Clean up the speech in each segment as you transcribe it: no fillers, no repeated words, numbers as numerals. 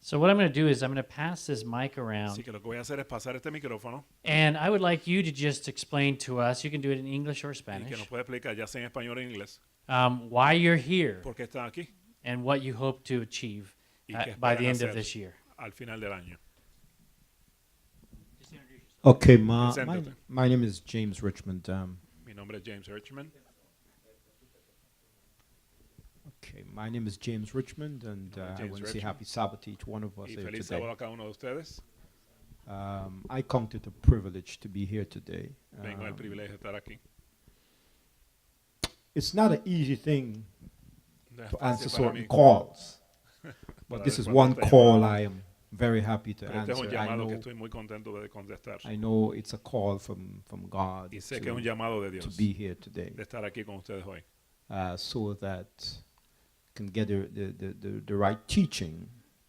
So what I'm going to do is I'm going to pass this mic around, Así que lo que voy a hacer es pasar este micrófono and I would like you to just explain to us, you can do it in English or y que Spanish, nos puede explicar, ya sea en español o en inglés, why you're here por qué está aquí and what you hope to achieve y qué by esperan the end of hacer this year. al final del año. Okay, Preséntate. my name is James Richmond. Mi nombre es James Richmond. Okay, my name is James Richmond, and I James want to say Richmond. Happy Sabbath to each one of us Y here feliz today. sábado a cada uno de ustedes. I count it a privilege to be here today. Tengo el privilegio de estar aquí. It's not an easy thing No es to fácil answer para certain mí calls, para but this is responder one esta call llamada. I am very happy to Pero este es un answer. llamado que estoy muy contento de contestar. I know it's a call from God Y sé que es un to llamado de Dios be here today, de estar aquí con ustedes hoy. so that can get the right teaching,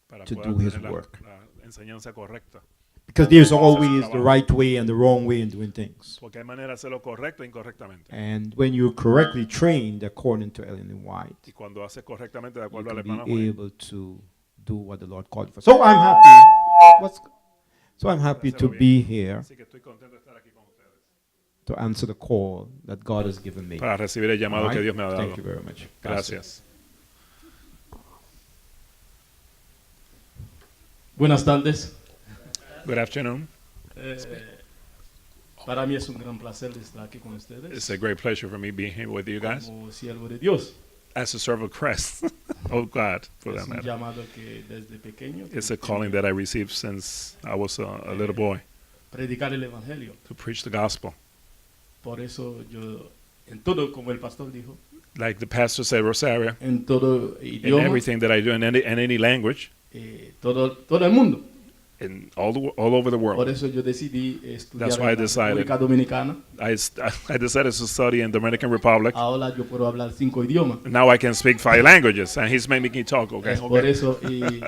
Para to poder do his tener work. la enseñanza correcta. because there's always the right way and the wrong way in doing things. Porque hay manera de hacerlo correcto e incorrectamente. And when you're correctly trained according to Ellen White, Y cuando haces correctamente de you acuerdo a la can hermana be White, able to do what the Lord called you for. So I'm happy. So I'm happy to be here así que estoy contento de estar aquí con ustedes. to answer the call that God has given me. Para recibir el llamado All que right? Dios me ha dado. Thank you very much. Gracias. Buenas tardes. Good afternoon. Para mí es un gran placer estar aquí con ustedes It's a great pleasure for me being here with you guys. como siervo de Dios. As a servant of Christ. Oh God, for Es that un matter. llamado que desde pequeño It's a calling that I received since I was a little boy predicar el evangelio. to preach the gospel. Por eso yo en todo, como el pastor dijo, Like the pastor said, Rosario, en todo in idioma, everything that I do, in any language, todo el mundo. in all over the Por world. eso yo decidí estudiar That's why I en la decided. República Dominicana. I decided to study in Dominican Republic. Ahora yo puedo hablar 5 idiomas. Now I can speak 5 languages, and he's making me talk. Okay, Es por okay. eso y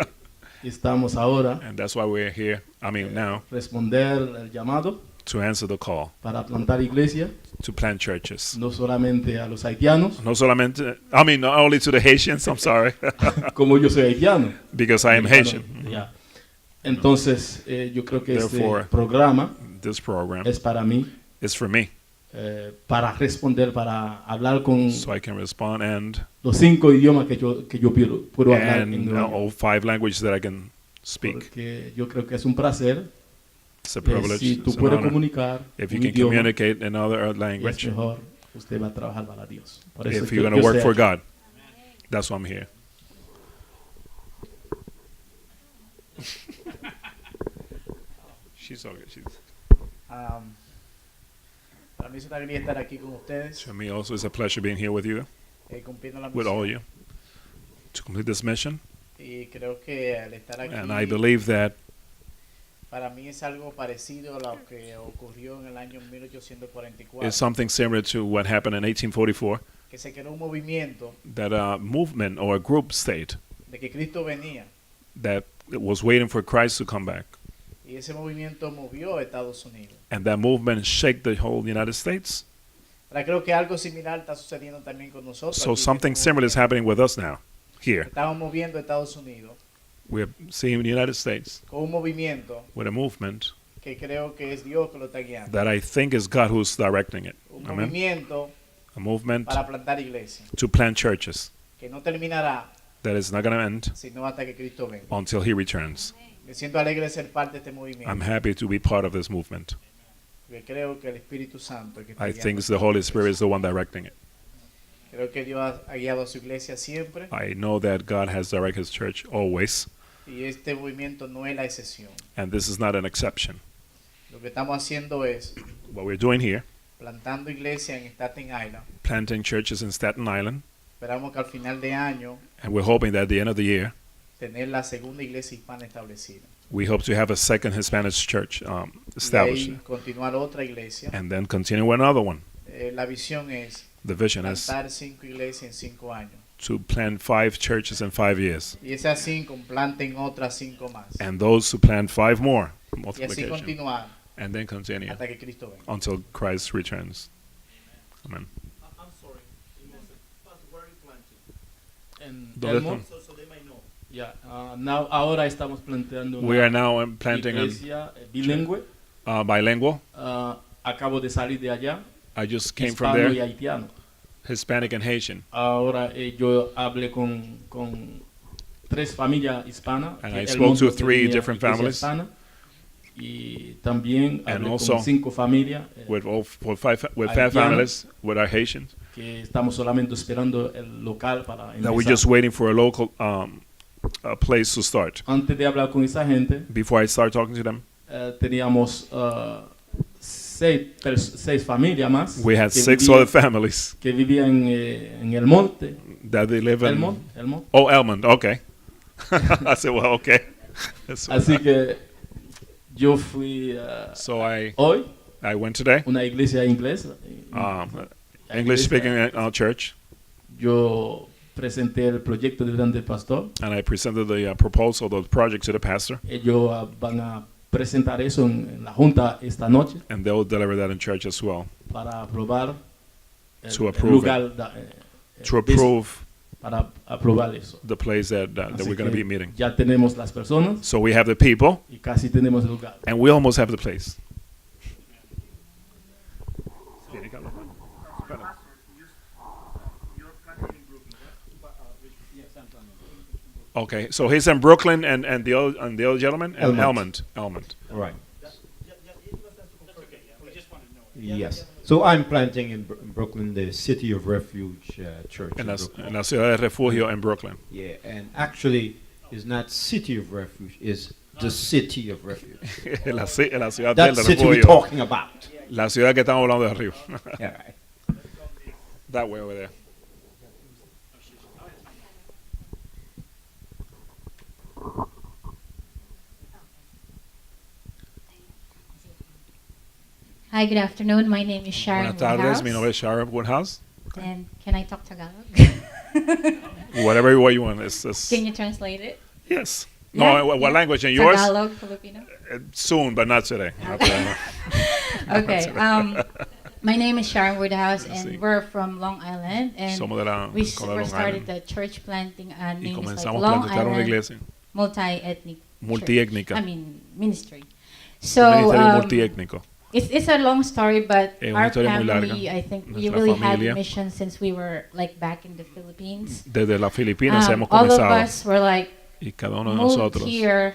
estamos ahora And that's why we're here. I mean, now responder el llamado to answer the call para plantar iglesia, to plant churches. no solamente a los haitianos, No solamente, I mean, not only to the Haitians. I'm sorry, como yo soy haitiano. because I am Haitian. Ya. Entonces, yo creo que Therefore, este programa This program es para mí, is for me, para responder, para hablar con so I can respond and los 5 idiomas que yo puedo hablar en Nueva York. all 5 languages that I can speak. Porque yo creo que es un placer. It's a privilege. Si tú It's an puedes honor. comunicar If you un can idioma, communicate in other es language, mejor. Usted va a trabajar para Dios. Por eso if que you're going yo to work estoy for aquí. God, that's why I'm here. She's all good. Para mí es una alegría estar aquí con ustedes, To me also, it's a pleasure being here with you, cumpliendo la with all misión. you, to complete this mission. Y creo que al estar aquí, And I believe that para mí es algo parecido a lo que ocurrió en el año 1844, it's something similar to what happened in 1844, que se creó un movimiento that a movement or a group state de que Cristo venía. that was waiting for Christ to come back. Y ese movimiento movió a Estados Unidos. And that movement shake the whole United States. Ahora creo que algo similar está sucediendo también con nosotros. So aquí en something este similar is movimiento. happening with us now, here. Estamos moviendo a Estados Unidos We're seeing the United States con un movimiento with a movement que creo que es Dios que lo está guiando. that I think is God who's directing it. Un Amen. movimiento A movement para plantar iglesias, to plant churches que no terminará that is not going to end sino hasta que Cristo venga. until He returns. Me siento alegre de ser parte de este movimiento. I'm happy to be part of this movement. Porque creo que el Espíritu Santo es el que está I guiando think esta the Holy iglesia. Spirit is the one directing it. Creo que Dios ha guiado a su iglesia siempre I know that God has directed His church always, y este movimiento no es la excepción. and this is not an exception. Lo que estamos haciendo es What we're doing here, plantando iglesias en Staten Island. planting churches in Staten Island, Esperamos que al final de año and we're hoping that at the end of the year, tener la segunda iglesia hispana establecida. we hope to have a second Hispanic church Y established, ahí continuar otra iglesia. and then continue another one. La visión es The vision is plantar 5 iglesias en 5 años. to plant 5 churches in 5 years, Y esas 5 planten otras 5 más. and those who plant 5 more, Y así multiplication, continuar and then continue hasta que Cristo venga. until Christ returns. Amen. I'm sorry. Pastor, where are you planting? En ¿Dónde Elmont, están? So they might know. Ahora estamos planteando We una are now planting an iglesia bilingüe. bilingual. Acabo de salir de allá, I just came from hispano y there, haitiano. Hispanic and Haitian. Ahora yo hablé con 3 familias hispanas. And que I el spoke mundo to 3 tenía different iglesia families. hispana. Y también And hablé also con 5 familias With 5 Haitiano. families, with our Haitians, que estamos solamente esperando el local para that we're empezar. just waiting for a local a place to start. Antes de hablar con esa gente, Before I start talking to them, teníamos 6 familias más we had que 6 vivían- other families que vivían en el monte. that they live in. Elmont. Oh, Elmond, okay. I said, well, okay. So, Así que yo fui so I went today, una iglesia inglesa. La English speaking iglesia, church, yo presenté el proyecto delante del pastor. and I presented the proposal, the project to the pastor, Ellos van a presentar eso en la junta esta noche and they'll deliver that in church as well para aprobar To el approve lugar to approve para aprobar eso. the place that Así we're going to que be meeting. ya tenemos las personas So we have the people, y casi tenemos el lugar. and we almost have the place. Okay, so he's in Brooklyn, and the other gentleman, and Elmont. Elmont. Right. Yes. So I'm planting in Brooklyn the City of Refuge Church. En in la, Brooklyn. en la ciudad de refugio en Brooklyn. Yeah, and actually, it's not City of Refuge, it's the City of Refuge. en la ciudad That del city we're refugio. talking about. La ciudad que estamos hablando de arriba. Yeah, right. That way over there. Hi, good afternoon. My name is Sharon Buenas tardes, mi nombre Woodhouse. es Sharon Woodhouse. And can I talk Tagalog? Whatever way you want. It's Can you translate it? yes. Yeah, No, what yeah. language? In yours? Tagalog, Filipino. Soon, but not today. Not today. Okay. My name is Sharon Woodhouse, Sí. and we're from Long Island. And Somos de la we Condado Long started Island. the church planting Y name is like comenzamos a Long plantar una Island iglesia Multi-ethnic multiétnica. Church. I mean, ministry. Un So ministerio multiétnico. it's a long story, but Es una our historia muy larga. family, I think, we Nuestra really familia. had mission since we were like back in the Philippines. Desde las Filipinas hemos All of comenzado. us were like Y cada uno de moved nosotros, here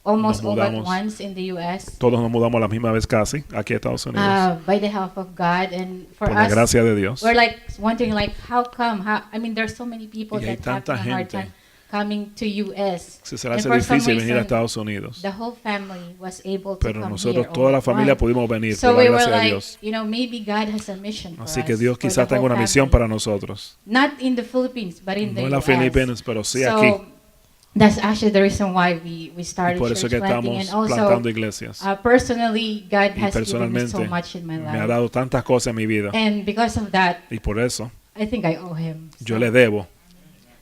almost Nos all at mudamos. once in the U.S. todos nos mudamos a la misma vez casi, aquí a Estados Unidos. By the help of God, and for Por la us, gracia de Dios. we're like wondering like how come? How I mean, there's so many people Y hay that have tanta a hard gente. time coming to U.S. Se será And hace for some difícil venir a reason, Estados Unidos. The whole family was able to Pero come nosotros, here. toda la all at familia, once. pudimos venir So por we la were gracia de like, Dios. you know, maybe God has a mission for Así us, que Dios for quizás the tenga whole una misión family. para nosotros. Not in the Philippines, but in the No en las U.S. Filipinas, pero sí so aquí. that's actually the reason why we Y started por eso church que planting, estamos and also plantando iglesias. personally, God Y has given me so personalmente much in my me ha life, dado tantas cosas en mi vida. and because of that, Y por eso I think I owe Him. yo So, le debo.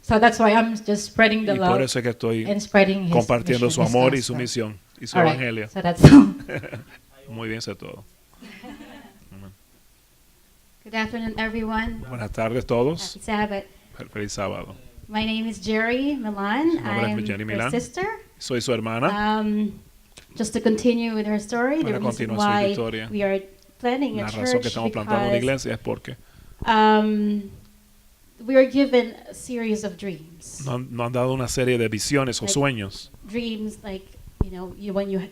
so that's why I'm just spreading the Y por love eso es que estoy and spreading His compartiendo mission, su His amor y su gospel. misión y su All right, evangelio. so that's all. Muy bien, eso es todo. Good afternoon, everyone. Buenas tardes todos. Happy Sabbath. Feliz sábado. My name is Jerry Milan. Su nombre es I'm Jenny her Milan. sister. Soy su hermana. Just to continue with her story, the Para reason continuar su why historia. we are planning a La razón que church estamos plantando una because iglesia es porque we are given a series of dreams. nos han dado una serie de visiones o Like- sueños Dreams like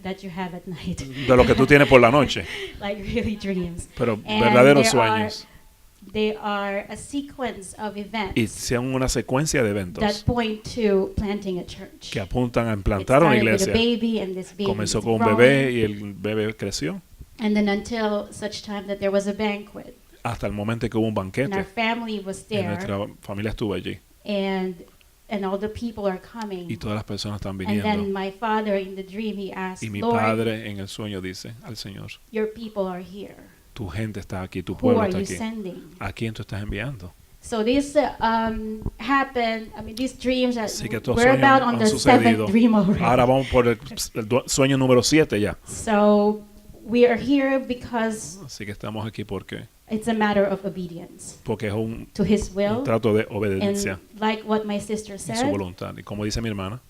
that you have at night. de lo que tú tienes por la noche, Like really dreams. pero And verdaderos there sueños. They are a sequence of events Y sean una secuencia de that eventos point to planting a church. que apuntan a It implantar una started with a iglesia. baby, and this baby Comenzó is con un growing. bebé y el bebé creció And then until such time that there was a banquet, hasta el momento en que hubo un and our banquete family was y there, nuestra familia estuvo allí and all the people are y coming. todas las personas están And then viniendo. my father in the dream, he asked, Y mi Lord, padre en el sueño dice al Señor, your people are here. tu gente está aquí, tu Who pueblo are está you aquí. sending? ¿A quién tú estás enviando? So this happened. I mean, these dreams. Así que estos We're sueños about on han the sucedido. seventh dream already. Ahora vamos por el sueño número 7 ya. So we are here because Así que estamos aquí porque it's a matter of obedience porque es un to His will. trato de And obediencia like what my sister y su said, voluntad. Y como dice mi hermana,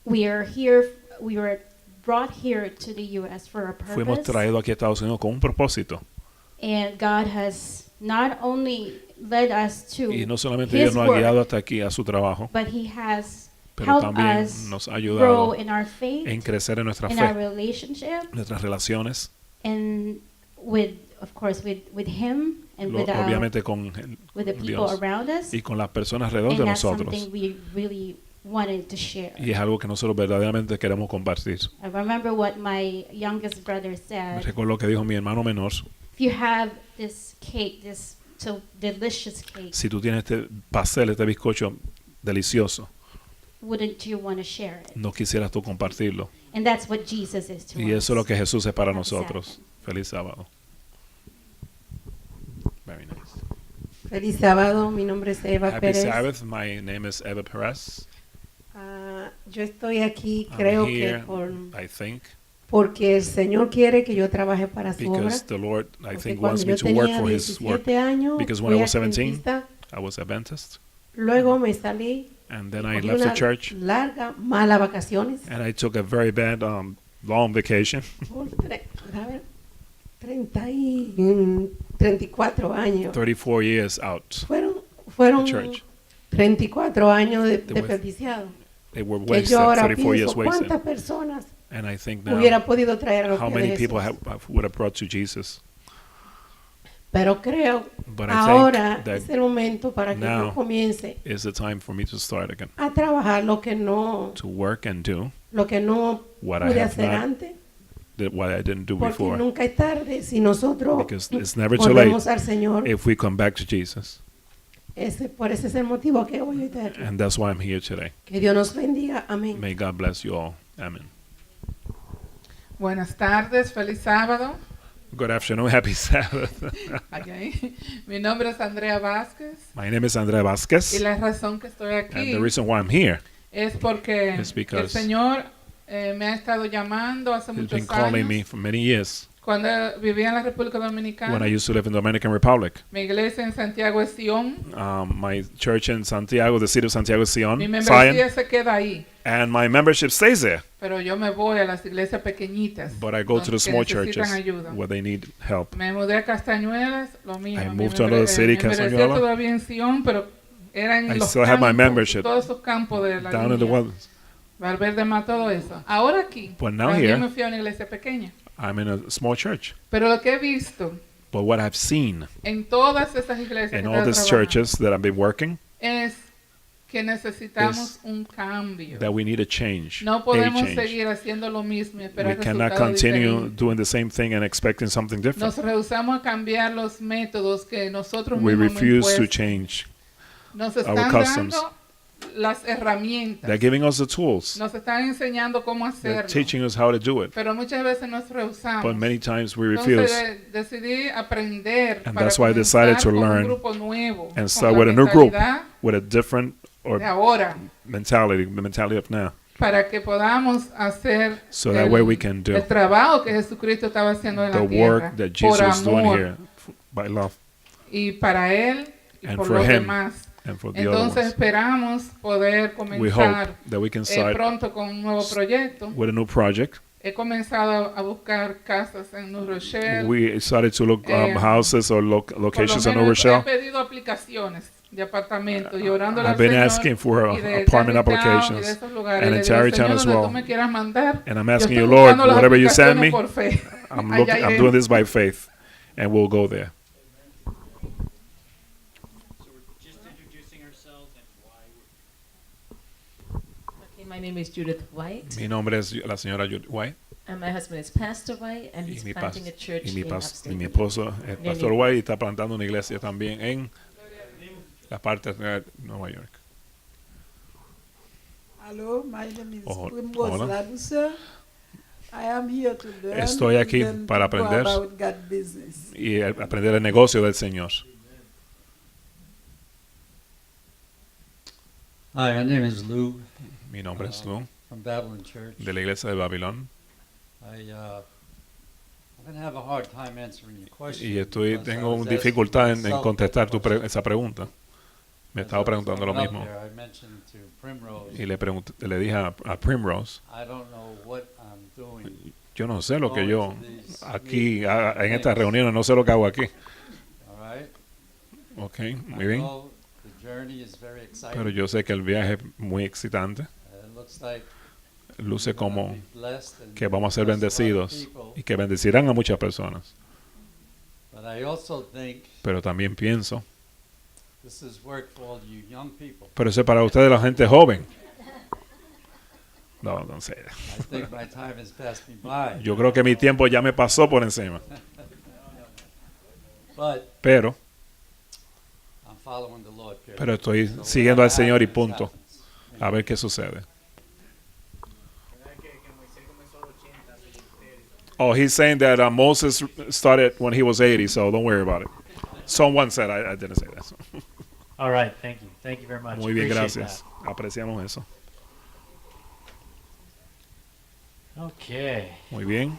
we were brought here to the U.S. for a fuimos purpose. traídos aquí a Estados Unidos con un propósito. And God has not only led us to Y no solamente His Dios nos ha work, guiado hasta aquí a su trabajo, but He has pero helped también us nos ha grow ayudado in our faith, en crecer en nuestra in our fe, relationship, nuestras relaciones, and with, of course, with Him and obviamente con with the people Dios around us. y con las personas alrededor And de that's nosotros. something we really wanted to share. Y es algo que nosotros verdaderamente queremos compartir. I remember what my youngest brother said. Recuerdo lo que dijo mi hermano menor: If you have this cake, this so delicious cake, si tú tienes este pastel, este bizcocho delicioso, wouldn't you want to share it? no quisieras tú compartirlo. And that's what Jesus is to Y us. eso es lo que Jesús es para Happy nosotros. Sabbath. Feliz sábado. Very nice. Feliz sábado, mi nombre es Eva Happy Pérez. Sabbath. My name is Eva Perez. Yo estoy aquí, I'm creo here, que I think, porque el Señor quiere que yo trabaje para su obra. because the Lord, I Porque think, cuando wants me yo to work tenía for His work. 17 años, Because when I fui was 17, adventista, I was Adventist, luego me salí, and then I cogí left the una church, larga, mala vacaciones and I took a very bad, long vacation por a ver, 34 años. 34 years out. Fueron The church. 34 años They were- desperdiciados. They were Que wasted, yo ahora 34 years pienso wasted. cuántas personas And I think hubiera now, podido traer a los how pies de many people Jesús. would have brought to Jesus. Pero creo But I ahora think that es el momento para que now yo comience is the time for me to start again, a trabajar lo que no to work and do what I pude have hacer not, antes, what I didn't do porque before. nunca es tarde si nosotros Because it's never too volvemos late al Señor. if we come back to Jesus. Por ese es el motivo que hoy estoy aquí. And that's why I'm here today. Que Dios nos bendiga. Amén. May God bless you all. Amen. Buenas tardes, feliz sábado. Good afternoon. Happy Sabbath. Okay. Mi nombre es Andrea Vázquez My name is Andrea y Vasquez. la razón que estoy And aquí the reason why I'm here es porque is because el Señor me ha estado llamando hace He's muchos been calling años. me for many years. Cuando vivía en la República When Dominicana, I used to live in the Dominican Republic, mi iglesia en Santiago es Sion. my church in Santiago, the city of Santiago, is Mi Zion, membresía se queda ahí, and my membership stays there. pero yo me voy a las iglesias pequeñitas But I go to donde the small necesitan churches ayuda. where they need help. Me mudé a Castañuelas, lo mismo. I Mi moved to another city, mi membresía Castañuela. todavía en Sion, pero eran I los still have my campos, membership todos esos campos de la Down in the línea. wilderness. Valverde más todo eso. Ahora aquí, But now también here- me fui a una iglesia pequeña. I'm in a small church. Pero lo que he visto But what I've seen en todas estas iglesias in que all he these trabajado churches that I've been working, es que necesitamos un cambio. that we need a change. No A podemos change. seguir haciendo lo mismo y We esperar cannot resultados continue diferentes. doing the same thing and expecting something different. Nos rehusamos a cambiar los métodos que nosotros We mismos hemos refuse to impuesto. change. Nos our están customs. dando las herramientas. They're giving us the tools. Nos están enseñando cómo They're hacerlo. teaching us how to do it. Pero muchas veces nos rehusamos. But many times we Entonces refuse. decidí aprender And para that's why I comenzar decided to con un learn grupo nuevo, and con start la with a new group mentalidad with a different de or ahora, mentality, the mentality of now. para que podamos hacer So that way we can do el trabajo que Jesucristo estaba haciendo en the la tierra work that por Jesus is doing amor here by love y para él y and por for los him demás. and for the other Entonces ones. esperamos poder We hope comenzar that we can start pronto con un nuevo proyecto. with a new project. He comenzado a buscar casas en New Rochelle. We started to look houses or locations Por in lo New menos he Rochelle. pedido aplicaciones de apartamentos y orando I've been asking for apartment applications and in Tarrytown as well. And I'm asking you, Lord, whatever you send me, I'm doing this by faith, and we'll go there. Just introducing ourselves and why Okay, my name is Judith White, Mi nombre es la señora Judy White and my husband is Pastor White, and y he's mi, planting a church y mi, in upstate y mi New York. esposo es Pastor White y está plantando una iglesia también en la parte de Nueva York. Hello, my name is Oh, Primrose hola. Ladusa. I am here to learn Estoy aquí and para to go aprender about God business. y aprender el negocio del Señor. Hi, my name is Lou. Mi nombre es Lou, From Babylon Church. de la iglesia de Babilón. I'm gonna have a hard time answering your question Y because I tengo was dificultad asking en myself contestar that question. esa pregunta. Me estaba preguntando lo When I was mismo. up there, I mentioned to Primrose, Y le dije a Primrose, I don't know what I'm doing. yo no sé lo que yo Going to these aquí, meetings, en estas things. reuniones, no sé lo que hago aquí. All right? Ok, I muy bien. know the journey is very exciting. Pero yo sé que el viaje es muy excitante. It looks like Luce we're gonna como be blessed and que vamos a ser bless a lot of bendecidos people. y que bendecirán a muchas personas. But I also think Pero también pienso, this is work for all you young people. pero eso es para ustedes, la gente joven. No sé. I think my time has passed me by. Yo creo que mi tiempo ya me pasó por encima. But Pero I'm following the Lord, period. Pero estoy So siguiendo al whatever Señor y happens, punto. happens. A ver qué sucede. ¿Verdad que Moisés comenzó a los 80 su ministerio? Oh, he's saying that Moses started when he was 80, so don't worry about it. Someone said, I didn't say that. All right, thank you. Thank you very much. Muy bien, Appreciate gracias. Apreciamos eso. that. Okay. Muy bien.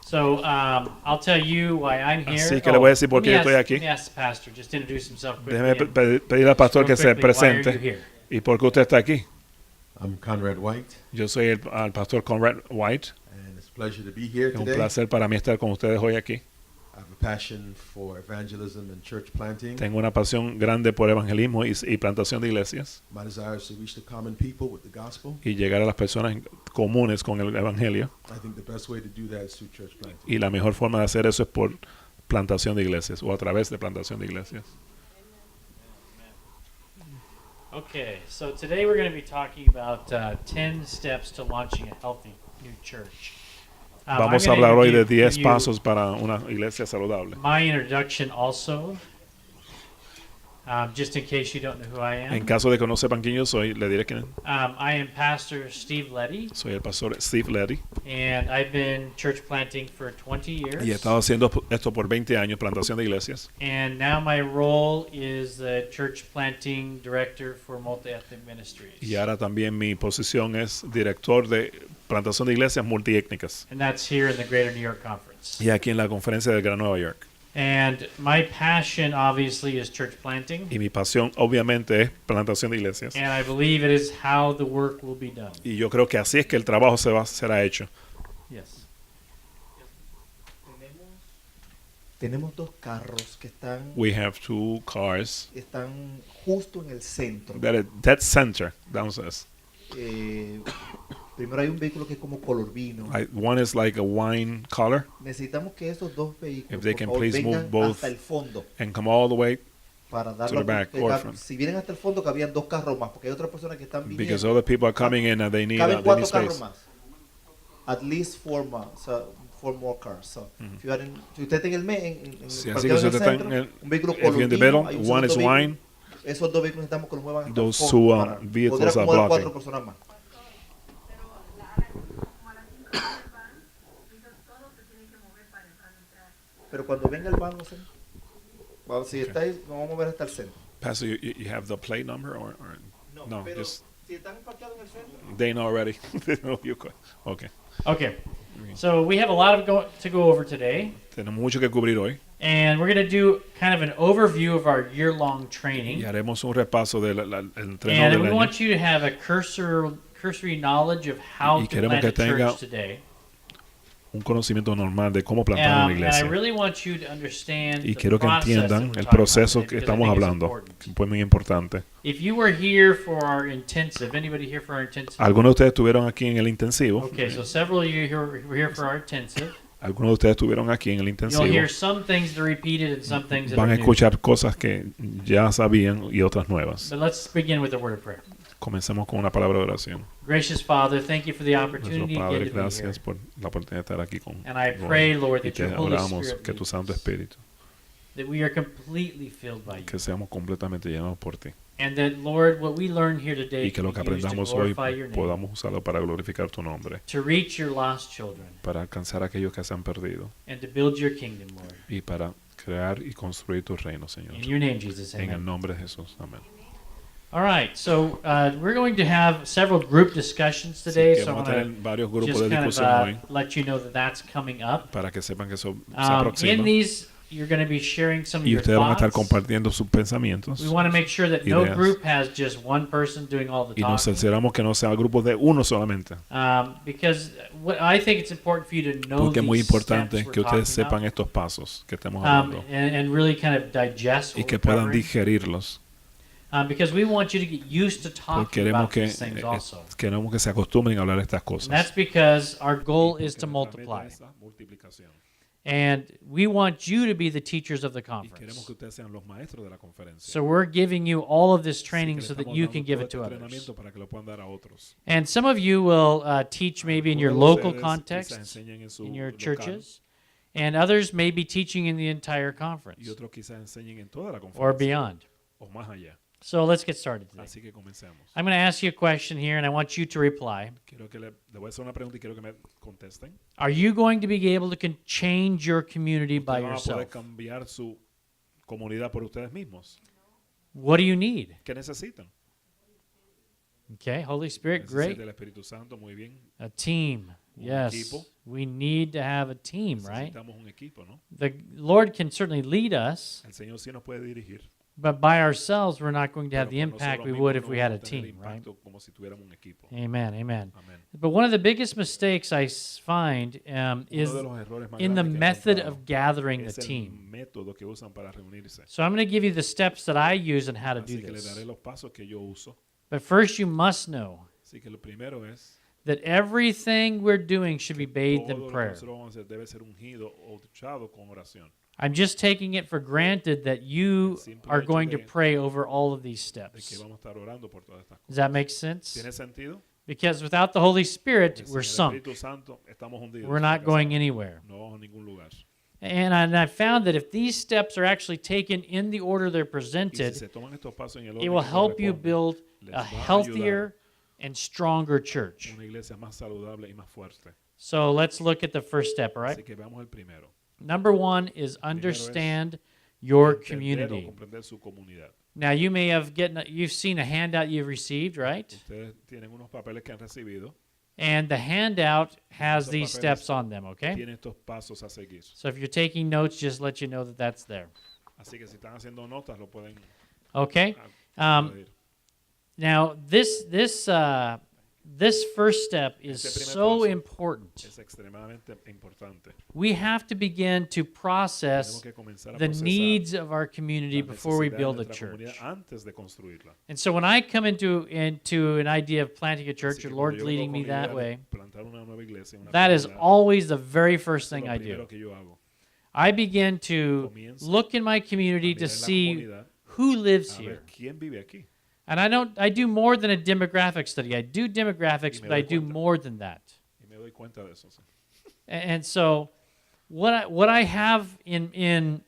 So I'll tell you why I'm here. Así que le voy a decir por qué yo estoy aquí. Let me ask the pastor, just to introduce himself quickly. Déjeme and pedir al pastor que real se quickly, why are you presente. here? ¿Y por qué usted está aquí? I'm Conrad White, Yo soy el pastor Conrad White. and it's a pleasure to be here Es un today. placer para mí estar con ustedes hoy aquí. I have a passion for evangelism and church planting. Tengo una pasión grande por evangelismo y plantación de iglesias My desire is to reach the common people with the gospel. y llegar a las personas comunes con el evangelio. I think the best way to do that is through church planting. Y la mejor forma de hacer eso es por plantación de iglesias o a través de plantación de iglesias. Okay, so today we're going to be talking about 10 steps to launching a healthy new church. Vamos a I'm gonna hablar hoy de give 10 you pasos para una iglesia saludable. My introduction also, just in case you don't know who I am. En caso de que no sepan quién yo soy, le diré que I am Pastor Steve Letty, soy el pastor Steve Letty and I've been church planting for 20 years. y he estado haciendo esto por 20 años, plantación de iglesias. And now my role is the church planting director for Multi-Ethnic Ministries. Y ahora también mi posición es director de plantación de iglesias multiétnicas. And that's here in the Greater New York Conference. Y aquí en la conferencia del Gran Nueva York. And my passion obviously is church planting. Y mi pasión obviamente es plantación de iglesias. And I believe it is how the work will be done. Y yo creo que así es que el trabajo será hecho. Yes. Tenemos dos carros que We have 2 cars están justo en el centro. that are dead center downstairs. Primero hay un vehículo que es como color vino. One is like a wine color. Necesitamos que esos dos vehículos If they por can favor, please move vengan both hasta el fondo and come all the way para dar to la the back oportunidad. or front. Si vienen hasta el fondo, que habían dos carros más, porque hay otras personas que están viniendo. Because other people are coming in and they need Caben 4 space. carros más. At least 4 more, so 4 more cars. So, if you are si usted está en el Sí, el así que parqueo si en el usted está centro, en el, un vehículo if you're color in the vino, middle, hay un one is segundo wine, vehículo. Esos dos vehículos necesitamos que los muevan hasta those el 2 fondo para vehicles poder are acomodar 4 blocking. personas más. Pero cuando venga el van, no sé. Si estáis, nos vamos a mover hasta el centro. Pastor, you have the plate number or no, pero just si están parqueados en el centro. they know already. They know you could. Okay. Okay. So we have a lot of to go over today. Tenemos mucho que cubrir hoy. And we're going to do kind of an overview of our year-long training. Y haremos un repaso del entreno And del we año. want you to have a cursory knowledge of how Y to queremos plant que a tenga church today. Un conocimiento normal de cómo plantar una And I iglesia. really want you to understand Y the quiero que process that entiendan we're el talking proceso about que today, because I estamos think it's hablando, important. que es muy importante. If you were here for our intensive, anybody here for our intensive? Algunos de ustedes estuvieron aquí en el intensivo. Okay, so several of you were here for our intensive. Algunos de ustedes estuvieron aquí en el intensivo. You'll hear some things that are repeated and some things that Van a are new. escuchar cosas que ya sabían y otras nuevas. But let's begin with a word of prayer. Comencemos con una palabra de oración. Gracious Father, thank you for the Nuestro opportunity Padre, again to be here. gracias por la oportunidad de estar aquí con And I pray, Lord, y that que your Holy oramos Spirit que tu Santo leads us. Espíritu, That we are completely filled by you. que seamos completamente llenados por ti. And that, Lord, what we learn here today Y que lo que can be used to aprendamos hoy glorify your name, podamos usarlo para glorificar tu nombre, to reach your lost children, para alcanzar a aquellos que se han perdido and to build your kingdom, Lord. y para crear y construir tu reino, Señor. In your name, Jesus, En amen. el nombre de Jesús. Amén. All right, so we're going to have several group discussions today, so I'm going to just kind of let you know that that's coming up. Para que sepan que eso se aproxima. In these, you're going to be sharing some of Y your ustedes van a estar thoughts. compartiendo sus pensamientos. We want to make sure that no group has just one person doing all the Y nos talking. aseguramos que no sea grupos de uno solamente. Because what I think it's important for you to know Porque es muy these importante steps que we're ustedes talking about, sepan estos pasos que estamos hablando and really kind of digest y what que we're puedan covering. digerirlos. Because we want you to get used to Porque talking about queremos these things also. que se acostumbren a hablar estas cosas. And that's because our goal is to multiply. And we want you to be the teachers of the conference. So we're giving you all of this training so that you can give it to others. And some of you will teach maybe in your local context, in your churches, and others may be teaching in the entire conference or beyond. So let's get started today. Así que comencemos. I'm going to ask you a question here, and I want you to reply. Quiero que le voy a hacer una pregunta y quiero que me contesten. Are you going to be able to change your community by Ustedes van a poder yourself? cambiar su comunidad por ustedes mismos. What do you need? ¿Qué necesitan? Okay, Holy Spirit, great. Necesitan el Espíritu Santo, muy bien. A team. Yes. Equipo. We need to have a team, right? Necesitamos un equipo, ¿no? The Lord can certainly lead us, El Señor sí nos puede dirigir. but by ourselves, we're not going to have the Pero por impact nosotros we would mismos if no we had a vamos a tener team, right? impacto como si tuviéramos un equipo. Amen, amen. Amén. But one of the biggest mistakes I find is Uno de los errores más in the grandes que he method encontrado of gathering the es el team. método que usan para reunirse. So I'm going to give you the steps that I use on how to do Así que le this. daré los pasos que yo uso. But first, you must know Así que lo primero es that everything we're doing should be bathed todo in lo que prayer. nosotros vamos a hacer debe ser ungido o duchado con oración. I'm just taking it for granted that you are going to pray over all of these De que steps. vamos a estar orando por todas estas Does cosas. that make sense? ¿Tiene sentido? Because without the Holy Spirit, Que sin we're el sunk. Espíritu Santo estamos hundidos, We're not going fracasados. anywhere. No vamos a ningún lugar. And I found that if these steps are actually taken in the order they're Y si presented, se toman estos pasos en el it orden will que help you corresponde, build les a va a ayudar healthier and stronger church. una iglesia más saludable y más fuerte. So let's look at the first step, all right? Así que veamos el primero. Number one is understand your Entender o community. comprender su comunidad. Now you may have you've seen a handout you've received, right? Ustedes tienen unos papeles que han recibido. And the handout has Esos these papeles steps on them, okay? Tiene estos pasos a seguir. So if you're taking notes, just let you know that that's there. Así que si están haciendo notas lo pueden Okay? añadir. Now this first step is Este primer so paso important. Es extremadamente importante. We have to begin to process Tenemos que comenzar a the procesar needs of our community las before we necesidades build de a nuestra comunidad church. antes de construirla. And so when I come into an idea of planting a Así church, que the cuando Lord's yo vengo leading con me la idea that de way, plantar una nueva iglesia, una that is comunidad, always the very first eso es thing lo I primero do. que yo hago. I begin to Comienzo look in my a community mirar to en la see comunidad, who lives a here. ver quién vive aquí. And I do more than a demographic study. I do demographics, Y me but I doy do cuenta. more than that. Y me doy cuenta de eso. Sí. And so what I have in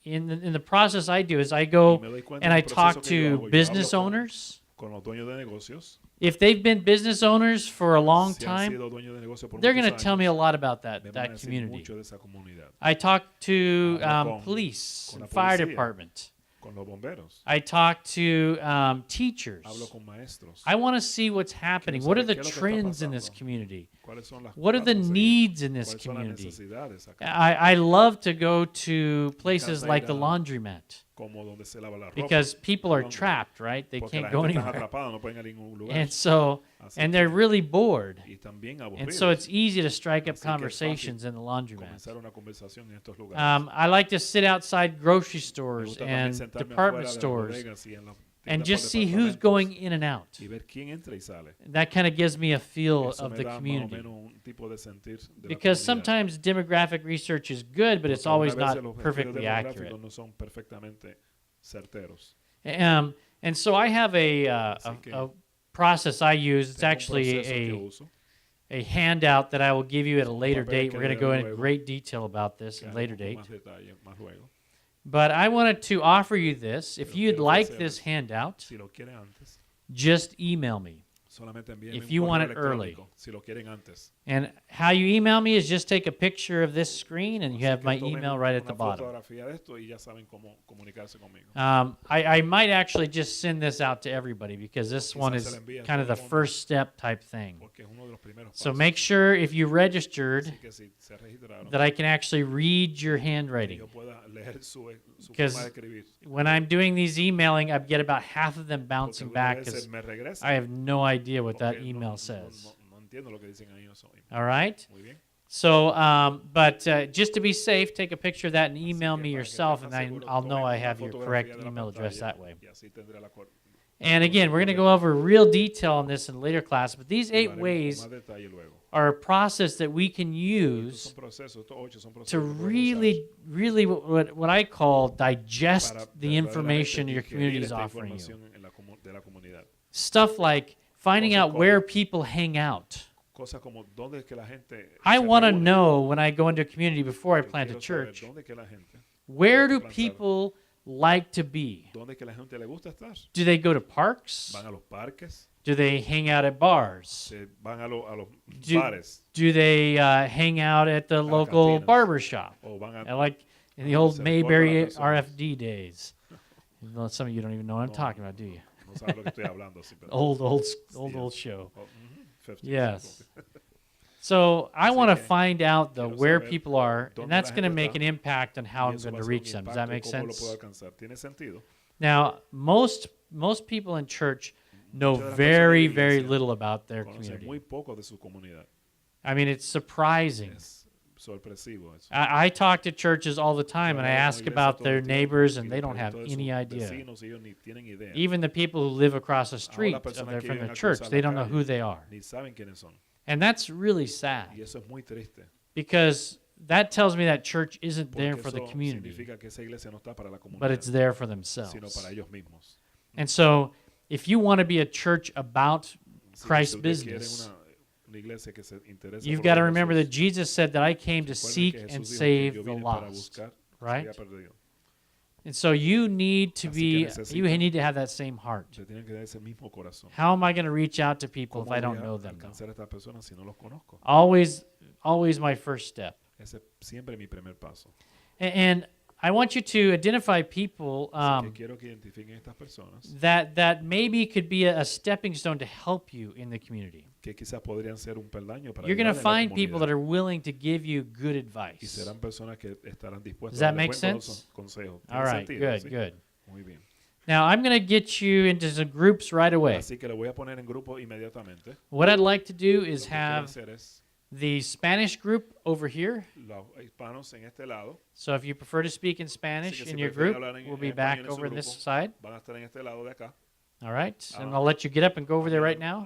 the process I do is I Y go me doy cuenta and del I proceso talk que yo to hago. Yo business hablo owners. con los dueños de negocios. If they've been business owners for a long Si han time, sido dueños de negocio por they're going muchos to tell me a años, lot about me van a that decir community. mucho de esa comunidad. I talk to Hablo con police la and fire policía. department. Con los bomberos. I talk to teachers. Hablo con maestros. I want to see what's happening. Quiero What are saber the qué es lo que está trends in this pasando. community? ¿Cuáles son las What are the pasos a seguir? needs in this ¿Cuáles son las community? necesidades acá? I love to go to places encanta like ir the a- laundromat Como donde se lava la ropa. because people are Donde- trapped, right? They porque la can't go gente está anywhere. atrapada, no pueden ir a ningún lugar. And so, Así and que- they're really bored. y están bien And so aburridos. it's easy to strike up Así que es fácil conversations in the laundromat. Comenzar una conversación en estos lugares. I like to sit outside grocery Me stores gusta también and sentarme department afuera de las stores bodegas y en las and tiendas just por see who's departamentos going in and out. y ver quién entra y sale. That kind of gives me a feel Eso of me the da más o community. menos un tipo de sentir de la Because comunidad. sometimes demographic research is good, but it's Porque always algunas not veces los estudios perfectly demográficos accurate. no son perfectamente certeros. And so I have Así que a process I use. It's tengo un actually proceso que yo uso, a handout that I will give you at a later papel date. que We're going to le go daré in luego, great detail about this que at a haré later con date. más detalle más luego. But I wanted to offer you this. If Pero you'd quiero like ofrecerles, this handout, si lo quieren antes, just email me. if you want it early. And how you email me is just take a picture of this screen and you have my email right at the bottom. I might actually just send this out to everybody because this one is kind of the first step type thing. So make sure if you registered that I can actually read your handwriting. Because when I'm doing these emailing, I get about half of them bouncing back because I have no idea what that email says. All right? So, just to be safe, take a picture of that and email me yourself, and I'll know I have your correct email address that way. And again, we're going to go over real detail on this in a later class, but these 8 ways are a process that we can use to really, really what I call digest the information your community is offering you. Stuff like finding out where people hang out. I want to know when I go into a community before I plant a church, where do people like to be? Do they go to parks? Do they hang out at bars? Do they hang out at the local barber shop? Like in the old Mayberry RFD days. Well, some of you don't even know what I'm talking about, do you? Old show. Yes. So I want to find out where people are, and that's going to make an impact on how I'm going to reach them. Does that make sense? Now, most people in church know very, very little about their community. I mean, it's surprising. I talk to churches all the time, and I ask about their neighbors, and they don't have any idea. Even the people who live across the street from the church, they don't know who they are. And that's really sad, because that tells me that church isn't there for the community, but it's there for themselves. And so if you want to be a church about Christ's business, you've got to remember that Jesus said that I came to seek and save the lost, right? And so you need to have that same heart. How am I going to reach out to people if I don't know them? Always my first step. And I want you to identify people that maybe could be a stepping stone to help you in the community. You're going to find people that are willing to give you good advice. Does that make sense? All right, good. Now, I'm going to get you into some groups right away. What I'd like to do is have the Spanish group over here. So if you prefer to speak in Spanish in your group, we'll be back over this side. All right, and I'll let you get up and go over there right now.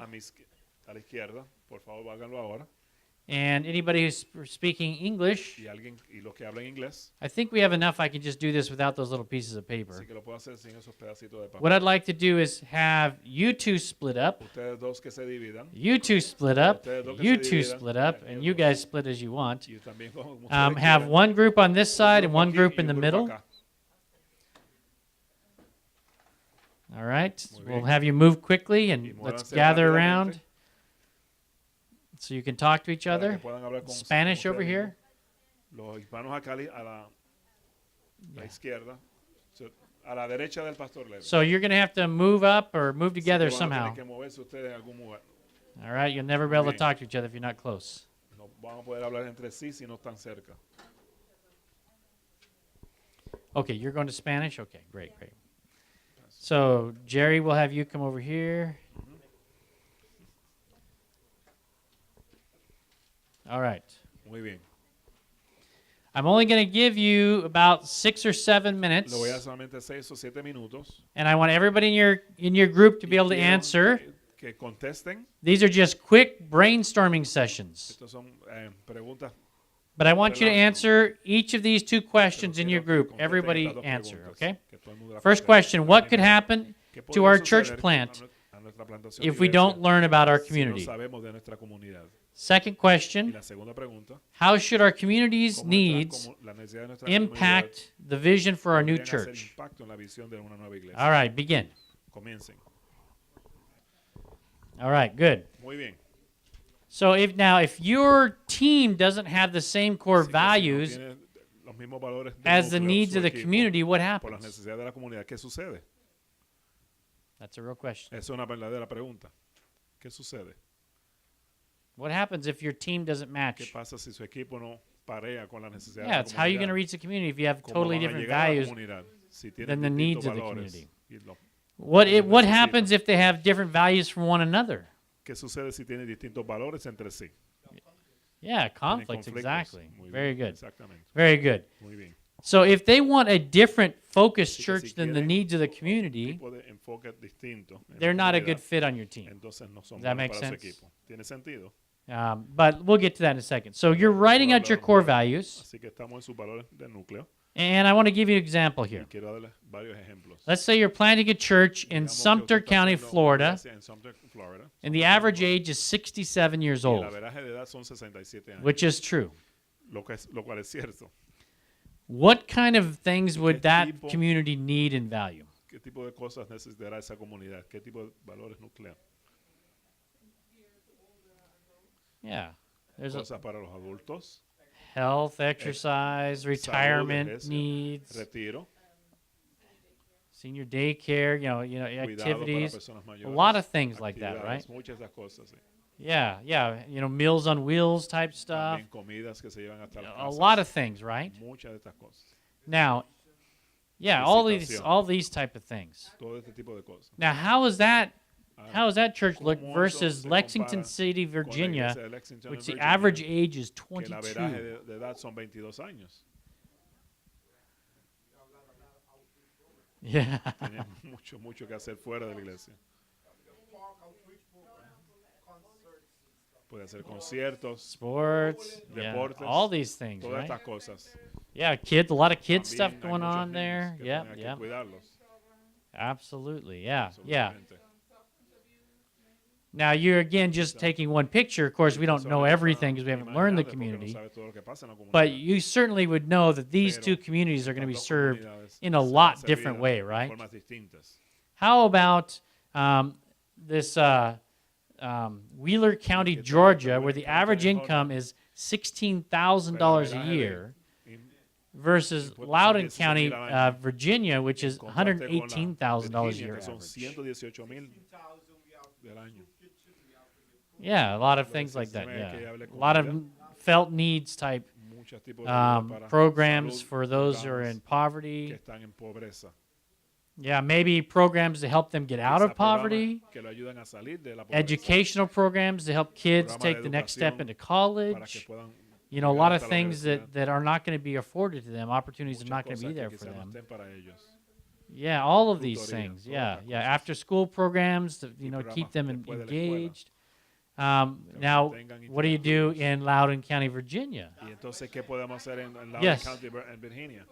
And anybody who's speaking English, I think we have enough. I can just do this without those little pieces of paper. What I'd like to do is have you two split up, you two split up, you two split up, and you guys split as you want. Have one group on this side and one group in the middle. All right, we'll have you move quickly and let's gather around so you can talk to each other. Spanish over here. So you're going to have to move up or move together somehow. All right, you'll never be able to talk to each other if you're not close. Okay, you're going to Spanish? Okay, great. So Jerry, we'll have you come over here. All right. Muy bien. I'm only going to give you about 6 or 7 minutes. Le voy a dar solamente 6 o 7 minutos. And I want everybody in your group to be able to answer. Que contesten. These are just quick brainstorming sessions. Estos son preguntas. But I want you to answer each of these 2 questions in your group. Everybody answer, okay? First question, what could happen to our church plant if we don't learn about our community? Second question, how should our community's needs impact the vision for our new church? All right, begin. All right, good. Muy bien. So if your team doesn't have the same core values as the needs of the community, what happens? ¿Qué sucede? That's a real question. Es una verdadera pregunta. ¿Qué sucede? What happens if your team doesn't match? ¿Qué pasa si su equipo no parea con las necesidades de la Yeah, it's how you're going to comunidad? reach the community if you have ¿Cómo totally van a different llegar a la values comunidad si tienen than the distintos needs of the valores community. y lo- What happens if they have different values from one another? ¿Qué sucede si tienen distintos valores entre sí? Yeah, Tienen conflicts, conflictos. exactly. Muy Very bien, good. exactamente. Very good. Muy bien. So if they want a different focused Así que church si than the quieren needs of the otro community, tipo de enfoque distinto en la they're not a comunidad, good fit on your team. entonces no son Does that buenos make para su sense? equipo. ¿Tiene sentido? But we'll get to that in a second. So you're writing out your core values, Así que estamos en sus valores de núcleo and I want to give you an example here. y quiero darles varios ejemplos. Let's say you're planting a church in Digamos que Sumter usted está County, haciendo una Florida, iglesia en Sumter, Florida, and the average age is 67 years y el old, averaje de edad son 67 años, which is true. lo cual es cierto. What kind of things would ¿Qué that tipo- community need and value? ¿Qué tipo de cosas necesitará esa comunidad? ¿Qué tipo de valores nucleares? Yeah. There's a Cosas para los adultos, health, exercise, retirement ejercicio, needs, retiro, senior daycare, cuidado para activities, personas a mayores, lot of things like that, actividades, right? muchas de esas cosas, sí. Yeah, Meals on Wheels type stuff. También comidas que se llevan hasta las A casas, lot of things, right? muchas de estas cosas, Now, yeah, Visitación. all these type of things. todo este tipo de cosas. Now, how does that church look ¿Cómo eso versus se Lexington compara City, con la Virginia, iglesia de Lexington, which the Virginia, average age is que el averaje 22? de edad son 22 años? Yeah. Tenían mucho que hacer fuera de la iglesia. Puede hacer conciertos, Sports, deportes, all these things, todas right? estas cosas. Yeah, a lot of kids También stuff hay going muchos on niños there. que Yeah, también hay que yeah. cuidarlos, Absolutely, yeah. absolutamente. Now you're again just taking one picture. Of course, we don't know everything because we haven't learned the Imagínate, porque no community. sabe todo lo que pasa en la comunidad. But you certainly would know that these Pero two communities are going to be estas dos served comunidades in a serán lot servidas different way, de right? formas distintas. How about this Wheeler County, Georgia, where the average income is $16,000 a year, versus Loudoun County, Virginia, which is $118,000 a year que son average. 118,000 del año. Yeah, a lot of things like that. Yeah, a lot of felt needs type Muchos tipos de ayuda para programs salud, for those who are programas in poverty. que están en pobreza. Yeah, maybe programs to help them get out of Quizá programas poverty. que lo ayudan a salir de la pobreza, Educational programs to help kids Programas de take the next step educación into para que college. puedan You know, a llegar lot of hasta la things universidad. that are not going to be afforded to them, opportunities are Muchas not going to be cosas there que for quizá no them. estén para ellos. Yeah, all of these Tutorías, things. todas Yeah, estas yeah. cosas. After school programs to, Y keep programas them después de la escuela. engaged. Now, tengan what do you do in Loudoun County, Virginia? Y entonces, ¿qué podemos hacer en Loudoun Yes. County, en Virginia?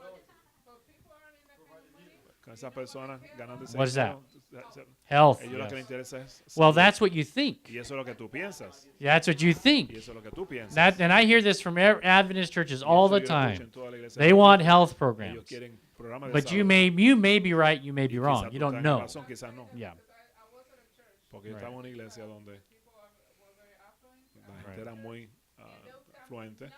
Con esas personas ganando ese What is that? dinero, Health. ellos lo que les Yes. interesa es Well, salud. that's what you think. Y eso es lo que tú piensas. That's what you think. Y eso es lo que tú piensas. And I hear this from Adventist churches all the eso yo lo escucho time. en toda la iglesia They adventista. want health Ellos programs. quieren programas de But you salud. may be right, you may be Y wrong. quizás You tú don't tengas know. razón, quizás no. Yeah. Porque yo estaba en una iglesia donde la gente era muy afluente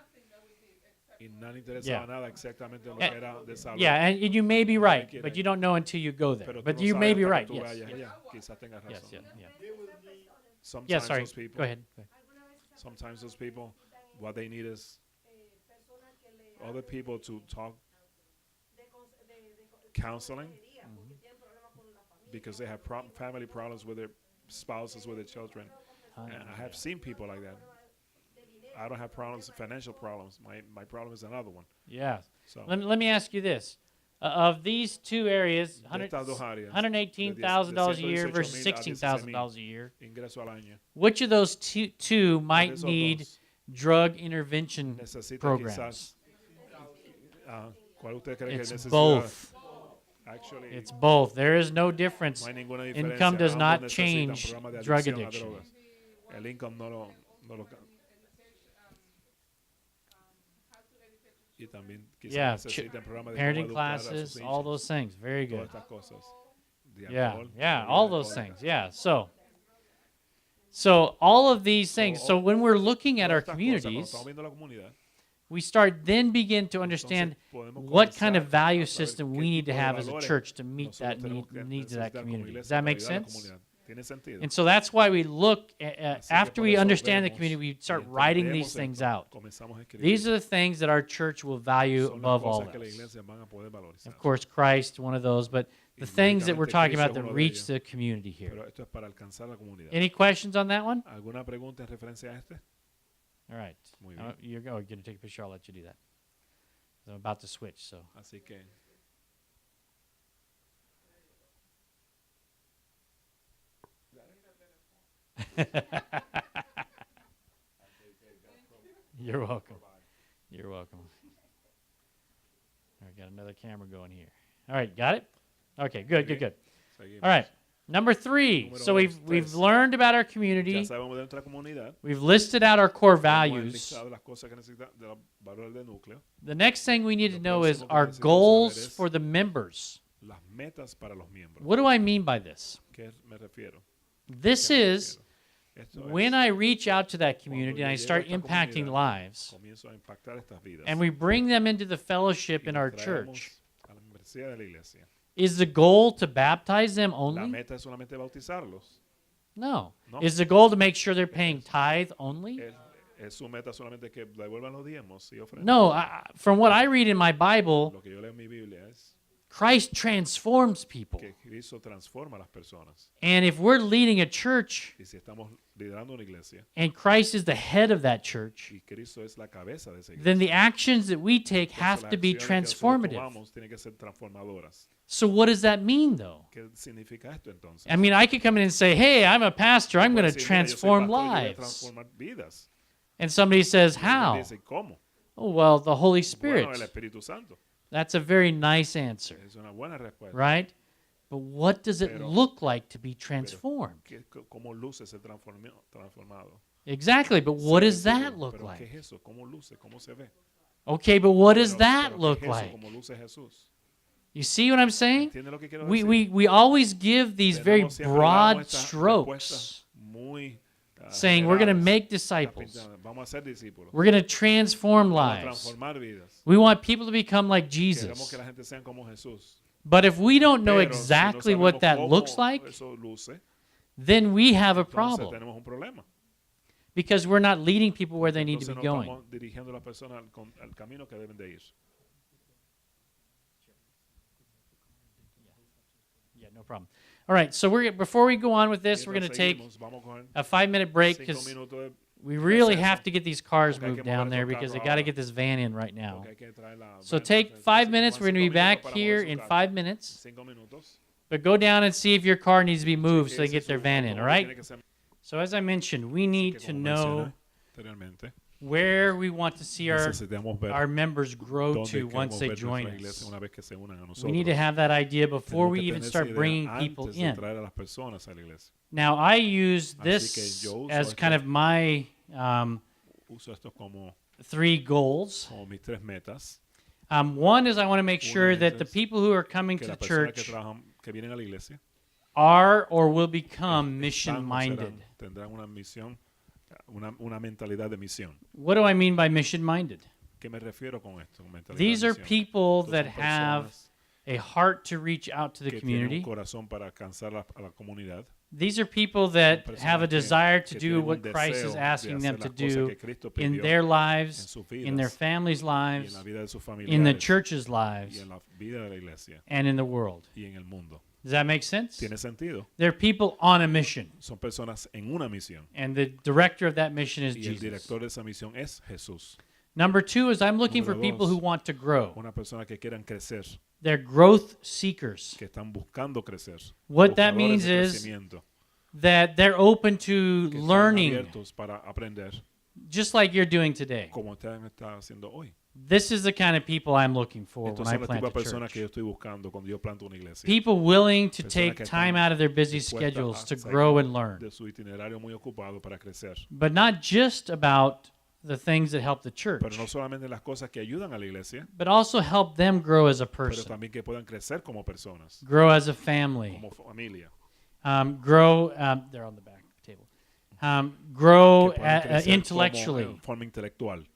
y no le interesaba Yeah. nada exactamente lo Eh, que era de salud. Yeah, and you may be right, quieren. but you don't know until you go there. Pero tú But no you sabes may be hasta que right. tú Yes. vayas Yes. allá. Quizás tengas Yes. razón. Yeah. Sometimes Yeah. Sorry. those people, Go ahead. Sometimes those people, what they need is other people to talk counseling because they have family problems with their spouses, with their children. And I have seen people like that. I don't have problems, financial problems. My problem is another one. Yeah. So Let me ask you this. Of these two areas, de estas dos áreas, $118,000 a de year versus 118,000 $16,000 a year, ingreso al año. which of those two might esos need dos drug intervention necesita programs? quizás, ¿cuál usted cree que It's necesita? both. Actually, It's both. There is no difference. no hay ninguna diferencia. Income does Ambos not necesitan change programas de drug adicción a addiction. drogas. El income no lo y también quizás Yeah, necesitan programas de parenting cómo educar a sus classes, hijos. all those things. Very good. Todas estas cosas. De Yeah, alcohol, yeah, bebida all those alcohólica. things. Yeah. So So all of these things. So when we're looking at our communities, we start then begin to understand what kind of value system we need to have as a church to meet that needs of that community. Does that make sense? And so that's why we look after we understand the community, we start writing these things out. These are the things that our church will value above all else. Of course, Christ, one of those, but the things that we're talking about that reach the community here. Any questions on that one? All right. You're going to take a picture. I'll let you do that. I'm about to switch, so. You're welcome. You're welcome. All right, got another camera going here. All right, got it? Okay, good. All right. Number 3. So we've learned about our community. We've listed out our core values. The next thing we need to know is our goals for the members. What do I mean by this? This is when I reach out to that community and I start impacting lives, and we bring them into the fellowship in our church. Is the goal to baptize them only? No. Is the goal to make sure they're paying tithe only? No. From what I read in my Bible, Christ transforms people. And if we're leading a church and Christ is the head of that church, then the actions that we take have to be transformative. So what does that mean, though? I mean, I could come in and say, hey, I'm a pastor. I'm going to transform lives. And somebody says, how? Oh, well, the Holy Spirit. That's a very nice answer, right? But what does it look like to be transformed? Exactly, but what does that look like? Okay, but what does that look like? You see what I'm saying? We always give these very broad strokes, saying we're going to make disciples. We're going to transform lives. We want people to become like Jesus. But if we don't know exactly what that looks like, then we have a problem. Because we're not leading people where they need to be going. Yeah, no problem. All right, so before we go on with this, we're going to take a 5-minute break because we really have to get these cars moved down there because they got to get this van in right now. So take 5 minutes. We're going to be back here in 5 minutes. But go down and see if your car needs to be moved so they get their van in, all right? So as I mentioned, we need to know where we want to see our members grow to once they join us. We need to have that idea before we even start bringing people in. Now, I use this as kind of my 3 goals. One is I want to make sure that the people who are coming to the church are or will become mission-minded. Una mentalidad de misión. What do I mean by mission-minded? ¿Qué me refiero con esto? Con mentalidad These de are misión. people that have a heart to reach out to the Que tienen community. un corazón para alcanzar a la comunidad. These are people that have a desire to do what Christ is asking them to do in their lives, in their families' lives, in the church's lives, and in the world. Does that make sense? ¿Tiene sentido? They're people on a mission. Son personas en una misión. And the director of that mission is Y el Jesus. director de esa misión es Jesús. Number 2 is I'm looking for Número people who dos, want to grow. Una persona que quieran crecer, They're growth seekers. que están buscando crecer. What that Buscadores means de is crecimiento, that they're open to que están learning, abiertos para aprender, just like you're doing today. como usted está haciendo hoy. This is the kind of people I'm looking for when Estos I son los plant tipos a de personas church. que yo estoy buscando cuando yo planto una iglesia. People willing to Personas take que time están out of their busy dispuestas schedules a to salir grow and learn. de su itinerario muy ocupado para crecer. But not just about the things that help the church, Pero no solamente las cosas que ayudan a la iglesia, but also help them grow as a pero person, también que puedan crecer como personas, grow as a family, como familia. grow, they're on the back table, grow que puedan crecer intellectually, como en forma intelectual,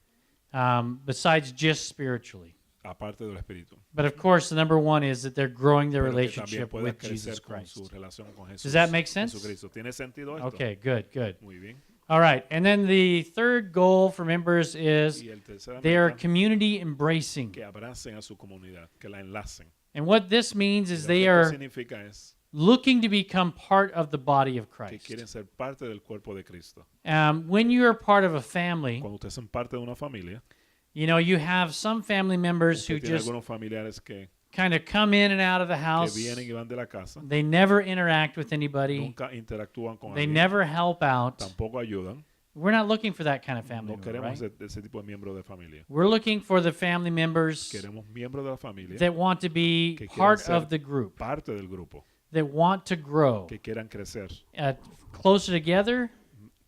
besides just spiritually. aparte del espíritu. But of course, the number one is that they're growing their Pero que también relationship puedan with crecer Jesus con Christ. su relación con Jesús, Does that make sense? Jesucristo. ¿Tiene sentido esto? Okay, good, good. Muy bien. All right, and then the third goal for members is Y el tercera they are meta, community embracing. que abracen a su comunidad, que la enlacen. And what this means Y is lo they que esto are significa es looking to become part of the body of que Christ. quieren ser parte del cuerpo de Cristo. When you are part of a family, Cuando ustedes son parte de una familia, you know, you have some family members who usted tiene just algunos familiares que kind of come in and out of the house. vienen y van de la casa, They never interact with anybody. nunca interactúan con They alguien, never help out. tampoco ayudan. We're not looking for that kind of family No member, queremos right? ese tipo de miembro de familia. We're looking for the family members Queremos miembros de la familia that want to be que quieran part ser of the group, parte del grupo, that want to grow que quieran crecer closer together,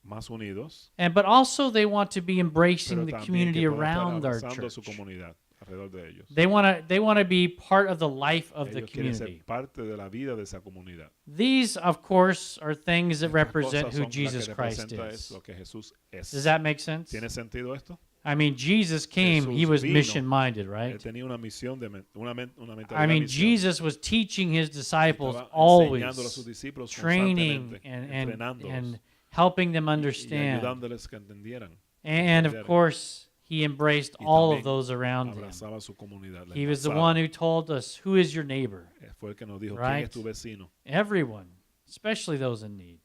más unidos, but also they want to be embracing pero the también community que puedan estar around our abrazando su church. comunidad alrededor de ellos. They want to be part of the life of the Ellos quieren ser community. parte de la vida de esa comunidad. These, of course, are things that Estas represent cosas who son Jesus las que Christ representa is. lo que Jesús es. Does that make sense? ¿Tiene sentido esto? I mean, Jesus came, he Jesús was vino, mission minded, right? Él tenía una misión de una mentalidad I mean, misión. Jesus was teaching his disciples Estaba always, enseñándole a sus discípulos training constantemente, and entrenándolos helping them y understand. ayudándoles que entendieran. And of course, he embraced all of también those around him. abrazaba su comunidad, la He was the abrazaba. one who told us, who is your neighbor? Fue el que nos dijo, ¿quién Right? es tu vecino? Everyone, especially those in need.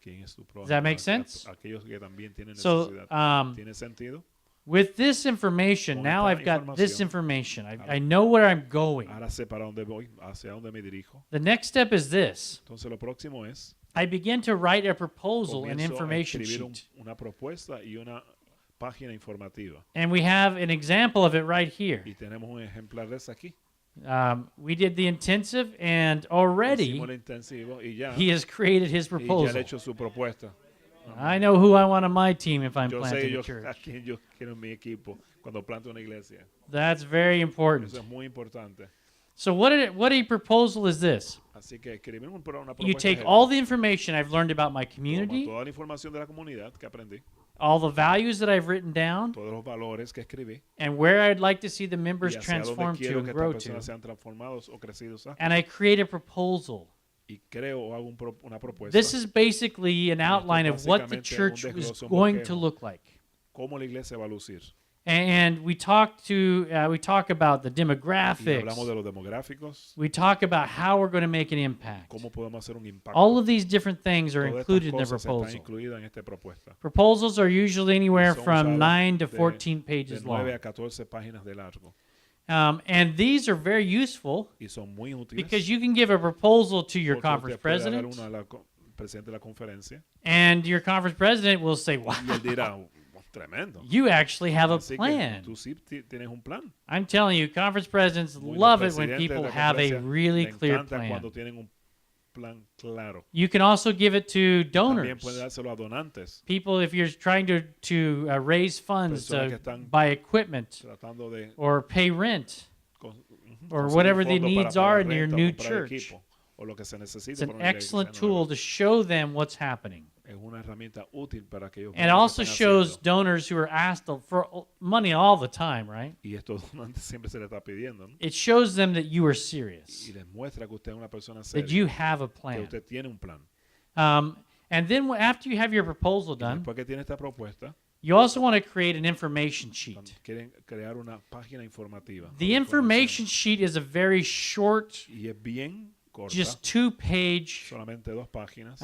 ¿Quién es tu prójimo? Does that make sense? Aquellos que también tienen So, necesidad. ¿Tiene sentido? With this information, Con now esta I've got this información, information. I know where I'm going. Ahora sé para dónde voy, hacia dónde me dirijo. The next step is this. Entonces lo próximo es I begin to write a proposal, an comienzo a information escribir sheet. una propuesta y una página informativa. And we have an example of it right here. Y tenemos un ejemplar de eso aquí. We did the intensive, and already Hicimos el intensivo y ya, he has created his y ya le proposal. he hecho su propuesta. I know who I want on my team if I'm Yo sé planting yo a church. a quién yo quiero en mi equipo cuando planto una iglesia. That's very important. Eso es muy importante. So what a proposal is this? Así que escribir una propuesta. You take es all the information I've learned about my toma community, toda la información de la comunidad que aprendí, all the values that I've written down, todos los valores que escribí, and where I'd like to see the y members hacia dónde transform to quiero and que grow estas personas to. sean transformados o crecidos a. And I create a proposal. Y creo o hago una propuesta. This is basically an outline of what the básicamente un church is desglose, un going to bosquejo. look like. Cómo la iglesia va a lucir. And we talk about the Y hablamos demographics. de los demográficos, We talk about how we're going to make an impact. cómo podemos hacer un impacto. All of these different things are Todas estas included in the cosas están proposal. incluidas en esta propuesta. Proposals are usually anywhere Son from usadas 9 to de- 14 de pages 9 long. a 14 páginas de largo. And these are very useful Y son muy útiles. because you can give a proposal to your porque conference usted puede dar president, una a la presidente de la conferencia and your conference president will say, wow, y él dirá, tremendo. you actually have a Así que plan. tú sí tienes un plan. I'm telling you, conference presidents Los love it when presidentes people de la have a conferencia really le clear encanta plan. cuando tienen un plan claro. You can also give it to También donors. puede dárselo a donantes, People, if you're trying to raise funds Personas que to están buy equipment tratando de or pay rent or conseguir whatever the fondos para needs are pagar in your renta, new comprar church. equipo, o lo que se necesite It's an para una iglesia excellent nueva. tool to show them what's happening. Es una herramienta útil para que ellos And it vean lo que also están shows haciendo. donors who are asked for money all the time, right? Y estos donantes siempre se le está pidiendo, ¿no? It shows them that you are serious, Y les muestra que usted es una persona that seria, you have a que plan. usted tiene un plan. And then after you have your proposal done, Después que tiene esta propuesta, you also want to create an information sheet. quieren crear una página informativa. The information sheet is a very short, Y es bien corta, just 2-page, solamente 2 páginas.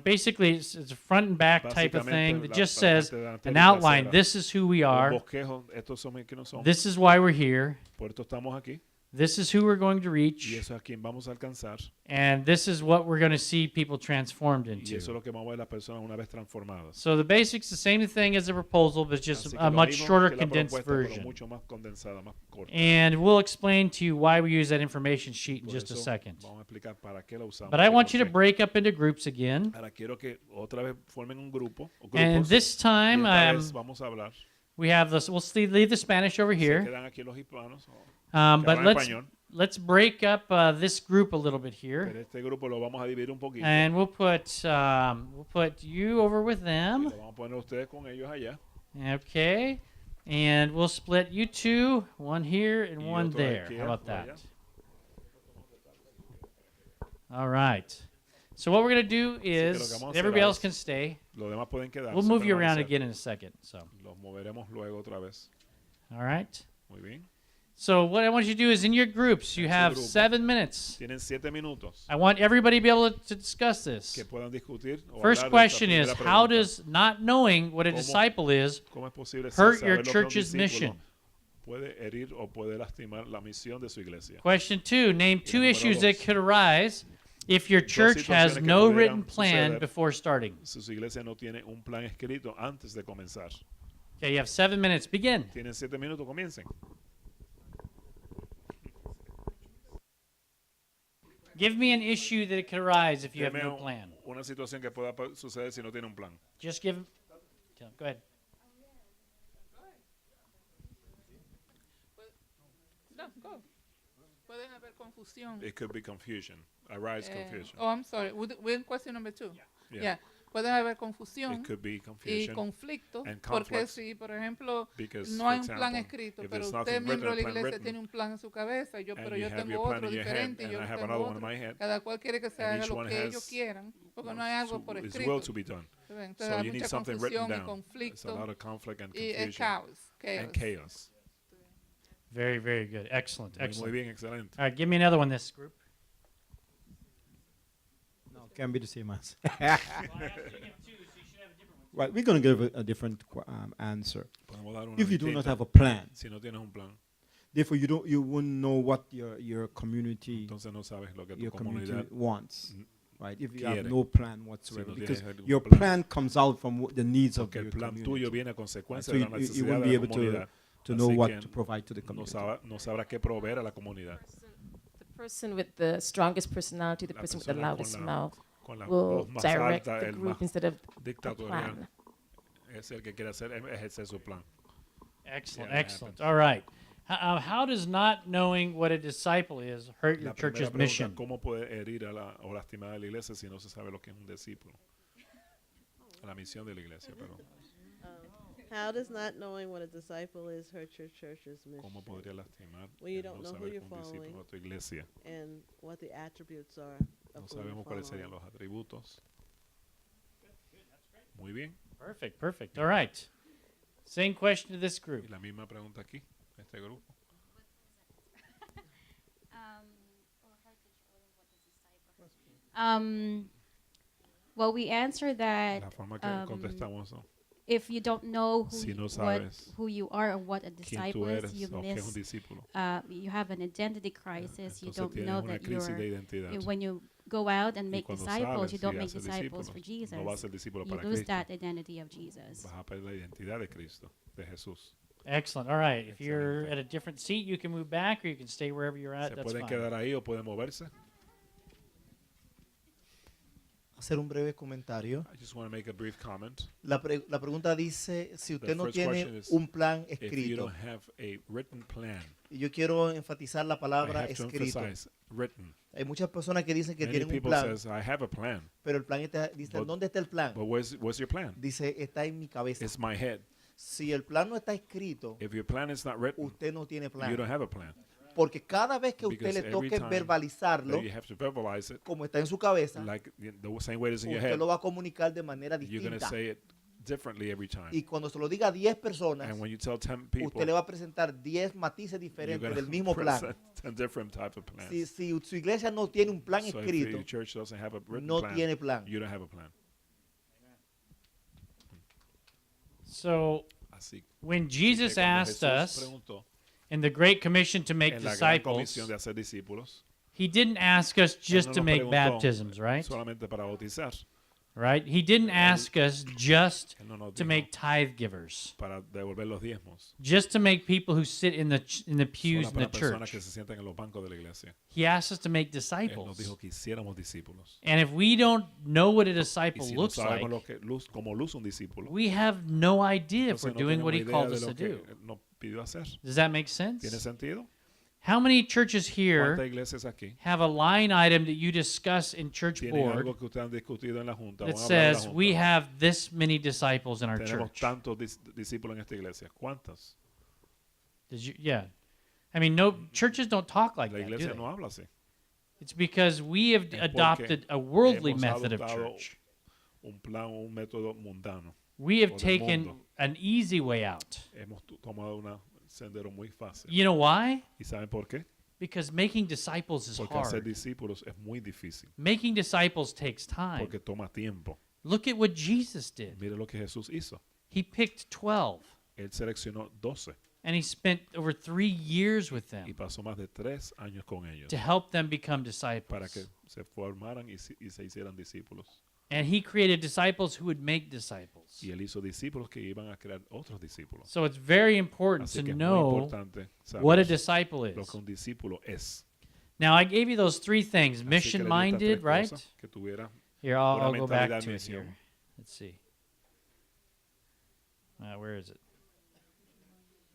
basically it's a front and back type of thing that just la says parte delantera an y outline. trasera. This is who we are. Los bosquejos, estos son quienes son. This is why we're here. Por esto estamos aquí. This is who we're going to Y reach. eso es a quien vamos a alcanzar. And this is what we're going to see people transformed Y eso es into. lo que vamos a ver las personas una vez transformadas. So the basics, the same thing as the proposal, but just Así que a lo much mismo shorter, que la condensed propuesta, pero version. mucho más condensada, más corta. And we'll explain to you why we use that information sheet in Por just a eso second. Vamos a explicar para qué la usamos. But I y want por you to qué. break up into groups again. Ahora quiero que otra vez formen un grupo. O And grupos, this y time, esta vez vamos a hablar. we have this. We'll leave the Spanish over Se here. quedan aquí los hispanos. But hablan let's español. let's break up this group a little bit Pero here. este grupo lo vamos a dividir un poquito. And we'll put you over with Y them. lo vamos a poner ustedes con ellos allá. Okay. And we'll split you two, one here and Y one otro there. aquí, How about allá. that? All right. So what we're going to do Así que lo que is, vamos a hacer everybody else es- can stay. Los demás pueden quedarse. We'll move you around permanecer. again in a second. So, Los moveremos luego otra vez. all right. Muy bien. So what I want you to do is in your groups, you En su have grupo. 7 minutes. Tienen 7 minutos I want everybody to be able to discuss this. que puedan discutir. O First hablar de esta question is, primera how pregunta. does not knowing what a ¿Cómo- disciple is ¿Cómo es posible hurt saber your lo que un church's discípulo mission? puede herir o puede lastimar la misión de su iglesia? Question 2, name 2 número issues that dos. could arise if your church has situaciones que no pudieran written plan suceder before starting. Si su iglesia no tiene un plan escrito antes de comenzar. Okay, you have 7 minutes. Begin. Tienen 7 minutos, comiencen. Give me an issue that could arise if you have Deme no plan. una situación que pueda suceder si no tiene un plan. Just give. Go ahead. No, go. Pueden haber confusión. It could be confusion. Arise confusion. Oh, I'm sorry. We're in question number 2. Yeah. Yeah. Puede haber confusión It could be y confusion conflicto, and porque conflicts. si, por ejemplo, Because, no for hay un plan example, escrito, if pero there's usted, nothing miembro de la written, a plan iglesia, written, tiene un plan en su cabeza, and pero you yo have tengo your plan otro in your head, diferente, y and yo I have tengo another one in otro. my head, Cada cual quiere que se and haga each lo one que has ellos quieran, porque no hay algo por its escrito. will to be done. Entonces So hay you need mucha something written confusión y down. It's a conflicto lot of conflict and y confusion caos. and chaos. Very, very good. Excellent. Muy Excellent. bien, excelente. All right, give me another one, this group. No, can be the same answer. Right, we're going to give a different answer. Podemos dar una If you do not distinta. have a plan, Si no tienes un plan, therefore you wouldn't know what your community entonces no sabes lo que tu your community comunidad wants. Right, if you have quiere. no plan whatsoever, Si no because tienes un your plan. plan comes out from the needs of porque el your plan community. tuyo viene a consecuencia So de you, la you necesidad wouldn't de be la able comunidad. to know Así what que to provide to the no community. no sabrá qué proveer a la comunidad. The person with the strongest personality, the La person with the persona con loudest la- mouth, con la will voz más direct alta, the el group más instead of the dictatorial. plan. Es el que quiere hacer, ejercer su plan. Excellent. Yeah, that Excellent. happens. All right. How does not knowing what a disciple is hurt your La primera church's pregunta, mission? ¿cómo puede herir o lastimar a la iglesia si no se sabe lo que es un discípulo? La misión de la iglesia, perdón. How does not knowing what a disciple is hurt your church's mission? ¿Cómo podría lastimar When you el don't no know who saber you're que un discípulo following de tu iglesia? and what the attributes are No of who you're sabemos cuáles serían following. los atributos. Muy bien. Perfect. Perfect. All right. Same question to this Y group. la misma pregunta aquí, este grupo. Well, we answer that La forma que contestamos, ¿no? if you don't know Si no sabes who you are and what a quién tú disciple eres is, you o qué es un miss. discípulo. You have an identity crisis. You Entonces don't tienes know una that crisis de you're. identidad. When you go out and Y make cuando disciples, you sales don't y make haces disciples for discípulos, Jesus. no vas a ser discípulo You para lose Cristo. that identity of Jesus. Vas a perder la identidad de Cristo, de Jesús. Excellent. All right. If you're at a different seat, you can move back or you can stay wherever you're at. Se That's pueden fine. quedar ahí o pueden moverse. Hacer un breve comentario. I just want to make a brief comment. La pregunta dice, si The usted no first question tiene is, un plan if you escrito, don't have a written plan, y yo quiero enfatizar la I palabra have to escrito. emphasize written. Hay muchas personas que dicen que Many tienen un people plan, says, I have a plan, pero el plan está, dice, But- ¿dónde está el plan? but where's your plan? Dice, está en mi cabeza. It's my head. Si el plan no está escrito, If your plan is not written, usted no tiene you plan. don't have a plan. Porque cada vez que usted Because le every toque time verbalizarlo, that you have to verbalize it, como está en su cabeza, like the same way it is in your usted head, lo va a comunicar de manera you're going to distinta. say it differently every time. Y cuando se lo diga a 10 personas, And when you tell 10 people, usted le va a presentar 10 matices you're diferentes going del to mismo plan. present 10 different type of plans. Si su iglesia no tiene un plan So if escrito, your church doesn't have a written no plan, tiene plan. you don't have a plan. So Así when que Jesus cuando asked Jesús us preguntó in the Great Commission to make en la gran disciples, comisión de hacer discípulos, he didn't ask us Él just no to nos make preguntó baptisms, right? solamente para bautizar, Right? He didn't ask us just Él no nos to dijo make tithe givers, para devolver los diezmos, just to make people who sit in the pews solo in the para personas que church. se sientan en los bancos de la iglesia. He asked us to make Él nos disciples. dijo que hiciéramos discípulos. And if we don't know what a Y disciple si no looks sabemos like, cómo luce un discípulo, we have no idea if entonces we're no doing what he tenemos idea called de us lo to que do. Él nos pidió hacer. Does that make ¿Tiene sense? sentido? How many churches here ¿Cuántas iglesias aquí have a line item that you discuss in church tienen board algo que ustedes han discutido en la junta? that Van a hablar en la says junta. we have this many disciples in our Tenemos church? tantos discípulos en esta iglesia. ¿Cuántas? Yeah. I mean, no churches don't talk like La that, do iglesia they? no habla así. It's because we have Es porque adopted a worldly hemos method of adoptado church. un plan, un método mundano. We have o del taken mundo. an easy way out. Hemos tomado un sendero muy fácil. You know why? ¿Y saben por qué? Because making disciples is Porque hacer hard. discípulos es muy difícil. Making disciples takes time. Porque toma tiempo. Look at what Jesus did. Mire lo que Jesús hizo. He picked 12, Él seleccionó 12 and he spent over 3 years with y them pasó más de 3 años con ellos to help them become para que disciples. se formaran y se hicieran discípulos. And he created disciples who would make disciples. Y él hizo discípulos que iban a crear otros discípulos. So it's very important Así to que es muy know importante saber what a disciple lo is. que un discípulo es. Now, I gave you those 3 things, Así que mission le di estas minded, tres right? cosas, que tuviera Here, una I'll go back mentalidad to it misión. here. Let's see. Where is it?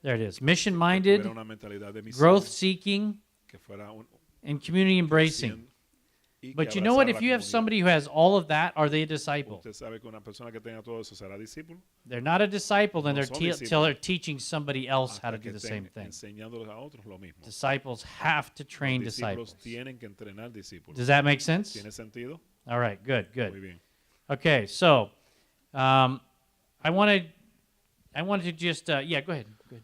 There it is. Mission Que minded, tuviera una mentalidad de misión, growth seeking, que fuera and community embracing. y que But you know what? abrazara If you la have comunidad. somebody who has all of that, are they a disciple? Usted sabe que una persona que tenga todo eso será discípulo. They're not a disciple, then No they're son till discípulos. they're teaching somebody else how to Hasta do que the same estén thing. enseñándoles a otros lo mismo. Disciples have to train Los discípulos disciples. tienen que entrenar discípulos. Does that make sense? ¿Tiene sentido? All right, good, Muy good. bien. Okay, so I wanted to just yeah, go ahead. Go ahead.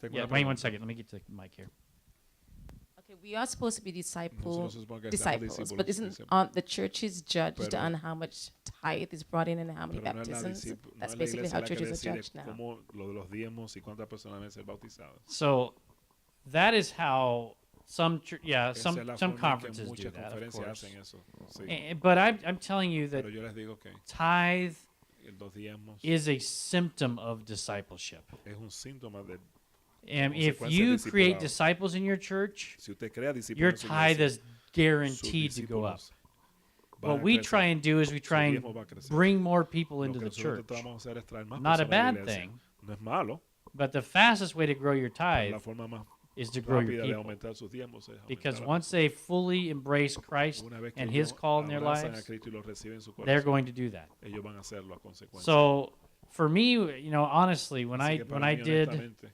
Tengo Yeah, una wait 1 pregunta. second. Let me get to the mic here. Okay, we are supposed to be Nosotros supone que seamos disciples, but isn't discípulos. aren't the churches judged Pero- on how much tithe is brought in and how many Pero no es la baptisms? discípulo- no That's es la basically iglesia how la que churches are decide judged now. cómo lo de los diezmos y cuántas personas deben ser bautizadas. So that is how some Esa es la some forma en que conferences do muchas that, of conferencias course. hacen eso. Sí. But I'm telling you that Pero yo les digo que tithe los diezmos is a symptom of discipleship. es un síntoma de And if consecuencia you del create discipulado. disciples in your church, Si usted crea discípulos your en su tithe iglesia, is guaranteed sus to go up. discípulos van What a we crecer. try and do is we Su try diezmo va a and crecer. bring more people Lo into que the nosotros church. tratamos de hacer es traer más Not a personas a la bad iglesia. thing, No es malo, but the fastest way to grow your pero tithe la forma más is to grow your rápida de people. aumentar sus diezmos es Because aumentar once they fully embrace Christ una vez que and His ellos call in their abrazan a lives, Cristo y lo reciben en su they're corazón, going to do that. ellos van a hacerlo a consecuencia. So for me, honestly, when Así I que when para I mí, did honestamente,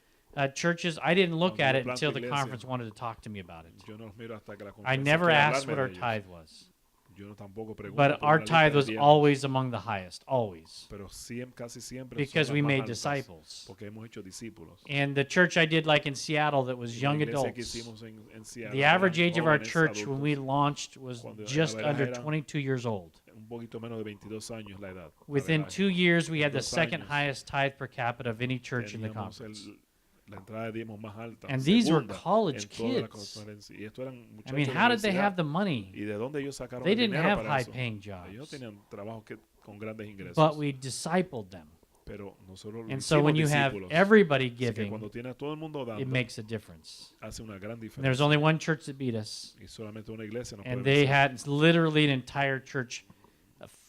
churches, I didn't look Cuando at yo it planto until the iglesia, conference wanted to talk to me about it. yo no los miro hasta que la I conferencia never quiera asked hablarme what de our ellos. tithe was. Yo no tampoco pregunto But por our una lista tithe de was diezmos, always among the highest, always. pero casi siempre Because son we las más made altas, disciples. porque hemos hecho discípulos. And the church I did like in Seattle that was Y la young iglesia que adults. hicimos en Seattle, The average eran age of our jóvenes church when adultos. we launched was Cuando just la under era 22 years old. un poquito menos de 22 años la edad. la Within verdad. 2 years, we had the 2 second años highest tithe per capita of any church in the teníamos conference. la entrada de diezmos más alta. And these were segunda college en toda la kids. conferencia. Y estos eran I muchachos mean, de how did they universidad. have the money? ¿Y de dónde ellos sacaron They el didn't dinero have para eso? high-paying Ellos jobs. tenían trabajos con grandes ingresos. But we discipled them. Pero nosotros And so when you have discípulos. everybody Así que giving, cuando tiene a todo el mundo dando, it makes a difference. hace una gran And there's diferencia. only one church that beat us. Y solamente una iglesia no And puede they vencer. had literally an entire church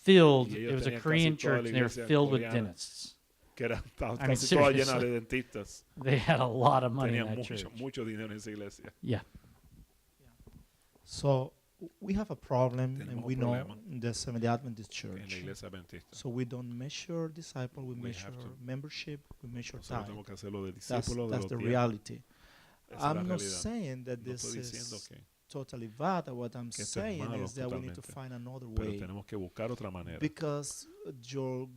filled. Y ellos It was a tenían Korean casi toda la church, and they were iglesia filled with coreana. dentists. Que era, estaba I mean, casi toda llena seriously. de dentistas. They had a lot of money in Tenían that church. mucho dinero en esa iglesia. Yeah. So we have a problem, Tenemos and un we know problema in the Seventh-day Adventist En la Church. iglesia adventista. So we don't measure disciple, we We measure have to- membership, we measure Nosotros tithe. tenemos que hacerlo de That's, discípulos, de that's los the diezmos. reality. Esa es la I'm not realidad. saying that No this estoy diciendo is que totally bad. What I'm que esto es saying malo is that we need to totalmente. find another Pero way, tenemos que buscar otra manera. because your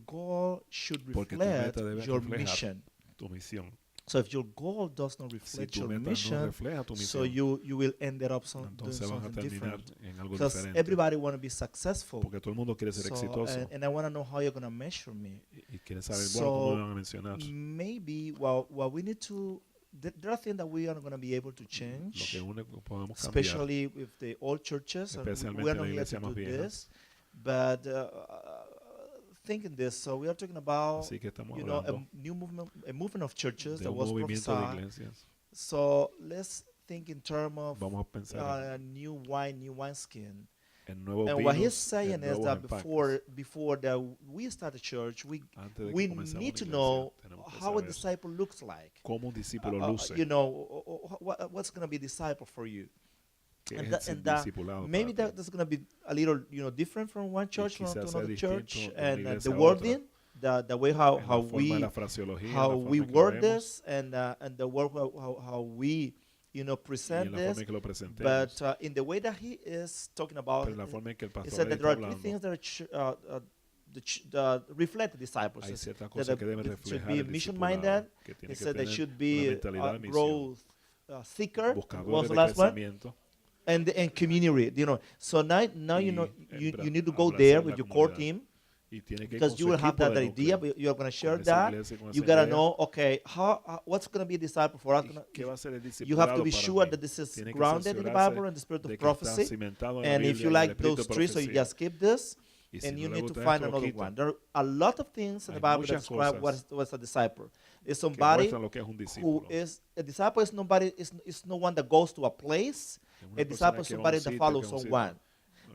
goal should Porque tu reflect meta debe your reflejar mission. tu misión. So if your goal does not Si reflect tu your meta no mission, refleja tu so misión, you will end up doing entonces van a something terminar different. en algo Because diferente. everybody want to be successful. Porque todo el mundo quiere ser So, exitoso. and I want to know how you're going to measure me. Y quiere saber, bueno, cómo So me van a mencionar. maybe what we need to, there are things that we are going to be able to Lo change, que único que podemos cambiar, especially with the old churches. And Especialmente we are la not here iglesia to más do vieja. this, but thinking this. So we are talking about, así que estamos you know, hablando a movement of churches de that un was movimiento de prophesied. iglesias. So let's think in terms of Vamos a pensar en new wine skin. And what he's saying is that before that we start the church, we need to know how a disciple looks like. You know, what's going to be a disciple for you. And maybe that's going to be a little, you know, different from one church to another church, and the wording, the way how we word this, and the word how we, you know, present this. But in the way that he is talking about, he said that there are three things that reflect the disciples. That should be mission-minded. He said they should be growth seeker. What was the last one? And community, you know. So now you know you need to go there with your core team, because you will have that idea, but you're going to share that. You got to know, okay, what's going to be a disciple for us? You have to be sure that this is grounded in the Bible and the spirit of prophecy. And if you like those three, so you just skip this, and you need to find another one. There are a lot of things in the Bible that describe what's a disciple. It's somebody who is a disciple. Is nobody. Is no one that goes to a place. A disciple is somebody that follows someone.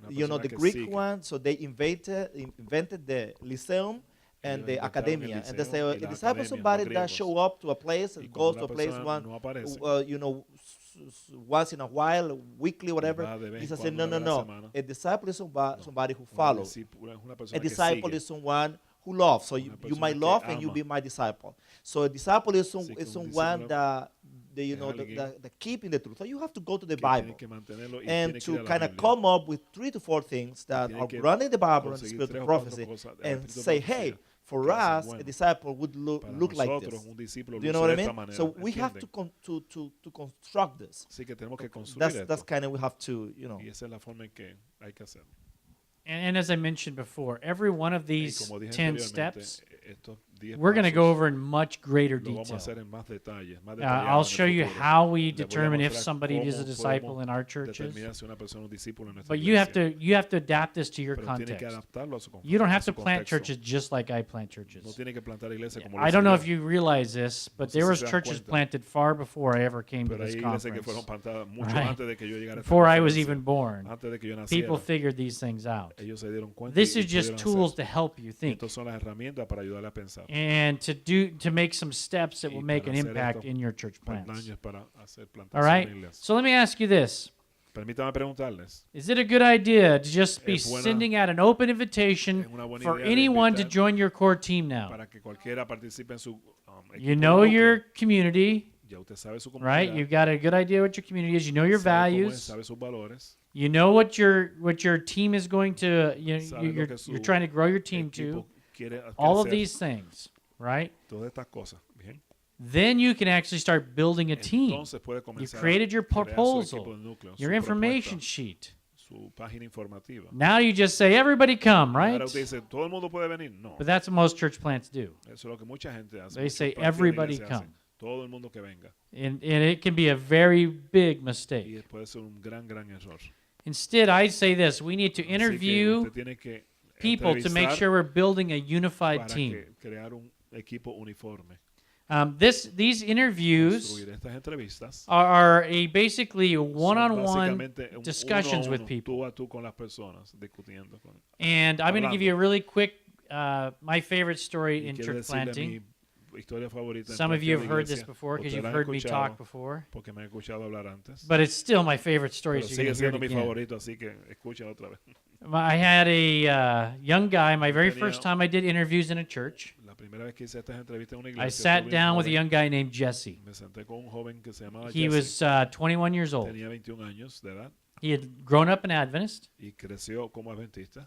You know, the Greek one, so they invented the lyceum and the academia. And they say a disciple is somebody that show up to a place and goes to a place you know, once in a while, weekly, whatever. Jesus said, no. A disciple is somebody who follows. A disciple is someone who loves. So you might love and you be my disciple. So a disciple is someone that keeping the truth. So you have to go to the Bible and to kind of come up with 3 to 4 things that are running the Bible and the spirit of prophecy, and say, hey, for us, a disciple would look like this. Do you know what I mean? So we have to construct this. That's kind of we have to, you know. And as I mentioned before, every one of these 10 steps, we're going to go over in much greater detail. I'll show you how we determine if somebody is a disciple in our churches. But you have to adapt this to your context. You don't have to plant churches just like I plant churches. I don't know if you realize this, but there was churches planted far before I ever came to this conference. Right? Before I was even born. People figured these things out. This is just tools to help you think. And to make some steps that will make an impact in your church plants. All right? So let me ask you this. Is it a good idea to just be sending out an open invitation for anyone to join your core team now? You know your community, right? You've got a good idea what your community is. You know your values. You know what your team is going to. You're trying to grow your team to. All of these things, right? Then you can actually start building a team. You've created your proposal, your information sheet. Now you just say, everybody come, right? But that's what most church plants do. They say, everybody come. And it can be a very big mistake. Instead, I say this: we need to interview people to make sure we're building a unified team. These interviews are basically one-on-one discussions with people. And I'm going to give you a really quick, my favorite story in church planting. Some of you have heard this before because you've heard me talk before. But it's still my favorite story, so you're going to hear it again. I had a young guy, my very first time I did interviews in a church. I sat down with a young guy named Jesse. He was 21 years old. He had grown up an Adventist,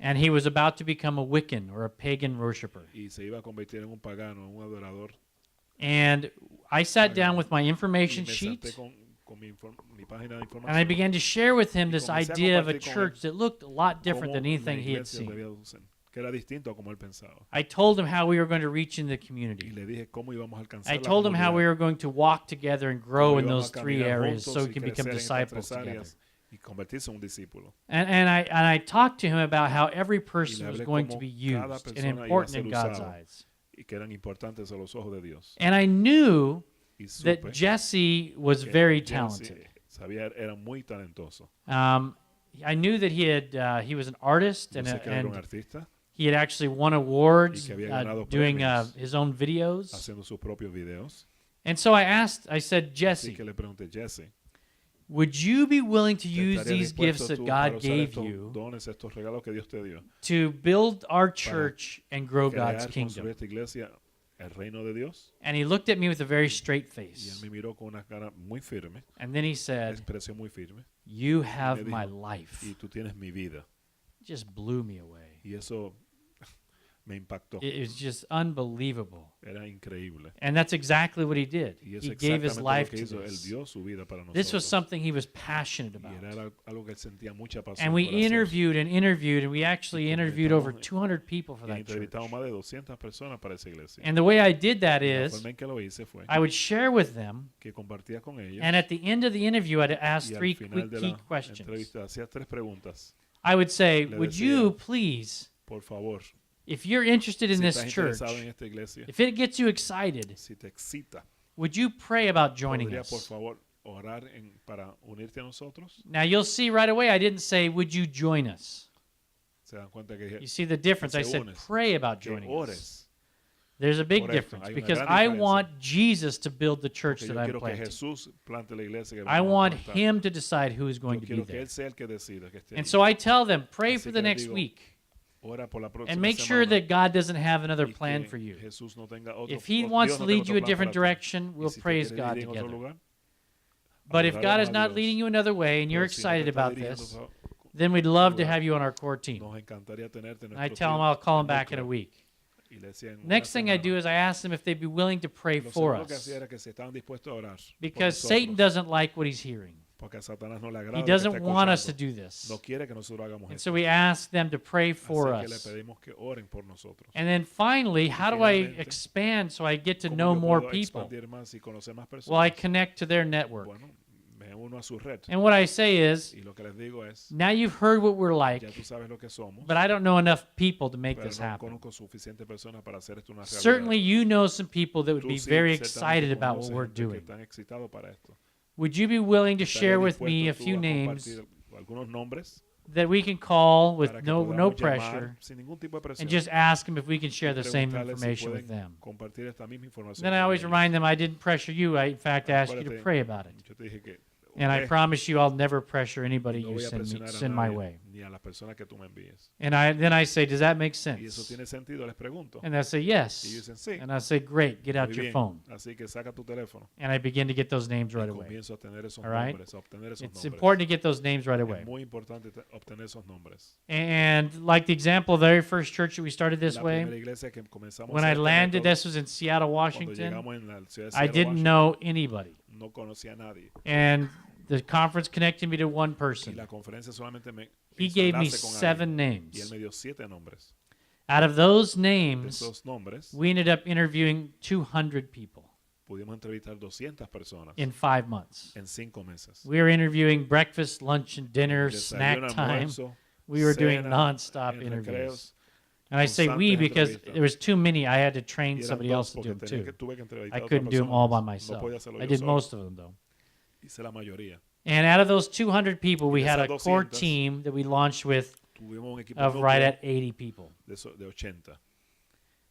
and he was about to become a Wiccan, or a pagan worshiper. And I sat down with my information sheet, and I began to share with him this idea of a church that looked a lot different than anything he had seen. I told him how we were going to reach in the community. I told him how we were going to walk together and grow in those 3 areas so we can become disciples together. And I talked to him about how every person was going to be used and important in God's eyes. And I knew that Jesse was very talented. I knew that he was an artist Yo and, sé que era un artista he had actually won awards y que había ganado doing premios his own videos. haciendo sus propios videos. And so I said, Así Jesse, que le pregunté, Jesse, would you be willing to ¿te use estarías these gifts dispuesto that tú para God usar gave estos you dones, estos regalos que Dios te dio, to build our church and grow crear, God's construir kingdom? esta iglesia, el reino de Dios? And he looked at me with a very straight Y él face. me miró con una cara muy firme, And then he una said, expresión muy firme. you Y me have dijo, my life. y tú tienes mi vida. It just blew me away. Y eso me impactó. It was just unbelievable. Era increíble. And that's exactly what he did. Y He eso gave his exactamente life lo que to hizo. Él this. dio su vida para This was nosotros. something he was passionate Y about. era algo que él sentía mucha pasión And we por hacer. interviewed, and we actually Y interviewed over entrevistamos, 200 people for Y that church. entrevistamos más de 200 personas para esa iglesia. And the way I did that Y la is, forma en que lo hice fue I would share with them, que compartía con ellos. and at the end of the interview, I'd ask Y al 3 final de key la questions. entrevista hacía 3 preguntas. I would say, Le would decía, you please, por favor, if you're interested in si this estás church, interesado en esta iglesia, if it gets you excited, si te excita, would you pray about joining ¿podría por us? favor orar para unirte a nosotros? Now you'll see right away, I didn't say, would you join us? Se dan cuenta que You see the difference. I se said, unes, pray about que joining us. ores. There's a big Correcto, difference hay una because gran I diferencia. want Jesus to build the church Porque that yo I'm quiero que planting. Jesús plante la iglesia que I vamos a want plantar. him to decide who is going Yo to be quiero que there. él sea el que decida que esté And ahí. so I tell them, pray Así for que the les next digo, week ora por la próxima and make sure semana, that God doesn't have another y plan que for you. Jesús no tenga otro, If he Dios wants no to tenga lead otro you a plan different para ti. direction, Y we'll si te praise quiere God dirigir en otro together. lugar, But if God adoraremos is a not Dios. leading you another way and you're Pero si no te excited está about dirigiendo this, a- then we'd love to lugar, have you on our core team. nos encantaría tenerte en And I nuestro tell them team, I'll call them en back in a núcleo. week. Y le decía en una Next thing I semana. do is I ask them if they'd be willing to pray Lo for segundo que us. hacía era que se estaban dispuestos a orar por Because nosotros, Satan doesn't like what he's hearing. porque a Satanás no le agrada He lo que doesn't está want us to escuchando. do this. No quiere que nosotros hagamos And esto. so we ask them to pray for Así que le us. pedimos que oren por nosotros. And then finally, how do I finalmente, expand so I get to ¿Cómo know yo more puedo people? expandir más y conocer más personas? Well, I connect to their network. Bueno, me uno a su red. And what I say is, Y lo que les digo es, now you've heard what we're ya like, tú sabes lo que somos, but I don't know enough people to make pero this no happen. conozco suficientes personas para hacer esto una realidad. Certainly, you know some people that would Tú be sí, very ciertamente excited about what conoces we're gente que doing. están excitados para esto. Would you be willing to ¿Estarías share with me a dispuesto tú few a names compartir algunos nombres that we can call with para que no podamos pressure llamar sin ningún tipo de presión and just ask them if we can y share the same preguntarles si information with pueden them? compartir esta misma información Then I con always ellos? remind them I didn't pressure you. I, in fact, asked you to Acuérdate, pray about it. yo te dije que And I oré, promise you I'll never pressure anybody no you voy a presionar a send my nadie, way. ni a las personas que tú me envíes. And then I say, does that make Y eso sense? tiene sentido, les pregunto. And they say, Y yes. ellos dicen sí. And I say, great, get out Muy your bien. phone. Así que saca tu teléfono. And I begin to get those names Y right away. comienzo a tener esos All right? nombres, a obtener esos It's nombres. important to get those names right away. Es muy importante obtener esos nombres. And like the example of the very first church that we started this La way, primera iglesia que comenzamos when a I hacer este landed, método, this was in Seattle, cuando Washington, llegamos en la ciudad de I Seattle, didn't Washington, know anybody. no conocía a nadie. And the conference connected me to one Y person. la conferencia solamente me He hizo gave me enlace con 7 alguien. Y él names. me dio 7 nombres. Out of those De names, esos nombres, we ended up interviewing 200 people pudimos entrevistar 200 personas in 5 months. en 5 meses. We were interviewing breakfast, lunch, and dinner, Desayuno, snack time. almuerzo, We were doing cena, nonstop en interviews. recreos, And I say we constantes because entrevistas. there was too many. I had to train Y eran somebody dos else to do porque them tenía que- too. tuve que entrevistar I a otra couldn't do them persona all by más. No myself. podía hacerlo I yo did solo. most of them though. Hice la mayoría. And out of those 200 people, we de had a esas core 200, team that we launched with Tuvimos un equipo of núcleo right at 80 people. de 80.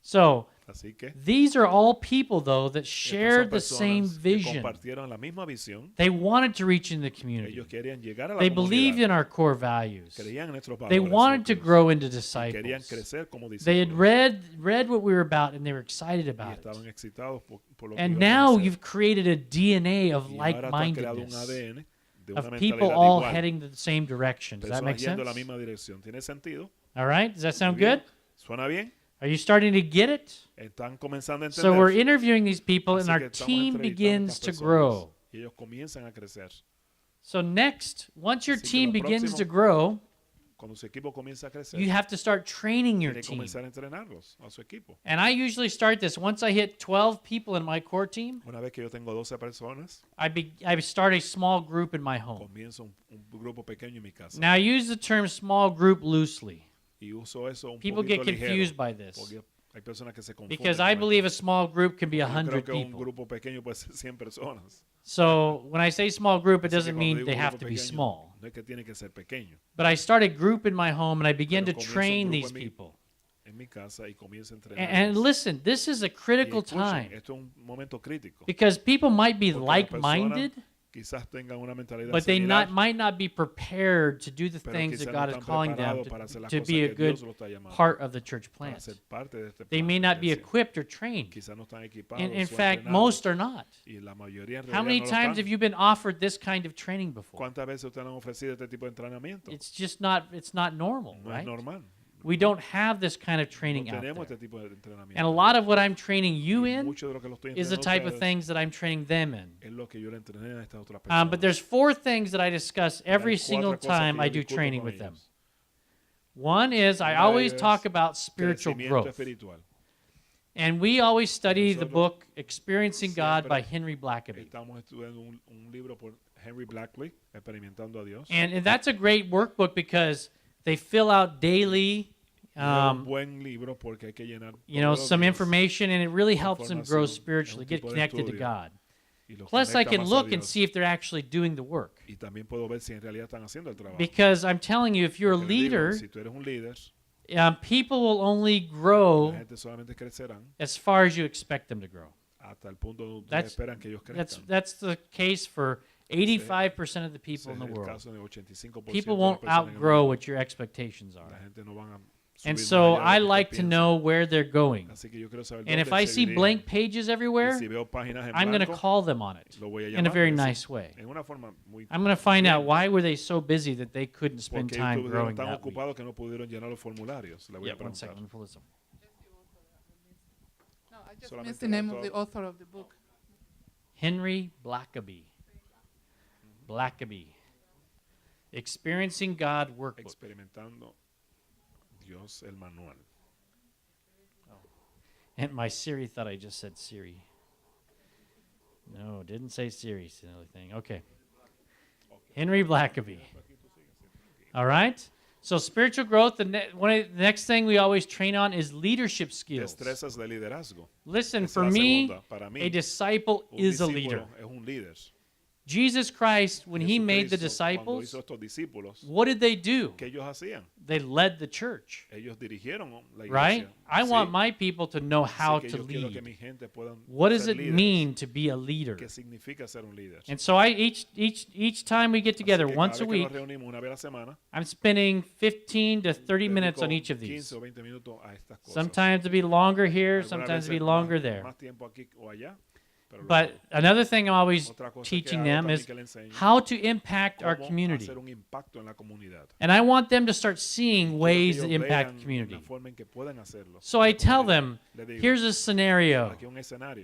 So Así que these are all people, though, that estas shared son the same personas que vision. compartieron la misma visión. They wanted to reach in the community. Ellos querían llegar a la They believed comunidad. in our core values. Creían en nuestros They valores, wanted to nosotros. grow into Querían disciples. crecer como They had discípulos. read what we were about, and they were excited Y about it. estaban excitados por lo que And iban a now hacer. you've created a DNA of Y ahora tú has creado un like-mindedness, ADN de una of people mentalidad all igual. heading the same direction. Does that make Personas yendo a la sense? misma dirección. ¿Tiene sentido? All right. Does that sound Muy bien. good? ¿Suena bien? Are you starting to get it? Están comenzando a So we're entender. interviewing these people, and Así our que estamos team entrevistando a begins estas to personas grow. Y ellos comienzan a crecer. So next, once your Así que team lo begins próximo, to grow, Cuando su equipo comienza a crecer, you have to start training your tiene que team. comenzar a entrenarlos a su equipo. And I usually start this once I hit 12 people in my core team. Una vez que yo tengo 12 personas, I start a small group in my home. comienzo un grupo pequeño en mi casa. Now I use the term small group loosely Y uso eso un People poquito get confused ligero, by this. porque hay personas que se confunden because con I esto. believe a small group can be Yo 100 creo que un people. grupo pequeño puede ser 100 personas. So when I say small group, it doesn't mean they have to be small. But I started group in my home, and I began to train these people. And listen, this is a critical time because people might be like-minded, but they might not be prepared to do the things that God is calling them to be a good part of the church plant. They may not be equipped or trained. And in fact, most are not. How many times have you been offered this kind of training before? It's just not, it's not normal, right? We don't have this kind of training out there. And a lot of what I'm training you in is the type of things that I'm training them in. But there's 4 things that I discuss every single time I do training with them. One is I always talk about spiritual growth. And we always study the book Experiencing God by Henry Blackaby. And that's a great workbook because they fill out daily some information, and it really helps them grow spiritually, get connected to God. Plus, I can look and see if they're actually doing the work. Because I'm telling you, if you're a leader, people will only grow as far as you expect them to grow. That's the case for 85% of the people in the world. People won't outgrow what your expectations are. And so I like to know where they're going. And if I see blank pages everywhere, I'm going to call them on it in a very nice way. I'm going to find out why were they so busy that they couldn't spend time growing that week. Yep, 1 second, let me pull this up. No, I just missed the name of the author of the book. Henry Blackaby. Blackaby. Experiencing God Workbook. Dios el manual. And my Siri thought I just said Siri. No, didn't say Siri. It's another thing. Okay. Henry Blackaby. All right. So spiritual growth. The next thing we always train on is leadership skills. Listen, for me, a disciple is a leader. Jesus Christ, when he made the disciples, what did they do? They led the church. Right? I want my people to know how to lead. What does it mean to be a leader? And so each time we get together once a week, I'm spending 15 to 30 minutes on each of these. Sometimes it'll be longer here, sometimes it'll be longer there. But another thing I'm always teaching them is how to impact our community. And I want them to start seeing ways to impact the community. So I tell them, here's a scenario.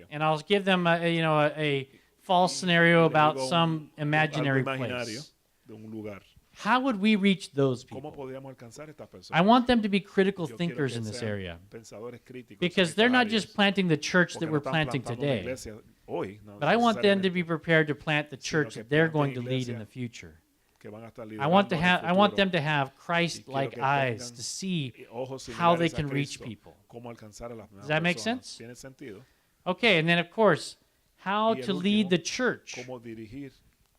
And I'll give them a false scenario about some imaginary place. How would we reach those people? I want them to be critical thinkers in this area. Because they're not just planting the church that we're planting today. But I want them to be prepared to plant the church that they're going to lead in the future. I want them to have Christ-like eyes to see how they can reach people. Does that make sense? Okay, and then of course, how to lead the church.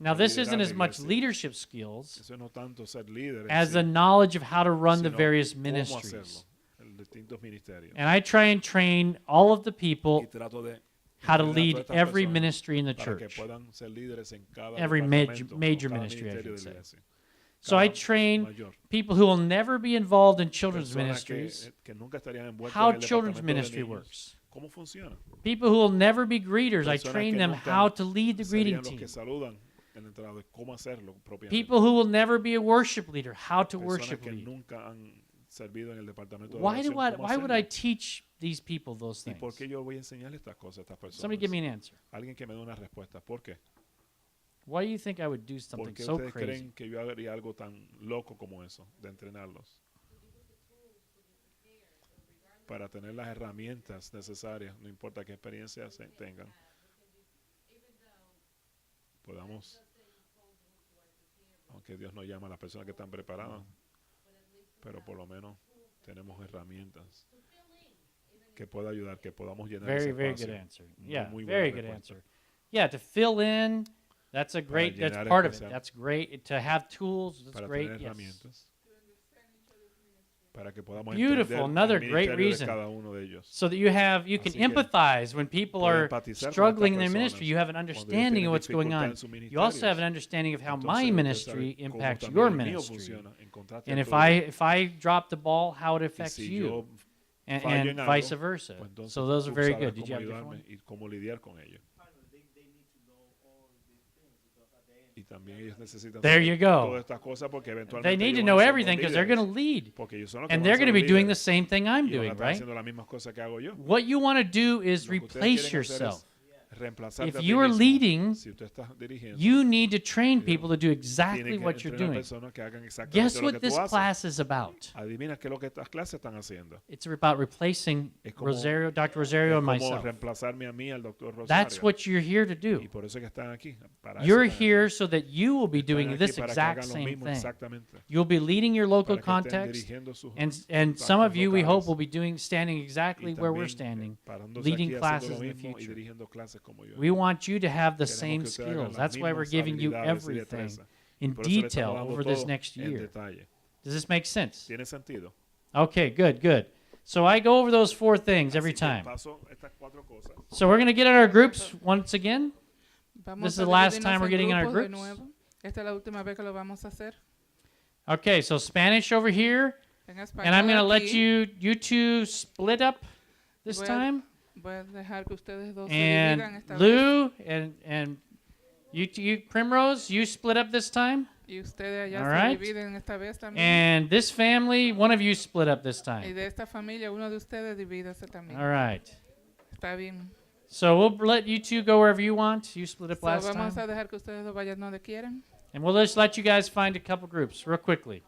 Now, this isn't as much leadership skills as the knowledge of how to run the various ministries. And I try and train all of the people how to lead every ministry in the church. Every major ministry, I should say. So I train people who will never be involved in children's ministries, how children's ministry works. People who will never be greeters, I train them how to lead the greeting team. People who will never be a worship leader, how to worship lead. Why would I teach these people those things? Somebody give me an answer. Why do you think I would do something so crazy? Para tener las herramientas necesarias, no importa qué experiencias tengan, podamos, aunque Dios no llama a las personas que están preparadas, pero por lo menos tenemos herramientas que pueda ayudar, que podamos llenar ese espacio. Very good answer. Yeah, very good answer. Yeah, to fill in, that's a great, that's part of it. That's great. To have tools, that's great. Yes. Beautiful, another great reason. So that you can empathize when people are struggling in their ministry. You have an understanding of what's going on. You also have an understanding of how my ministry impacts your ministry. And if I drop the ball, how it affects you. And vice versa. So those are very good. Did you have a different one? There you go. They need to know everything because they're going to lead. And they're going to be doing the same thing I'm doing, right? What you want to do is replace yourself. If you are leading, you need to train people to do exactly what you're doing. Guess what this class is about? It's about replacing Dr. Rosario and myself. That's what you're here to do. You're here so that you will be doing this exact same thing. You'll be leading your local context, and some of you, we hope, will be standing exactly where we're standing, leading classes in the future. We want you to have the same skills. That's why we're giving you everything in detail over this next year. Does this make sense? Okay, good. So I go over those 4 things every time. So we're going to get in our groups once again. This is the last time we're getting in our groups. Okay, so Spanish over here. And I'm going to let you two split up this time. And Lou and you Primrose, you split up this time. All right. And this family, one of you split up this time. All right. So we'll let you two go wherever you want. You split up last time. And we'll just let you guys find a couple groups real quickly.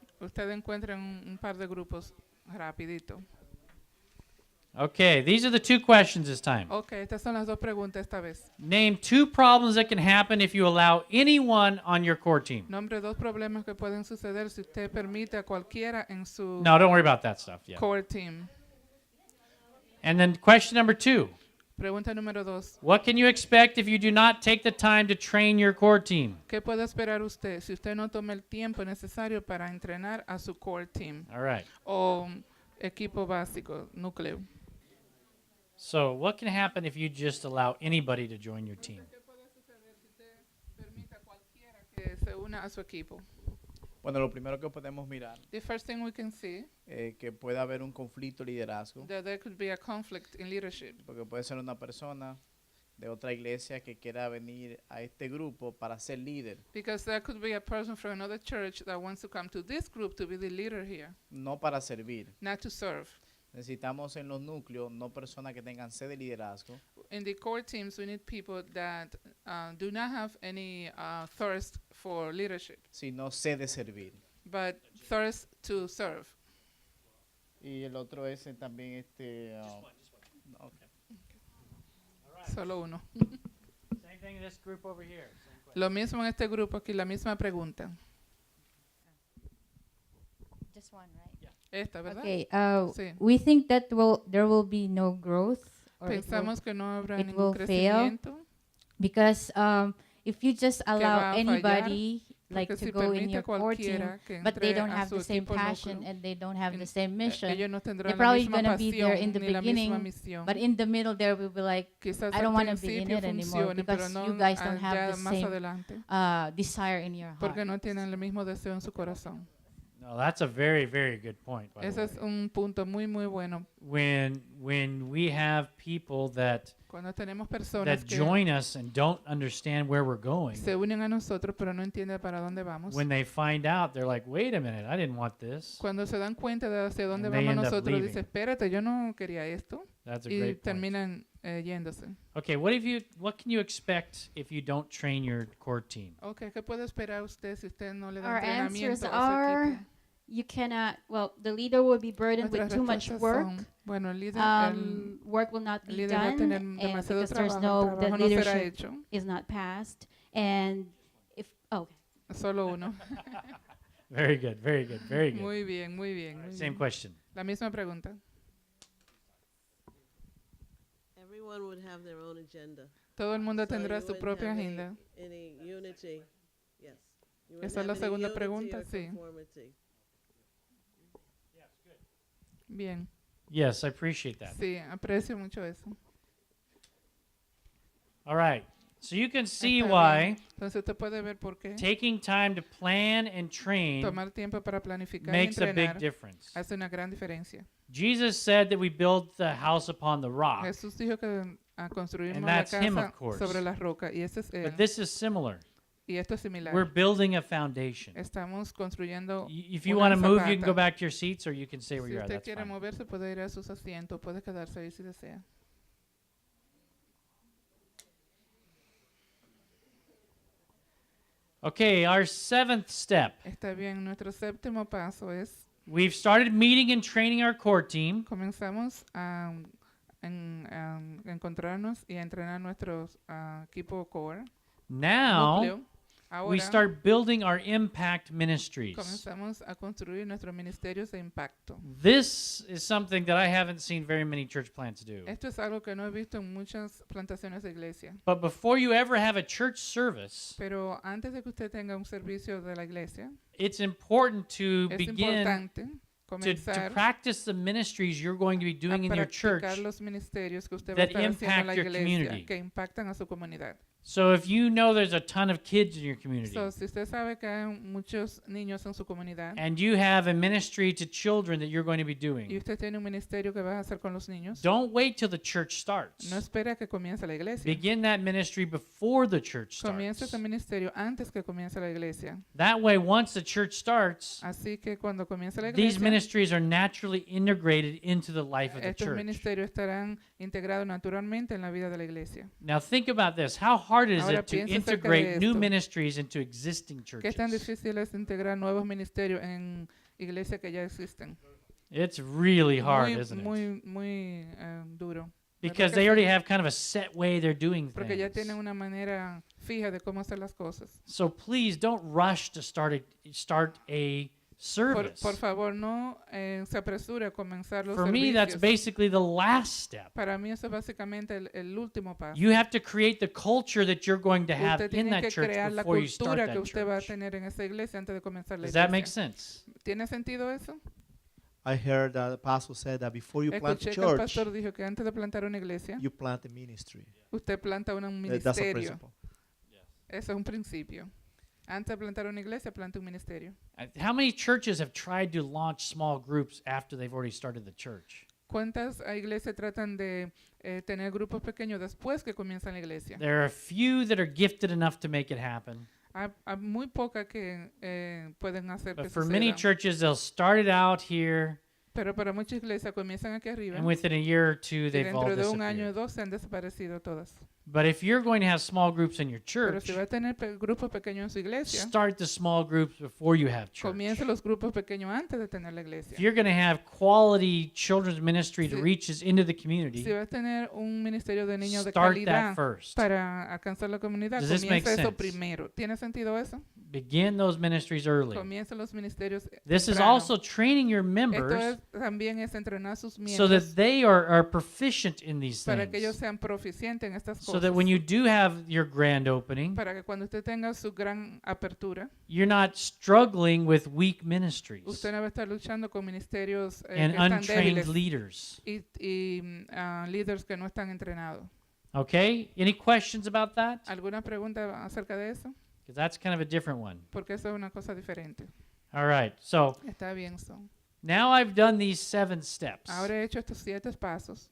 Okay, these are the 2 questions this time. Estas son las 2 preguntas esta vez. Name 2 problems that can happen if you allow anyone on your core team. Nombre 2 problemas que pueden suceder si usted permite a cualquiera en su No, don't worry about that stuff yet. core team. And then question number 2. Pregunta número 2. What can you expect if you do not take the time to train your core team? ¿Qué puede esperar usted si usted no toma el tiempo necesario para entrenar a su core team? All right. O equipo básico, núcleo. So what can happen if you just allow anybody to join your team? Bueno, lo primero que podemos mirar The first thing we can see que puede haber un conflicto de liderazgo. That there could be a conflict in leadership. Porque puede ser una persona de otra iglesia que quiera venir a este grupo para ser líder. Because there could be a person from another church that wants to come to this group to be the leader here. No para servir. Not to serve. Necesitamos en los núcleos no personas que tengan sed de liderazgo. In the core teams, we need people that do not have any thirst for leadership, sino sed de servir. But thirst to serve. Y el otro es también okay. Solo uno. Same thing in this group over here. Lo mismo en este grupo aquí, la misma pregunta. Just one, right? Esta, ¿verdad? Okay, sí. We think that there will be no growth, or Pensamos que no habrá it ningún will fail, crecimiento. Because if you just allow anybody like to go in your core team, but they don't have the same passion and they don't have the same mission, they're probably going to be there in the beginning, but in the middle there will be like, I don't want to be in it anymore because you guys don't have the same desire in your heart. Porque no tienen el mismo deseo en su corazón. No, that's a very, very good point. Ese es un punto muy, muy bueno. When we have people that Cuando tenemos personas that join us and don't understand where we're going, se unen a nosotros pero no entienden para dónde vamos. When they find out, they're like, wait a minute, I didn't want this. Cuando se dan cuenta de hacia dónde And vamos nosotros, dicen, espérate, yo no quería esto. That's a y great terminan yéndose. Okay, what can you expect if you don't train your core team? Okay, ¿qué puede esperar used si usted no le da Our answers entrenamiento a su are, equipo? you cannot, well, the leader will be burdened with too much work. Bueno, el líder, work will not be líder va a done, tener and demasiado because there's trabajo, the no será leadership hecho. is not passed. And if, Solo uno. Very good, very good, very good. Muy bien, muy bien. Muy Same bien. question. La misma pregunta. Everyone would have their own agenda. Todo el mundo tendrá su propia agenda. Esa es la segunda pregunta, sí. Bien. Yes, I appreciate that. Sí, aprecio mucho eso. All right. So you can see why Entonces usted puede ver por qué taking time to plan and train tomar tiempo para planificar y makes a big entrenar difference. hace una gran diferencia. Jesus said that we build the house upon the rock. Jesús dijo que construimos And la that's him, casa of course. sobre la roca y ese es él. But this is similar. Y esto es similar. We're building a foundation. Estamos construyendo If you una want to move, you can zapata. go back to your seats or you can stay where Si you are. usted That's quiere fine. moverse, puede ir a sus asientos, puede quedarse ahí si desea. Okay, our seventh step. Está bien, nuestro séptimo paso es We've started meeting and training our core team. comenzamos a encontrarnos y a entrenar nuestros equipo core. Now, núcleo. Ahora we start building our impact ministries. comenzamos a construir nuestros ministerios de impacto. This is something that I haven't seen very many church plants do. Esto es algo que no he visto en muchas plantaciones de iglesia. But before you ever have a church service, Pero antes de que usted tenga un servicio de la iglesia, it's important to es begin importante to comenzar practice the ministries you're going to be doing in your church practicar los ministerios que usted va a that estar haciendo en la impact your iglesia community. que impactan a su comunidad. So if you know there's a ton of kids in your community So, si usted sabe que hay muchos niños en su comunidad and you have a ministry to children that you're going to be y doing, usted tiene un ministerio que va a hacer con los niños, don't wait till the church starts. no espere a que comience la iglesia. Begin that ministry before the church Comience starts. ese ministerio antes que comience la iglesia. That way, once the church starts, Así que cuando comience la these iglesia, ministries are naturally integrated into the life of the estos church. ministerios estarán integrados naturalmente en la vida de la iglesia. Now think about this. How hard is Ahora it to piensa acerca de integrate new esto. ministries into existing ¿Qué tan churches? difícil es integrar nuevos ministerios en iglesias que ya existen? It's really hard, isn't it? Muy duro. ¿Verdad Because que they sí? already have kind of a set way they're doing Porque ya things. tienen una manera fija de cómo hacer las cosas. So please don't rush to start a service. Por favor, no se apresure a comenzar los For me, that's servicios. basically the last step. Para mí eso es básicamente el último paso. You have to create the culture that you're going to have Usted in tiene that que church crear la before you start cultura que that usted va a church. tener en esa iglesia antes de comenzar la Does that make iglesia. sense? ¿Tiene sentido eso? I heard that the pastor said that before you plant a Escuché que el church, pastor dijo que antes de plantar una iglesia, you plant a ministry. usted planta un That's a ministerio. principle. Eso es un principio. Antes de plantar una iglesia, planta un ministerio. How many churches have tried to launch small groups after they've already started the church? ¿Cuántas iglesias tratan de tener grupos pequeños después que comienzan la iglesia? There are a few that are gifted enough to make it happen. Hay muy pocas que pueden hacer But que for many suceda. churches, they'll start it out here, Pero para muchas iglesias comienzan aquí arriba and within a year or two, y they've all dentro de un año o disappeared. dos se han desaparecido todas. But if you're going to have small groups in your Pero church, si va a tener grupos pequeños en su iglesia, start the small groups before you have church. comience los grupos pequeños antes de tener la iglesia. If you're going to have quality children's ministry to Si- reach us into the community, Si va a tener un ministerio de niños de start calidad that first. para alcanzar la comunidad, Does this make comienza eso sense? primero. ¿Tiene sentido eso? Begin those ministries early. Comienza los ministerios This is temprano. also training your Esto members también es entrenar a sus so miembros that they are proficient in these para que ellos things. sean proficientes en estas So cosas. that when you do have your grand opening, Para que cuando usted tenga su gran apertura, you're not struggling with weak ministries usted no va a estar luchando con ministerios and que están untrained débiles leaders. y líderes que no están entrenados. Okay? Any questions about that? ¿Alguna pregunta acerca de eso? Because that's kind of a different one. Porque eso es una cosa diferente. All right. So Está bien, so. now I've done these 7 steps. Ahora he hecho estos 7 pasos.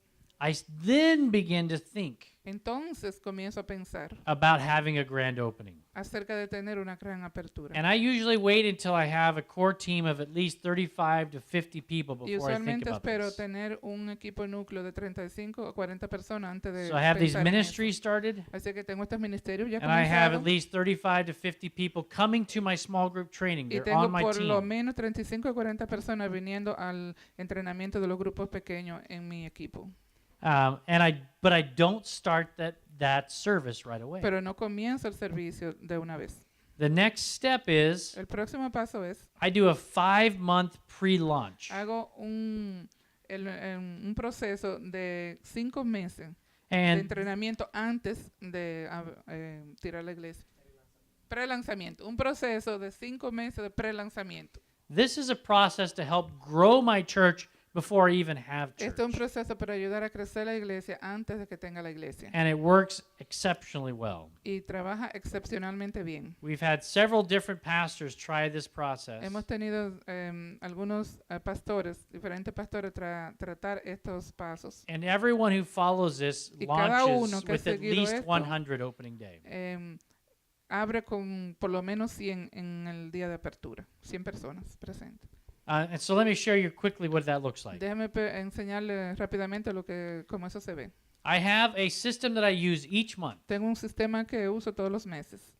Then begin to think Entonces comienzo a pensar about having a grand opening. acerca de tener una gran apertura. And I usually wait until I have a core team of at least 35 to 50 people Y before I think usualmente about espero this. tener un equipo núcleo de 35 o 40 personas antes de So I have these pensar en eso. ministries started, Así que tengo estos ministerios ya and I have comenzados at least 35 to 50 people coming to my small group training. y They're tengo on my por lo team. menos 35 o 40 personas viniendo al entrenamiento de los grupos pequeños en mi equipo. But I don't start that service right away. Pero no comienzo el servicio de una vez. The next step is El próximo paso es I do a 5-month pre-launch. hago un proceso de 5 meses. de entrenamiento antes de tirar la iglesia. Pre-lanzamiento, un proceso de 5 meses de pre-lanzamiento. This is a process to help grow my church before I even have church. Este es un proceso para ayudar a crecer la iglesia antes de que tenga la iglesia. And it works exceptionally well. Y trabaja excepcionalmente bien. We've had several different pastors try this process. Hemos tenido algunos pastores, diferentes pastores tratar estos pasos. And everyone who follows this launches with at least 100 opening day. Abre con por lo menos 100 en el día de apertura, 100 personas presentes. And so let me share you quickly what that looks like. Déjame enseñarle rápidamente cómo eso se ve. I have a system that I use each month. Tengo un sistema que uso todos los meses.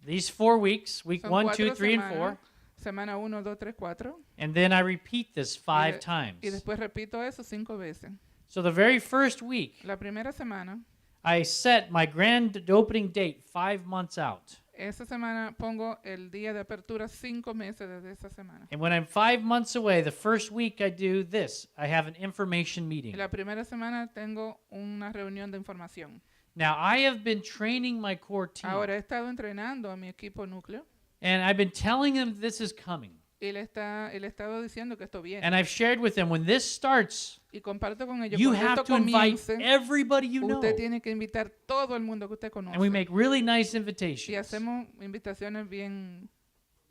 These 4 weeks, week Son 1, 2, 3, and semanas, 4. Semana 1, 2, 3, 4. And then I repeat this 5 times. Y después repito eso 5 veces. So the very first week, La primera semana, I set my grand opening date 5 months out. esa semana pongo el día de apertura 5 meses desde esa semana. And when I'm 5 months away, the first week I do this. I have an information meeting. Y la primera semana tengo una reunión de información. Now, I have been training my core team. Ahora he estado entrenando a mi equipo núcleo. And I've been telling them this is coming. Y le he estado diciendo que esto viene. And I've shared with them when this starts, y comparto con ellos, you cuando have esto to invite comience, everybody you know. Usted tiene que invitar todo el mundo que usted conoce. And we make really nice Y invitations. hacemos invitaciones bien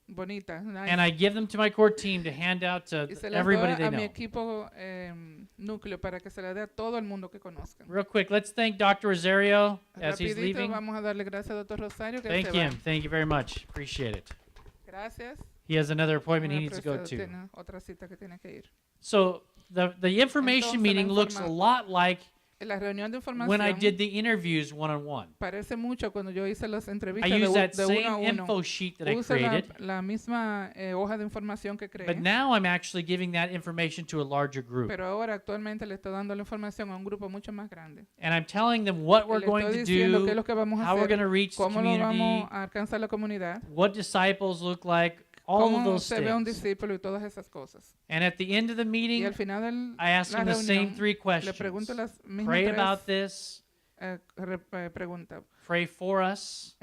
bonitas. Nice. And I give them to my core team to hand out to Y se las everybody doy they a mi know. equipo núcleo para que se las dé a todo el mundo que conozcan. Real quick, let's thank Dr. Rosario as he's Rapidito, leaving. vamos a darle gracias a Dr. Rosario que Thank se va. him. Thank you very much. Appreciate it. Gracias. He has another appointment he Una needs to go to. tiene otra cita que tiene que ir. So the information Entonces, meeting looks a lot like La reunión de información when I did the interviews one-on-one. parece mucho cuando yo hice las entrevistas I used that de uno a same uno. info sheet that I Uso created. la misma hoja de información que creé. But now I'm actually giving that information to a larger group. Pero ahora actualmente le estoy dando la información a un grupo mucho más grande. And I'm telling them what Y we're le going estoy to diciendo qué es do, lo que vamos a how we're hacer, going to reach the cómo lo community, vamos a alcanzar la comunidad, what disciples look like, all of cómo those se ve un things. discípulo y todas esas cosas. And at the end of the Y meeting, al final de I ask la them the same reunión, 3 le pregunto questions. las mismas Pray tres about this, preguntas. pray for us,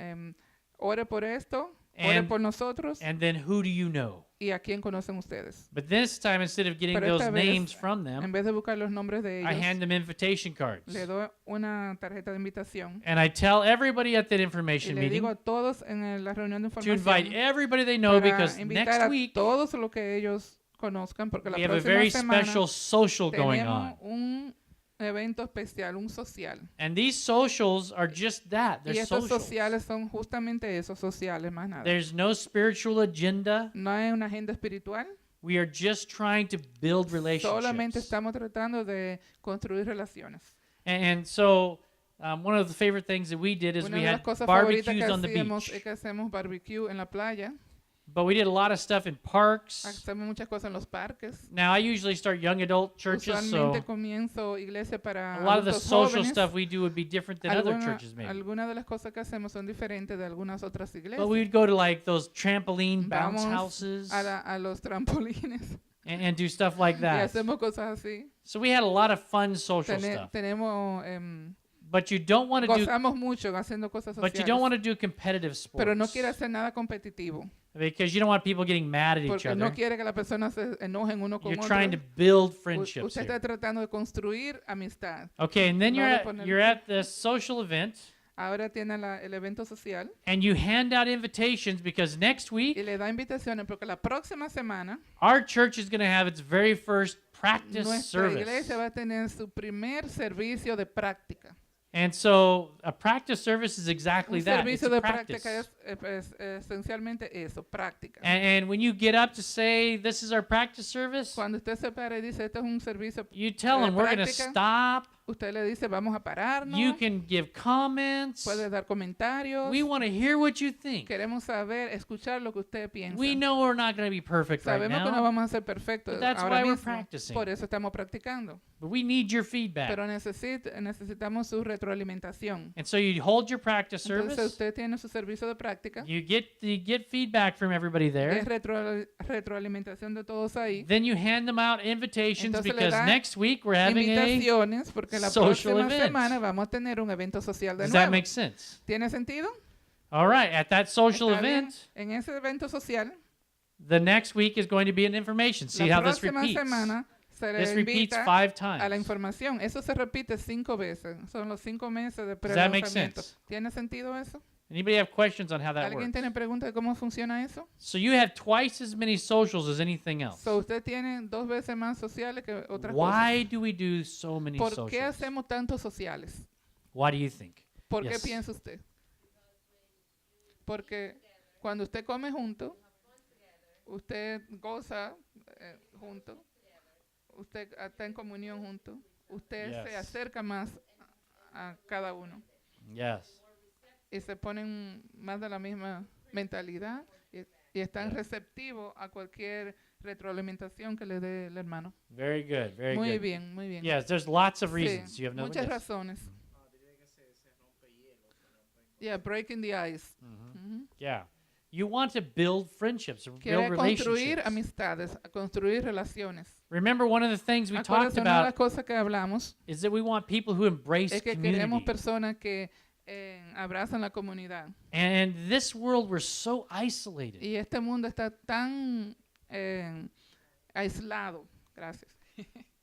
Ore por esto, ore and, por nosotros, and then who do you know? y a quién conocen ustedes. But this time, instead of getting Pero those esta vez, names from en them, vez de buscar los nombres de I ellos, hand them invitation cards. le doy una tarjeta de invitación And I tell everybody at that y information le meeting digo a todos en la reunión de to invite información everybody they know, para because invitar next a week todos los que ellos conozcan, porque la we have a próxima very semana special social going tenemos on. un evento especial, un social. And these socials are just that. Y They're estos social. sociales son justamente esos sociales, más nada. There's no spiritual agenda. No hay una agenda espiritual. We are just trying to build Solamente relationships. estamos tratando de construir relaciones. And so one of the favorite things that we did is Una we de las had cosas favoritas barbecues que on the hacíamos beach. es que hacemos barbecue en la playa. But we did a lot of stuff in parks. Hacemos muchas cosas en los parques. Now I usually start young adult churches, so Usualmente comienzo iglesia para a lot of the adultos social jóvenes. stuff we do would be different than other churches maybe. Algunas de las cosas que hacemos son diferentes de algunas otras iglesias. But we'd go to like those trampoline bounce Vamos houses a los trampolines and do stuff like y that. hacemos cosas así. So we had a lot of fun social stuff. Tenemos But you don't want to do gozamos mucho haciendo cosas But you sociales. don't want to do competitive sports. Pero no quiere hacer nada competitivo. Because you don't want people getting mad at each Porque other. no quiere que las personas se enojen uno con You're otro. trying to build friendships Usted here. está tratando de construir amistad. Okay, and then No de poner- you're at this social event Ahora tiene el evento social and you hand out invitations because next week y le da invitaciones porque la próxima semana our church is going to have its very first practice nuestra service. iglesia va a tener su primer servicio de práctica. And so a practice service is exactly Un that. It's servicio a de practice. práctica es esencialmente eso, práctica. And when you get up to say this is our practice service, Cuando usted se para y dice este es un servicio you tell de them we're going to práctica, stop. usted le dice vamos a pararnos, You can give comments. puede dar comentarios, We want to hear what you think. queremos saber, escuchar lo que usted piensa. We know we're not going to be perfect right Sabemos que no now, vamos a ser perfectos but that's ahora why we're mismo, practicing. por eso estamos practicando. but we need your feedback. Pero necesitamos su retroalimentación. And so you hold your practice Entonces service. usted tiene su servicio de práctica, You get feedback from everybody es there. retroalimentación de todos ahí. Then you hand them out invitations Entonces le because da next week we're having a Invitaciones, porque que la social próxima event. semana vamos a tener un evento social de Does nuevo. that make sense? ¿Tiene sentido? All right, at that social ¿Está bien? event, En ese evento social, the next week is going to be an information. See la how this próxima repeats. semana se le This repeats invita 5 a la times. información. Eso se repite 5 veces. Son los 5 meses de Does that make pre-lanzamiento. sense? ¿Tiene sentido eso? Anybody have questions on how that ¿Alguien works? tiene preguntas de cómo funciona eso? So you have twice as many socials as anything else. So, usted tiene 2 veces más sociales que otras Why cosas. do we do so many ¿Por qué socials? hacemos tantos sociales? Why do you think? ¿Por qué Yes. piensa usted? Porque cuando usted come junto, usted goza junto, usted está en comunión junto, usted se Yes. acerca más a cada uno Yes. y se ponen más de la misma mentalidad y están receptivos a cualquier retroalimentación que le dé el hermano. Very good. Very Muy good. bien, muy bien. Yes, there's lots of Sí, reasons. You have no muchas yes. razones. Yeah, breaking the ice. Ujú. Yeah. You want to build friendships, Quiere build construir relationships. amistades, construir relaciones. Remember, one of the things we talked Acuérdate, una de las about cosas que hablamos is that we want people who embrace es que queremos community. personas que abrazan la comunidad. And in this world, we're so isolated. Y este mundo está tan aislado. Gracias.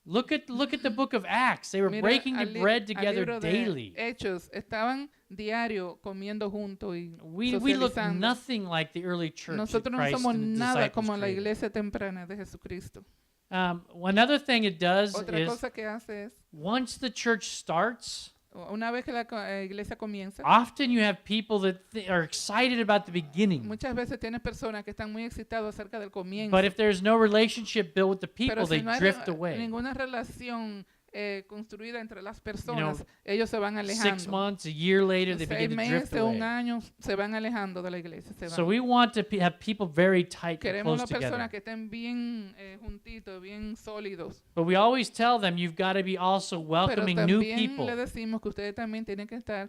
Look at the book of Acts. They were Mira, breaking the al bread al together libro de daily. Hechos estaban diario comiendo juntos y We look socializando. nothing like the early church of Nosotros no Christ somos and the nada disciples como la created. iglesia temprana de Jesucristo. Another thing it does Otra is cosa que hace es, once the church starts, una vez que la iglesia comienza, often you have people that are excited about the beginning. muchas veces tienes personas que están muy excitadas acerca del comienzo. But if there's no relationship built with the people, Pero they si no hay drift away. ninguna relación construida entre las personas, ellos se van 6 alejando. months, a year later, they 6 begin to drift meses, un away. año, se van alejando de la iglesia. Se So van. we want to have people very tight and Queremos close una persona together. que estén bien juntitos, bien sólidos. But we always tell them you've got to be also Pero welcoming new también people. le decimos que ustedes también tienen que estar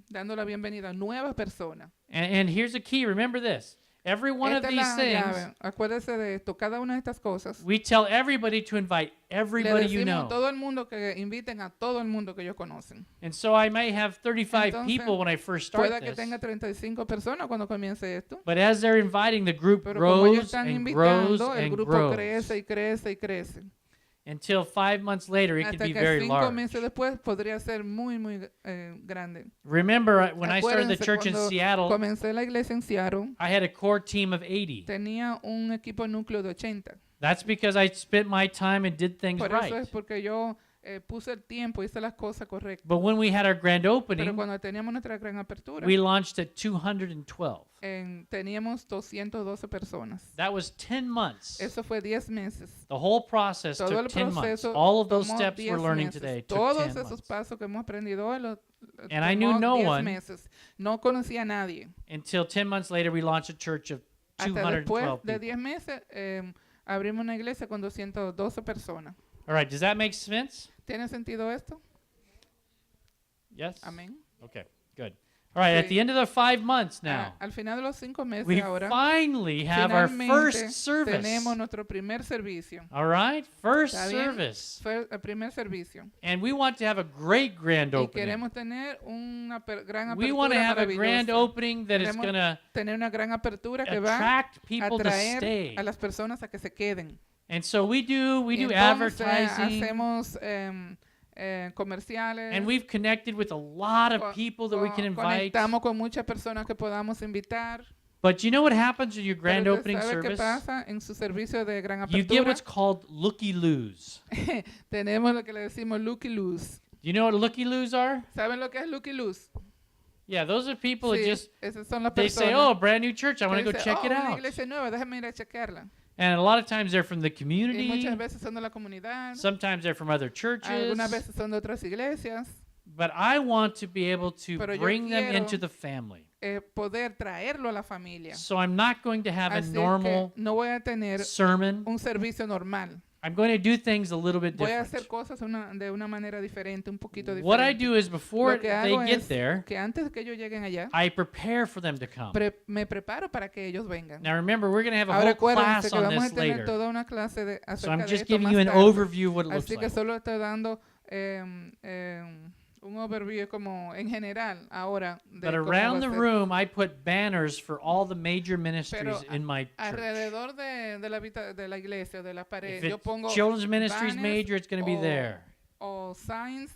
dando la bienvenida a nuevas personas. And here's the key. Remember this. Every one of Esta es these la things, llave. Acuérdese de esto. Cada una de estas cosas. we tell everybody to invite Le everybody you decimos a know. todo el mundo que inviten a todo el mundo que ellos conocen. And so I may have 35 Entonces, people when I first start pueda que this. tenga 35 personas cuando comience esto. But as they're inviting, the group Pero como ellos grows están and grows invitando, el and grupo grows. crece y crece y crece. Until 5 months later, it can Hasta be que very 5 large. meses después podría ser muy, muy grande. Remember, when I started the Acuérdense, church in cuando Seattle, comencé la iglesia en Seattle, I had a core team of 80. tenía un equipo núcleo de 80. That's because I spent my time and did things Por eso es right. porque yo puse el tiempo, hice las cosas correctas. But when we had our grand Pero opening, cuando teníamos nuestra gran apertura, we launched at 212. teníamos 212 personas. That was 10 months. Eso fue 10 meses. The whole process Todo el took 10 months. proceso All of those tomó steps 10 we're learning meses. today took Todos 10 esos months. pasos que hemos aprendido hoy los And I knew tomó no 10 one meses. No conocía a nadie. Until 10 months later, we launched a church of Hasta después 212 de people. 10 meses abrimos una iglesia con 212 personas. All right, does that make sense? ¿Tiene sentido esto? Yes? Amén. Okay, good. All right, at Sí. the end of the 5 months now, Al final de los 5 meses we ahora, finally have our finalmente first service. tenemos nuestro primer servicio. All right, first ¿Está bien? service. Fue el primer servicio. And we want to have a great grand Y opening. queremos tener una gran We apertura want to have a grand maravillosa. opening that is Queremos going to tener una gran apertura que va attract a people to atraer stay. a las personas a que se queden. And so we do Y entonces, advertising, hacemos comerciales. and we've connected with a lot of people that we can invite. Conectamos con muchas personas que podamos invitar. But you know what happens in your grand Pero opening ¿sabe qué service? pasa en su servicio de gran You get apertura? what's called looky-loos. Tenemos lo que le decimos looky-loos. Do you know what looky-loos are? ¿Saben lo que es looky-loos? Yeah, those are people that Sí, just, esas son las they say, personas oh, brand new church, I want to que go dicen, check it una out. iglesia nueva, déjame ir a chequearla. And a lot of times they're from the Y community. muchas veces son de la comunidad. Sometimes they're from other churches. Algunas veces son de otras iglesias. But I want to be able to Pero yo bring them quiero into the family. Poder traerlo a la familia. So I'm not going to have a Así es normal que no voy a tener sermon. un servicio normal. I'm going to do things a little bit Voy a different. hacer cosas de una manera diferente, un poquito diferente. What I do is before Lo que they hago get es there, que antes de que ellos lleguen allá, I prepare for them to come. me preparo para que ellos vengan. Now remember, we're going to have a Ahora whole acuérdense class que on vamos a this tener later. toda una clase de So acerca I'm de just esto giving más you an tarde. overview of what it looks Así que like. solo estoy dando un overview como en general ahora. De But cómo va a around the ser. room, I put banners for all the major ministries Pero in my church. alrededor de la iglesia, de la pared, If yo pongo it's children's ministries banners major, it's going to be there. o signs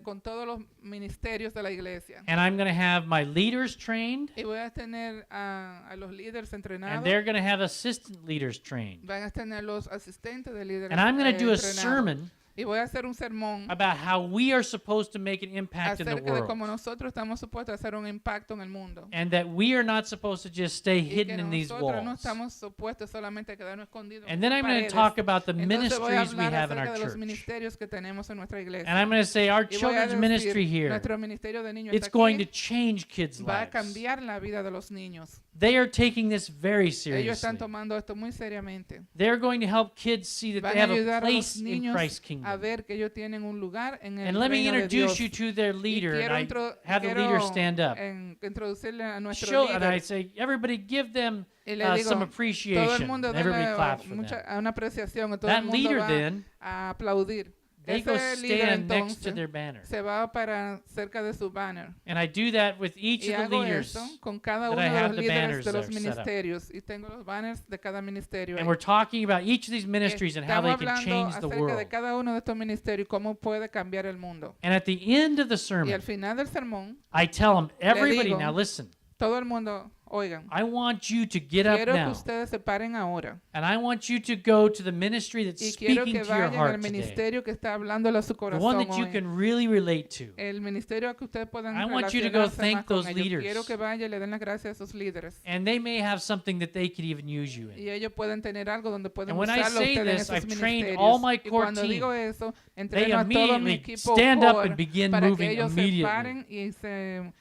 con todos los ministerios de la iglesia. And I'm going to have my leaders trained, Y voy a tener a los líderes entrenados. and they're going to have assistant leaders trained. Van a tener los asistentes de líderes And I'm going to do a entrenados. sermon Y voy a hacer un sermón about how we are supposed to make an impact in the acerca de world. cómo nosotros estamos supuestos a hacer un impacto en el mundo. And that we are not supposed to just stay Y que hidden in these nosotros no walls. estamos supuestos solamente a quedarnos escondidos And then en I'm going to paredes. talk about the Entonces voy a ministries we hablar have in acerca our de los church. ministerios que tenemos en nuestra iglesia. And I'm going to say our Y voy a children's decir, ministry here, nuestro ministerio de niños it's está going to aquí, change kids' va a lives. cambiar la vida de los niños. They are taking this very Ellos seriously. están tomando esto muy seriamente. They're going to help kids see that Van they a have a ayudar a los place in niños Christ's a kingdom. ver que ellos tienen un lugar en el And let me reino de introduce Dios. you to their Y leader, quiero and I have the leader stand up. introducirle a nuestro Show, and I líder. say, everybody give them Y le digo, some todo el appreciation. mundo And everybody dele claps for them. una apreciación. y Todo That el mundo leader va then, a aplaudir. they go Ese líder stand next to entonces their banner. se va para cerca de su banner. And I do that with each Y of the hago leaders. eso con cada that uno I de have los the líderes banners de los there set up. ministerios. Y tengo los banners de cada ministerio. And ahí. we're talking about each of these ministries and how Estamos they can hablando change the acerca de world. cada uno de estos ministerios y cómo puede cambiar el mundo. And at the end of the Y sermon, al final del sermón, I tell them, everybody, digo, now listen, todo el mundo, oigan, I want you to get up quiero que now, ustedes se paren ahora. and I want you to go to the ministry that's Y quiero speaking que to your vayan al heart today. ministerio que está hablándole a su The corazón one that you hoy. can really relate to. El ministerio a que ustedes puedan I want you to go relacionarse thank más con those ellos. leaders. Quiero que vayan y le den las gracias a esos líderes. And they may have something that they could even use you in. Y ellos pueden tener algo donde pueden And when I usarlo say ustedes en this, esos I've trained ministerios. all my Y core cuando team. digo eso, They entreno a todo mi immediately equipo stand up core and begin para que moving ellos se immediately. paren y se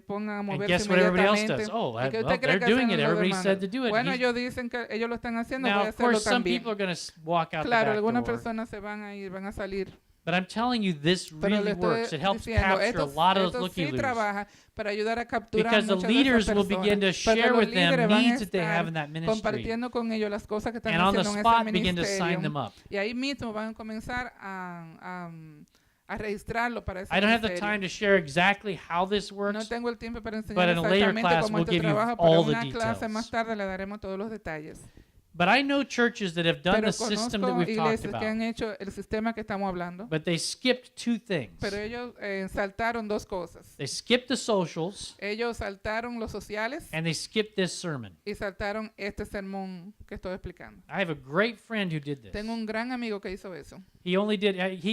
pongan a And moverse guess what everybody else inmediatamente. does? Oh, ¿Y qué well, usted cree they're que hacen doing it. los Everybody demás? said to do it. Bueno, He's- ellos dicen que ellos lo están haciendo, Now, voy a of hacerlo course, some también. people are going to walk out Claro, the back algunas door. personas se van a ir, van a salir. But I'm telling you, this Pero le really estoy works. It helps diciendo, capture a esto, lot of those esto looky sí loos. trabaja para ayudar a capturar Because the muchas de leaders esas will personas. begin to Porque share los with them líderes van a needs that they estar have in that ministry. compartiendo con ellos las cosas que están And on the haciendo en spot ese begin to sign ministerio. them up. Y ahí mismo van a comenzar a registrarlo para ese I don't have the ministerio. time to share exactly how this No works, tengo el tiempo para but enseñar in a later exactamente class cómo we'll este give you trabaja, pero all en the una clase más details. tarde le daremos todos los detalles. But I know churches that have done Pero the system that conozco we've talked iglesias que han about, hecho el sistema que estamos hablando, but they skipped two things. pero ellos saltaron dos cosas. They skipped the socials, Ellos saltaron los sociales and they skipped this sermon. y saltaron este sermón que estoy explicando. I have a great friend who did this. Tengo un gran amigo que hizo eso. He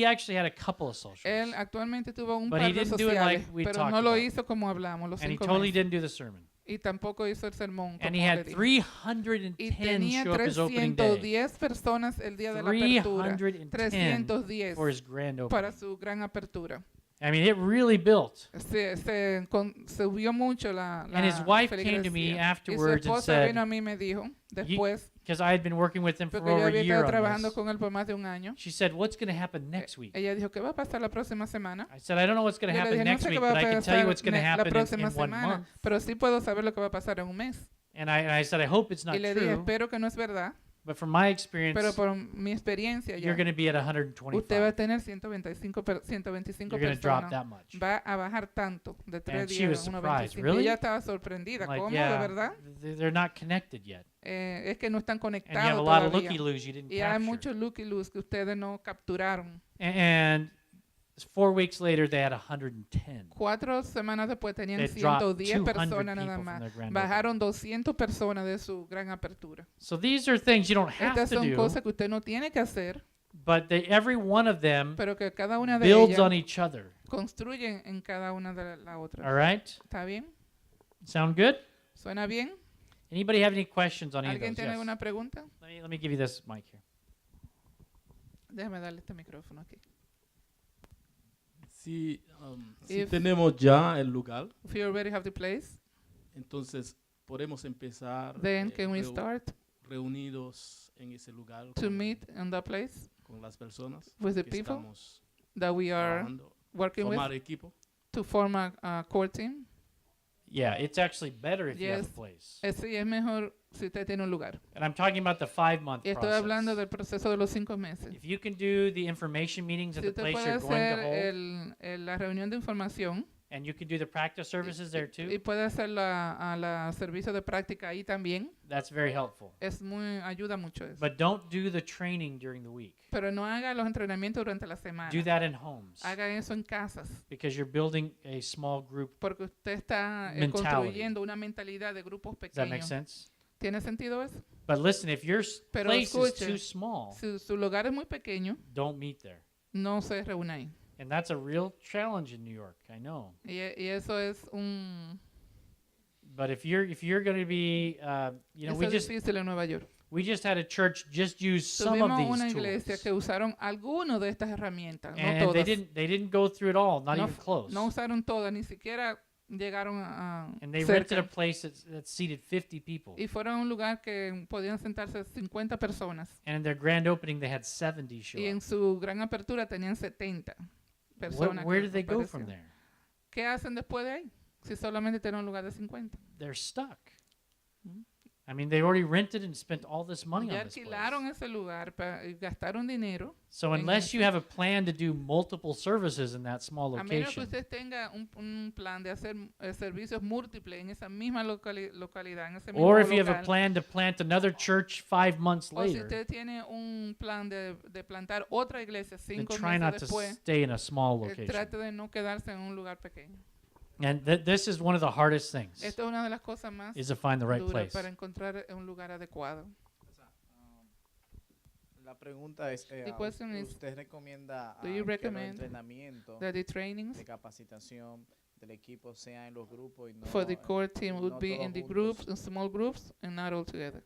actually had a couple of socials, Él actualmente tuvo un But par he de didn't do it sociales, like we pero talked no lo about. hizo como hablamos los and he 5 totally meses. didn't do the sermon. Y tampoco hizo el sermón como And he le had dije. 310 Y tenía show up his opening day. 310 personas el día de la apertura. 310 310 for his grand opening. para su gran apertura. I mean, it really built. Se subió mucho la And his wife feligresía. came to me Y su afterwards and esposa said, vino a mí y me dijo después, because I had been working with him for porque yo over a había year estado on trabajando this, con él por más de un año. she said, what's going to happen next week? Ella dijo, ¿qué va a pasar la próxima semana? I said, I don't know what's going to Yo le happen dije, no next sé week, qué va but a I can tell you pasar what's going to la happen próxima in 1 semana, month. pero sí puedo saber lo que va a pasar en un mes. And I said, I hope it's not Y le dije, true, espero que no es verdad, but from my experience, pero por mi experiencia ya, you're going to be at 125. usted va a tener 125 You're going to drop personas. that much. Va a bajar tanto, de 3 And she días was a 1.25. surprised. Y Really? ella estaba sorprendida. I'm like, ¿Cómo? yeah, ¿De verdad? they're not connected yet. Es que no están And you have conectados a lot of todavía. looky-loos you didn't Y hay capture. muchos looky-loos que ustedes no capturaron. And 4 weeks later, they had 110. 4 semanas después tenían They dropped 110 200 personas nada people from más. their grand Bajaron 200 personas de su gran apertura. So these are things you don't have Estas to son do, cosas que usted no tiene que hacer, but every one of them pero que cada una de builds ellas on each other. construyen en cada una de la otra. All right? ¿Está bien? Sound good? ¿Suena bien? Anybody have any questions on any of ¿Alguien those? tiene Yes. alguna pregunta? Let me give you this mic here. Déjame darle este micrófono aquí. Si If- tenemos ya el lugar, If you already have the place, entonces podemos empezar then can we start? reunidos en ese lugar to meet in that place con las personas with the que people estamos that we are working with formar equipo. to form a core team. Yeah, it's actually better if you have a place. Sí, es mejor si usted tiene un lugar. And I'm talking about the 5-month Estoy process. hablando del proceso de los 5 meses. If you can do the information meetings at Si the usted place puede you're going to hacer hold, la reunión de información and you can do the practice services there too, y puede hacer la servicio de práctica ahí también, that's very helpful. ayuda mucho eso. But don't do the training during the week. Pero no haga los entrenamientos durante la semana. Do that in homes. Haga eso en casas. Because you're building a small group. Porque usted está construyendo una mentalidad de grupos pequeños. Does that make sense? ¿Tiene sentido eso? But listen, if your place is too small, si su lugar es muy pequeño, don't meet there. No se reúna ahí. And that's a real challenge in New York, I know. Y eso es un. But if you're going to be, difícil en Nueva York. we just had a church just use some of Tuvimos these una tools. iglesia que usaron algunas de estas herramientas, no And todas. they didn't go through it all, not even close. No usaron todas, ni siquiera llegaron a And they cerca. rented a place that seated 50 people. Y fueron a un lugar que podían sentarse 50 personas. And in their grand opening, they had 70 show Y en up. su gran apertura tenían 70 personas. Where que did they go aparecieron. from there? ¿Qué hacen después de ahí? Si solamente tienen un lugar de 50. They're stuck. I mean, they already rented and spent all this money Ya on this place. alquilaron ese lugar, y gastaron dinero. So unless you have a plan to do multiple services in that small A menos que location, usted tenga un plan de hacer servicios múltiples en esa misma localidad, en ese mismo or if you have a local, plan to plant another church 5 months o si later, usted tiene un plan de plantar otra iglesia then 5 try meses not to después, stay in a small location. trate de no quedarse en un lugar pequeño. And this is one of the hardest things, Esto es una de las cosas más is to find the right duras place. para encontrar un lugar adecuado. La pregunta es, The question is, ¿usted recomienda do you que los recommend entrenamientos that the trainings de capacitación del equipo sean en los grupos y no for the core team would no be todos in the juntos? groups, in small groups, and not all together?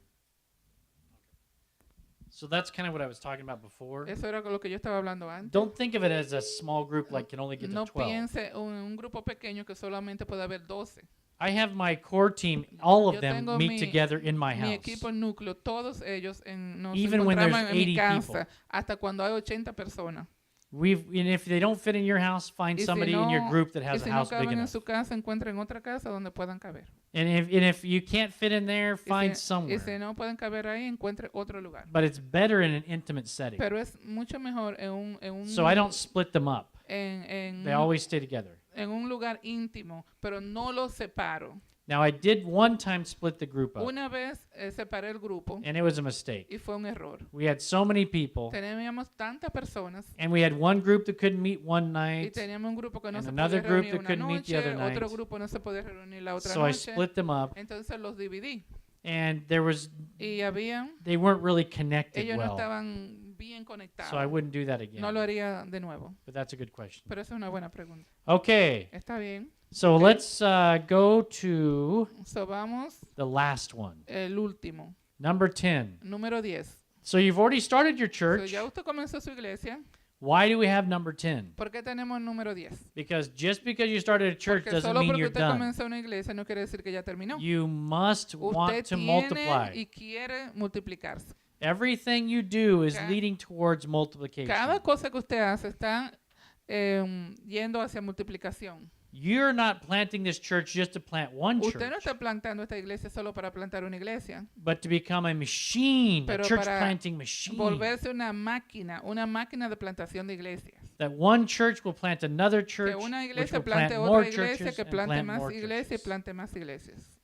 So that's kind of what I was talking about before. Eso era lo que yo estaba hablando antes. Don't think of it as a small group like can only get No to 12. piense en un grupo pequeño que solamente puede haber 12. I have my core team, all of Yo them tengo meet together in my mi house. equipo núcleo, todos ellos nos Even when there's encontramos en mi 80 casa, people. hasta cuando hay 80 personas. And if they don't fit in your house, find Y si somebody in your no- group that y has si a no house big caben en enough. su casa, encuentren otra casa donde puedan caber. And if you can't fit in there, Y find si somewhere. no pueden caber ahí, encuentre otro lugar. But it's better in an intimate setting. Pero es mucho mejor en un So I don't split them up. en They always stay together. en un lugar íntimo, pero no los separo. Now I did one time split the group up, Una vez separé el grupo and it was a mistake. y fue un error. We had so many people, Teníamos tantas personas and we had one group that couldn't meet one y night, teníamos un grupo que no and se another podía group reunir that una couldn't meet the noche, other night. otro grupo no se podía reunir la otra So I noche. split them up, Entonces los dividí and there was y habían they weren't really connected ellos no well. estaban bien conectados. So I wouldn't do that again. No lo haría de nuevo. But that's a good question. Pero esa es una buena pregunta. Okay. Está bien. So let's go to So vamos the last one. el último. Number 10. Número 10. So you've already started your So church. ya usted comenzó su iglesia. Why do we have number 10? ¿Por qué tenemos el número 10? Because just because you started a church Porque doesn't solo mean porque you're usted done. comenzó una iglesia no quiere decir que ya terminó. You must want Usted to tiene multiply. y quiere multiplicarse. Everything you do is Ca- leading towards multiplication. Cada cosa que usted hace está yendo hacia multiplicación. You're not planting this church just to plant one Usted no church, está plantando esta iglesia solo para plantar una iglesia, but to become a machine, a pero church para planting machine. volverse una máquina de plantación de iglesias. That one church will plant another church, Que una which iglesia will plant plante more otra iglesia, churches que and plante plant más more iglesias y churches. plante más iglesias.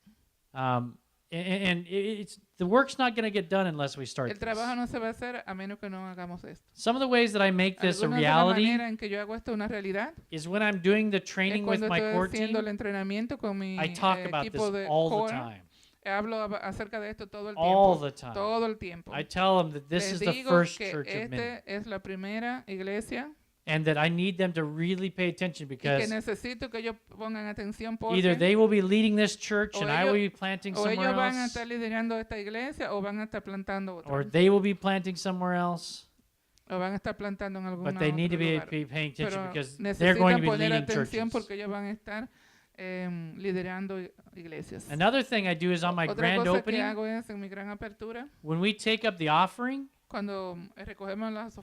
And it's the work's not going to get done unless we start El this. trabajo no se va a hacer a menos que no hagamos esto. Some of the ways that I make this a Algunas de las reality maneras en que yo hago esto una realidad is when I'm doing the es training with cuando my estoy core haciendo el team. entrenamiento con mi I talk about equipo this de all the core. time. Hablo acerca de esto todo el All tiempo. the time. Todo el tiempo. I tell them that this Les is the digo first que church of many, es la primera iglesia and that I need them to really pay attention y que because necesito que ellos pongan atención either porque they will be leading this church o and I will be ellos, planting o ellos somewhere van a else, estar liderando esta iglesia o van a estar plantando otra. or they will be planting somewhere else. O van a estar plantando en algún But they need to otro be lugar. paying attention Pero because they're going to necesitan be poner leading atención churches. porque ellos van a estar liderando iglesias. Another thing I do is on my Otra grand cosa opening, que hago es en mi gran apertura, when we take up the offering, cuando recogemos las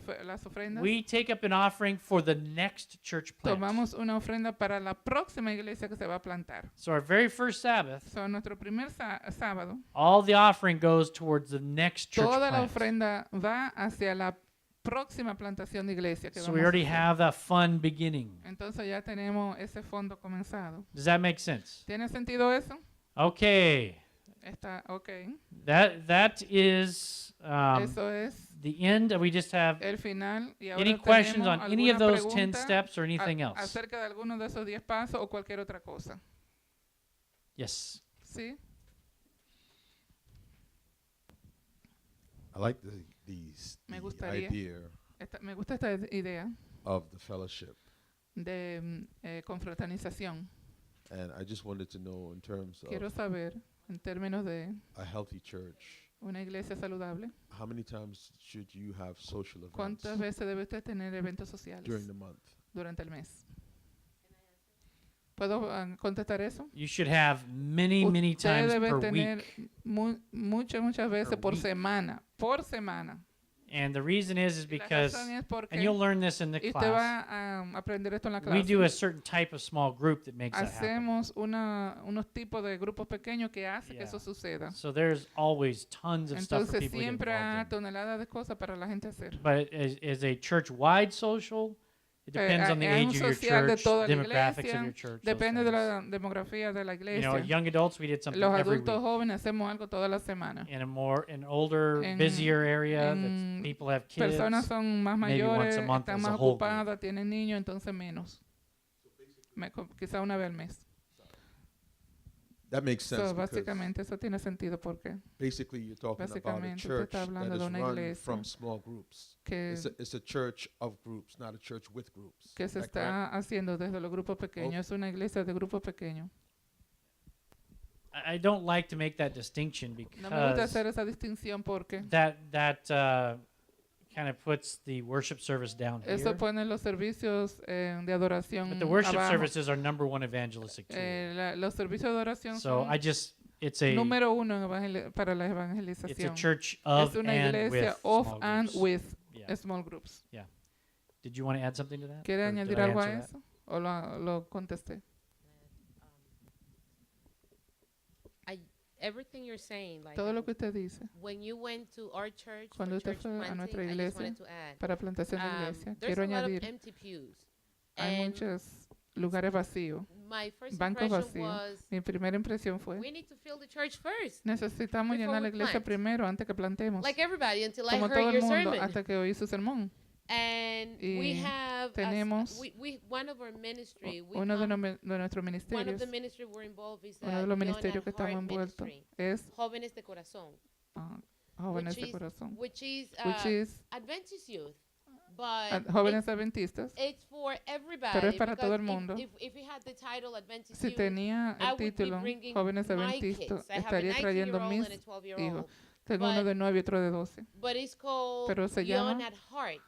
ofrendas, we take up an offering for the next church plant. tomamos una ofrenda para la próxima iglesia que se va a plantar. So our very first Sabbath, So, nuestro primer sábado, all the offering goes towards the next church toda la plant. ofrenda va hacia la próxima plantación de iglesia que So vamos we a already hacer. have that fun beginning. Entonces ya tenemos ese fondo comenzado. Does that make sense? ¿Tiene sentido eso? Okay. Está okay. That is Eso es the end. We just have el final. Y ahora any questions tenemos on any of alguna those 10 pregunta steps or anything else? acerca de alguno de esos 10 pasos o cualquier otra cosa. Yes. Sí. I like the Me gustaría. idea Me gusta esta idea of the fellowship. de confraternización. And I just wanted to know in terms Quiero of saber, en términos de a healthy church, una iglesia saludable, how many times should you have social events ¿cuántas veces debe usted tener eventos sociales during the month? durante el mes? ¿Puedo contestar eso? You should have many Usted times debe per tener week. muchas veces Per por week. semana. Por semana. And the reason is Y la because, razón es porque, and you'll learn this in the y usted class, va a aprender esto en la we clase. do a certain type of small group that makes that happen. Hacemos unos tipos de grupos pequeños que hace que Yeah. eso suceda. So there's always tons of stuff for Entonces people to get siempre hay involved in. toneladas de cosas para la gente hacer. But as a church-wide social, it depends on the Hay un age of your social de church, toda la demographics of iglesia, your church. those depende de things. la demografía de la You know, iglesia. young adults, we did something Los every adultos week. jóvenes hacemos algo toda la semana. In an older, En- busier area, en that people have kids. Personas son más maybe once mayores, a month están as a más whole group. ocupadas, tienen niños, entonces menos. Quizá una vez al mes. That makes sense So, because básicamente eso tiene sentido porque basically you're talking about a básicamente usted church está that hablando is de una run iglesia from small groups. que, It's a church of groups, not a church with groups. que se Is that correct? está haciendo desde los grupos pequeños. Es una iglesia de grupos pequeños. I don't like to make that distinction No me gusta because hacer esa distinción porque that kind of puts the worship service down here. eso pone los servicios de adoración But the worship abajo. services are number one evangelistic tool. Los servicios de adoración So son I just, it's a número uno para la it's a evangelización. church of Es una and iglesia with of small and groups. with Yeah. small groups. Yeah. Did you want to add something to that? ¿Quiere Or did añadir I algo a answer that? eso? ¿O lo contesté? Everything you're saying, like Todo lo que usted dice. when you went to our church Cuando for usted church fue a planting, nuestra I just iglesia wanted to add, para plantación de iglesia, there's quiero a lot of añadir, empty pews. hay And muchos lugares vacíos, my first bancos impression vacíos. was, Mi primera impresión fue, we need to fill the church first, necesitamos before llenar la we iglesia plant. primero antes que plantemos. like everybody, until I Como heard todo el your mundo sermon. hasta que oí su sermón. And we Y have tenemos one of our ministry, Uno de nuestros one of ministerios, the ministry we're involved is uno de los Young ministerios at que estamos Heart envueltos Ministry, es Jóvenes de Corazón, Jóvenes which de is- Corazón, which is which is Adventist youth, but Jóvenes Adventistas. it's for everybody. Pero es para because todo el mundo. If we had the title Adventist Si youth, tenía I el would be título bringing Jóvenes my Adventistas, kids. I have a estaría trayendo 19-year-old mis and a 12-year-old. hijos. Tengo uno de 9 y otro de 12. But it's called Pero se Young llama at Heart,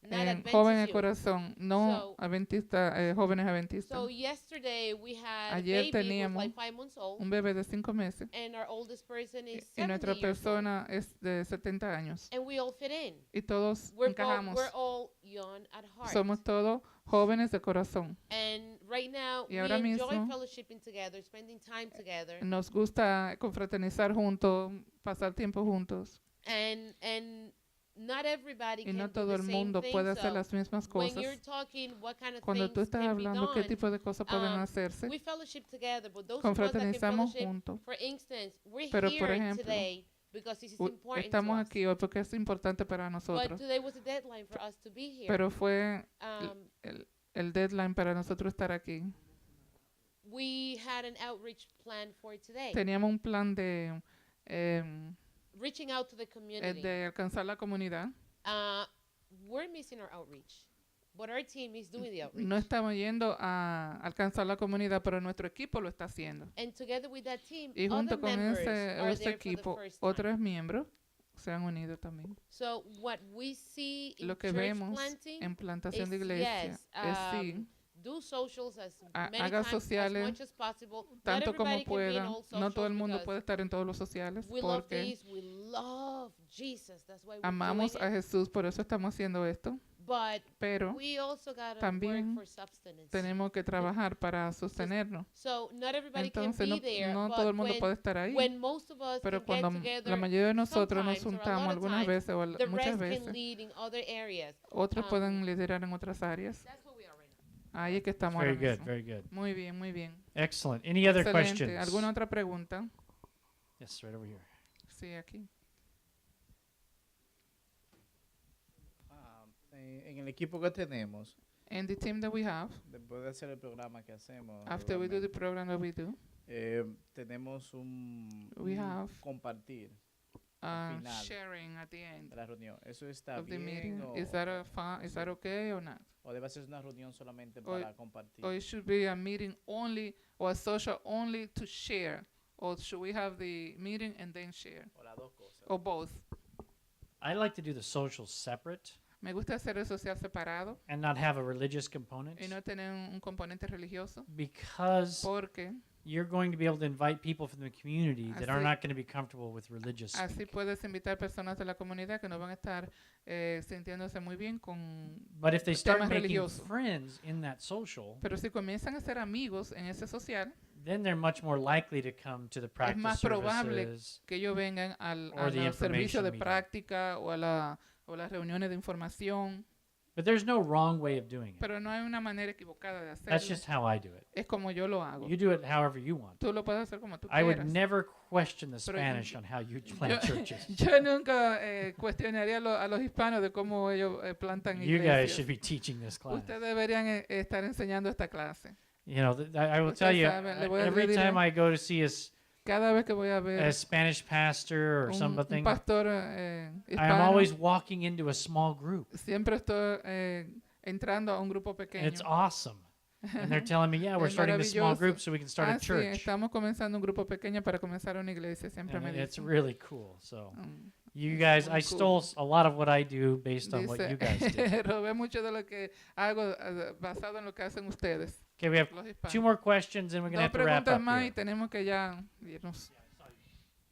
not en Adventist Joven el youth. Corazón, no So- adventista, jóvenes adventistas. So yesterday we had Ayer a baby who's teníamos like 5 months old, un bebé de 5 meses and our oldest person is y 70 nuestra years old. persona es de 70 años. And we all fit in. Y todos We're encajamos. all young at heart. Somos todos jóvenes de corazón. And right now Y we ahora enjoy mismo fellowshipping together, spending time together. Nos gusta confraternizar juntos, pasar tiempo juntos. And not everybody Y can no do todo the el same mundo thing, puede hacer so las mismas when you're cosas. talking what kind of Cuando tú things estás can be hablando qué done, tipo de cosas pueden hacerse, we fellowship together, but those of us that can confraternizamos fellowship, juntos. for instance, we're Pero, here por ejemplo, today because this is important to estamos us. aquí hoy porque es importante para But nosotros. today was the deadline for us to be here. Pero fue Um, el deadline para nosotros estar aquí. we had an outreach plan for today, Teníamos un plan de, reaching out to the community. de alcanzar la comunidad. We're missing our outreach, but our team is doing the outreach. No estamos yendo a alcanzar la comunidad, pero nuestro equipo lo está haciendo. And together with that team, Y junto other con members ese are there for the equipo, first time. otros miembros se han unido también. So what we see in Lo que church vemos planting en plantación is, de iglesia yes, es sí, Do socials as many haga times, as sociales much as possible. Not tanto como everybody can be in pueda. all No todo el socials mundo because puede estar en todos los sociales we love porque these, we love Jesus. That's why we're amamos doing a it. Jesús, por eso estamos haciendo esto. But Pero we also gotta también work for substance. tenemos que trabajar para sostenernos. So not everybody Entonces can be there, no but todo el mundo when, puede estar ahí. when most of us Pero can cuando get together, la mayoría de nosotros nos sometimes or a juntamos lot of algunas times, veces o the muchas rest veces, can lead in other areas. otros pueden liderar en otras áreas. That's where we are right now. Ahí es que estamos Very ahora good, mismo. very good. Muy bien, muy bien. Excellent. Any other Excelente. questions? ¿Alguna otra pregunta? Yes, right over here. Sí, aquí. En el equipo que tenemos, And the team that we have, después de hacer el programa que hacemos, after we do the program that we do, tenemos we have compartir al final sharing at the end de la reunión. ¿Eso está of the bien meeting. Is that okay or not? o debe ser una reunión solamente Or, para compartir? or it should be a meeting only or a social only to share? Or should we have the meeting and then share? O las dos cosas. Or both? I like to do the social separate Me gusta hacer el social separado and not have a religious component y no tener un componente religioso because porque you're going to be able to invite people from the community that are Así- not going to be comfortable with religious así speak. puedes invitar personas de la comunidad que no van a estar sintiéndose muy bien con But if they start temas making religiosos. friends in that social, Pero si comienzan a ser amigos en ese social, then they're much more likely to come to the es practice más probable services. que ellos vengan al or the servicio information de meeting. práctica o a las reuniones de información. But there's no wrong way of doing it. Pero no hay una manera equivocada de That's just hacerlo. how I do it. Es como yo lo hago. You do it however you want. Tú lo puedes hacer como tú I would quieras. never question the Pero Spanish on how you plant churches. Yo nunca cuestionaría a los hispanos de cómo ellos plantan You guys iglesias. should be teaching this class. Ustedes deberían estar enseñando esta clase. You know, I will tell Ustedes you, saben, le voy a every decir, time I go to see cada vez que voy a ver a Spanish pastor or un something, pastor I am hispano, always walking into a small group. siempre estoy entrando a un grupo And pequeño. it's awesome. And they're telling me, yeah, we're Es starting this small maravilloso. group so we can start a Sí, church. estamos comenzando un grupo pequeño para comenzar una iglesia, siempre And me it's dicen. really cool. So Mm, you guys, muy I stole cool. a lot of what I do based on what Dice, you guys did. robé mucho de lo que hago basado en lo que hacen ustedes. Okay, we have los hispanos. 2 more questions and we're going to Dos have to wrap preguntas up más y here. tenemos que ya irnos.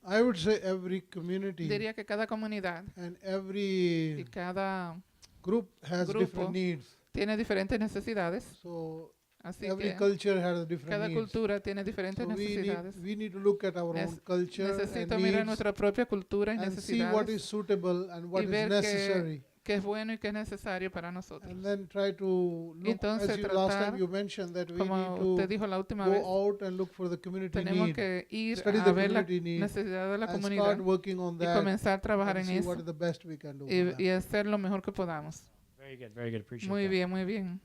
I would say every community Diría que cada comunidad and y every cada group has grupo different needs. tiene diferentes necesidades. So Así every que culture has different cada needs. cultura tiene diferentes So necesidades. we need to look at our own culture and Necesito mirar needs nuestra propia cultura y and see what necesidades is suitable and what y is ver necessary. qué es bueno y qué es necesario para nosotros. And then try to look, Entonces, as you, last tratar, time you mentioned that we como need usted to dijo la última go vez, out and look for the community tenemos need, que ir study a the ver la community need, necesidad de la and comunidad start working on y that comenzar a trabajar and en see eso what is the best we can do. for y, that. y hacer lo mejor que podamos. Very good, very good. Appreciate Muy that. bien, muy bien.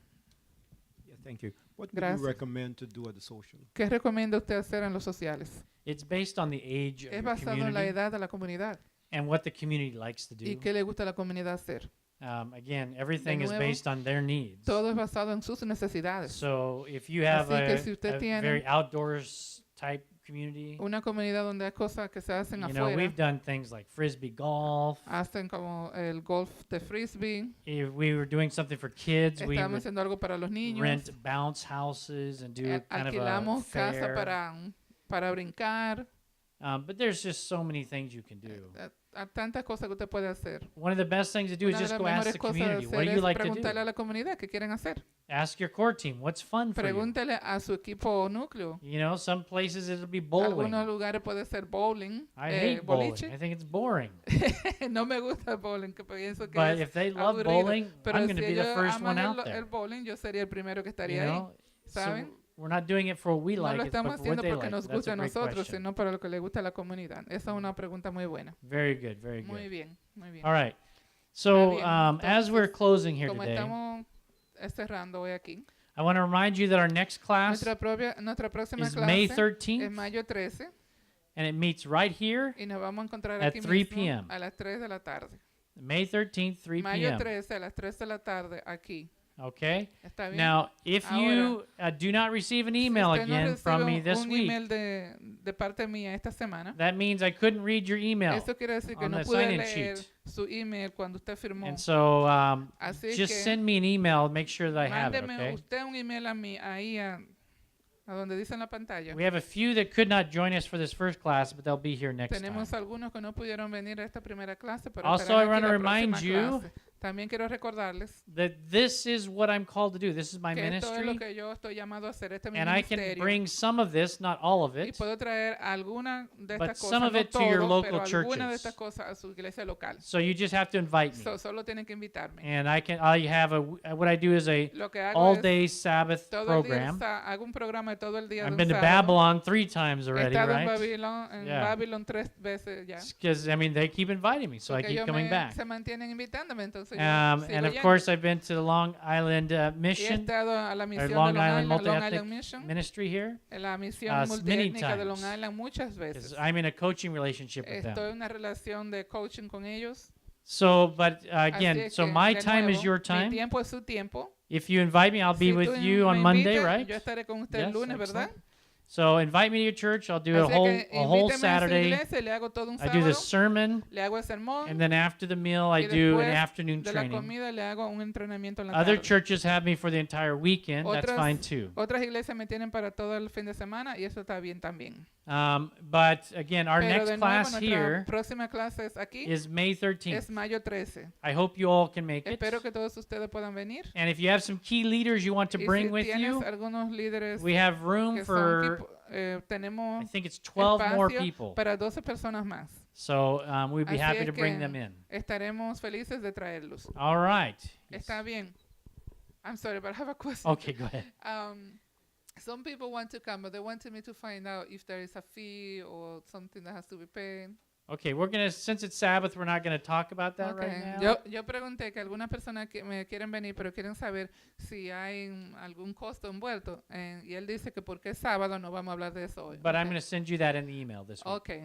Yeah, thank you. What would Gracias. you recommend to do at the social? ¿Qué recomienda usted hacer en los sociales? It's based on the age of Es your basado en la community edad de la comunidad and what the community likes to do. y qué le gusta a la comunidad hacer. Again, everything is nuevo, based on their needs. Todo es basado en sus necesidades. So if you have Así que si usted a tiene very outdoors type community, una comunidad donde hay cosas que se hacen you know, afuera, we've done things like frisbee golf. hacen como el golf de frisbee, If we were doing something for kids, we estamos would haciendo algo para los niños, rent bounce houses and do kind of a alquilamos casa fair. para brincar, But there's just so many things you can do. tantas cosas que usted puede hacer. One of the best things to do is Una de just las go ask mejores the cosas de community, what do hacer you es like to preguntarle a do? la comunidad qué quieren hacer. Ask your core team, what's fun for you? Pregúntele a su equipo núcleo. You know, some places it'll be bowling. Algunos lugares puede ser bowling, I hate bowling. boliche. I think it's boring. No me gusta el bowling, que pienso que But es if they love aburrido. bowling, Pero I'm going to si be the ellos first aman one out el there. bowling, yo sería el primero que You estaría know? ahí. ¿Saben? So we're not doing it for what we No like, lo it's for estamos what haciendo they porque like. nos That's gusta a a great nosotros, question. sino para lo que le gusta a la comunidad. Esa es una pregunta muy buena. Very good, very good. Muy bien, muy bien. All right. So bien, as we're closing here Como today, estamos cerrando hoy aquí, I want to remind you that our next class, nuestra próxima is clase May 13th. es mayo 13 and it meets right here y nos vamos a encontrar at aquí 3 mismo p.m. a las 3 de la tarde. May 13th, 3 Mayo p.m. 13 a las 3 de la tarde aquí. Okay. Está bien. Now, if you do not receive an email again from me this week, de parte mía esta semana, that means I couldn't read your email eso quiere decir que on no the pude sign-in leer sheet. su email cuando usted firmó. And so Así just que send me an email, make sure that I have it, mándeme okay? usted un email a mí ahí a donde dice en la pantalla. We have a few that could not join us for this first class, but they'll be here next time. Tenemos algunos que no pudieron venir a esta primera clase, pero Also, estarán I want aquí to la próxima remind you clase. También quiero recordarles that this is what I'm called to do. This is my que esto es lo ministry, que yo estoy llamado a hacer, este es mi and I can ministerio. bring some of this, not all of Y it, puedo traer alguna de but estas some cosas, of no it to your todo, local pero alguna de churches. estas cosas a su iglesia local. So you just have to invite me. Solo tienen que invitarme. And I have what I do is a Lo que hago all-day Sabbath todo program. el día, hago un programa de todo el día de I've un been to sábado. Babylon 3 times He already, estado right? en Yeah. Babylon 3 veces ya. Because, I mean, they keep inviting me, so I Porque keep ellos coming back. se mantienen invitándome, entonces yo And sigo of yendo. course, I've been to the Long Island Y he Mission, estado a la or misión de Long Long Island Island, Long Multi-Ethnic Island Mission, Ministry here, en la misión many multiétnica de Long times. Island muchas veces. 'Cause I'm in a coaching relationship with Estoy them. en una relación de coaching con ellos. So, but Así again, es so que, my de time is nuevo, your mi time. tiempo es su tiempo. If you invite me, I'll be Si with tú you on me Monday, invitas, right? yo estaré con usted el Yes, lunes, ¿verdad? excellent. So invite me to your church. I'll do Así que a whole invíteme a su Saturday. iglesia, le hago todo un I do the sábado, sermon, le hago el sermón, and then after the meal, I y do an después afternoon de la training. comida le hago un entrenamiento en la Other tarde. churches have me for the entire weekend. That's fine too. Otras iglesias me tienen para todo el fin de semana y eso está bien también. But again, our Pero next de nuevo, class nuestra here próxima clase es aquí, is May es 13th. mayo 13. I hope you all can make it. Espero que todos ustedes puedan venir. And if you have some key leaders you want to Y bring si with tienes you, algunos líderes we have room que son for, tipo, tenemos I think it's 12 more espacio people. para 12 personas más. So we'd be Así happy es to bring que them in. estaremos felices de traerlos. All right. Está bien. I'm sorry, but I have a question. Okay, go ahead. Some people want to come, but they wanted me to find out if there is a fee or something that has to be paid. Okay, since it's Sabbath, we're not going to talk about that right now. Yo pregunté que algunas personas que me quieren venir, pero quieren saber si hay algún costo envuelto. Y él dice que porque es sábado no vamos a hablar de eso hoy. But I'm going to send you that in the email this week. Okay,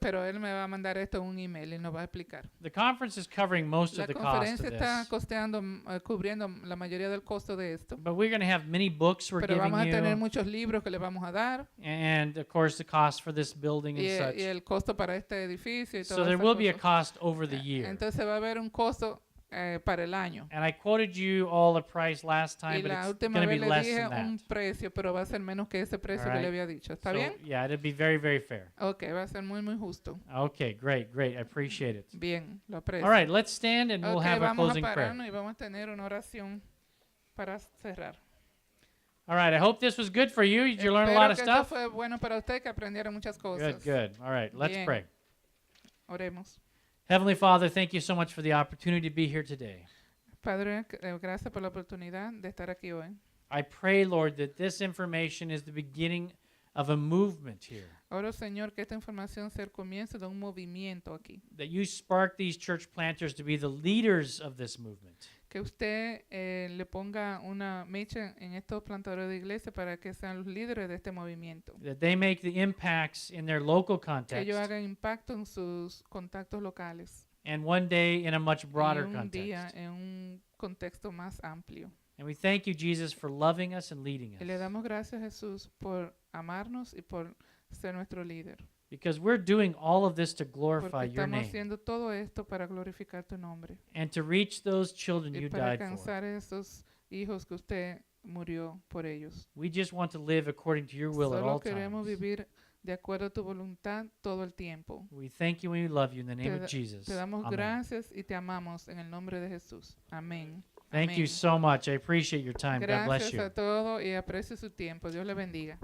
pero él me va a mandar esto en un email y nos va a explicar. The conference is covering most of the cost of La conferencia está this. cubriendo la mayoría del costo de esto. But we're going to have many books we're Pero giving vamos a tener you. muchos libros que le vamos a dar. And of course the cost for this building and such. Y el costo para este edificio y todo So there esas will be a cosas. cost over the year. Entonces va a haber un costo para el año. And I quoted you all the price last time, Y but la it's última going to vez be le less dije than un that. precio, pero va a ser menos que ese precio All que le right. había dicho. ¿Está So, bien? yeah, it'll be very, very fair. Okay, va a ser muy, muy justo. Okay, great. I appreciate it. Bien, lo aprecio. All right, let's stand and we'll have a vamos closing a prayer. pararnos y vamos a tener una oración para cerrar. All right, I hope this was good for you. Did you learn a lot of Espero que esto stuff? fue bueno para usted, que aprendieron muchas cosas. Good. All right, let's Bien. pray. Oremos. Heavenly Father, thank you so much for the opportunity to be here today. Padre, gracias por la oportunidad de estar aquí hoy. I pray, Lord, that this information is the beginning of a movement here. Oro, Señor, que esta información sea el comienzo de un movimiento aquí. That you spark these church planters to be the leaders of this movement. Que usted le ponga una mecha en estos plantadores de iglesia para que sean los líderes de este movimiento. That they make the impacts in their local Que context. ellos hagan impacto en sus contactos locales. And one day in a much broader y un día context. en un contexto más amplio. And we thank you, Jesus, for loving us and leading Y le us. damos gracias, Jesús, por amarnos y por ser nuestro líder. Because we're doing all of this to glorify Porque your estamos name haciendo todo esto para glorificar tu nombre. and to reach those children Y you para died for. alcanzar a esos hijos que usted murió por ellos. We just want to live according to your will at Solo all queremos times. vivir de acuerdo a tu voluntad todo el tiempo. We thank you and we love you in the name of Te Jesus. damos Amen. gracias y te amamos en el nombre de Jesús. Amén. Thank you Amén. so much. I appreciate your time. God bless Gracias you. a todos y aprecio su tiempo. Dios le bendiga.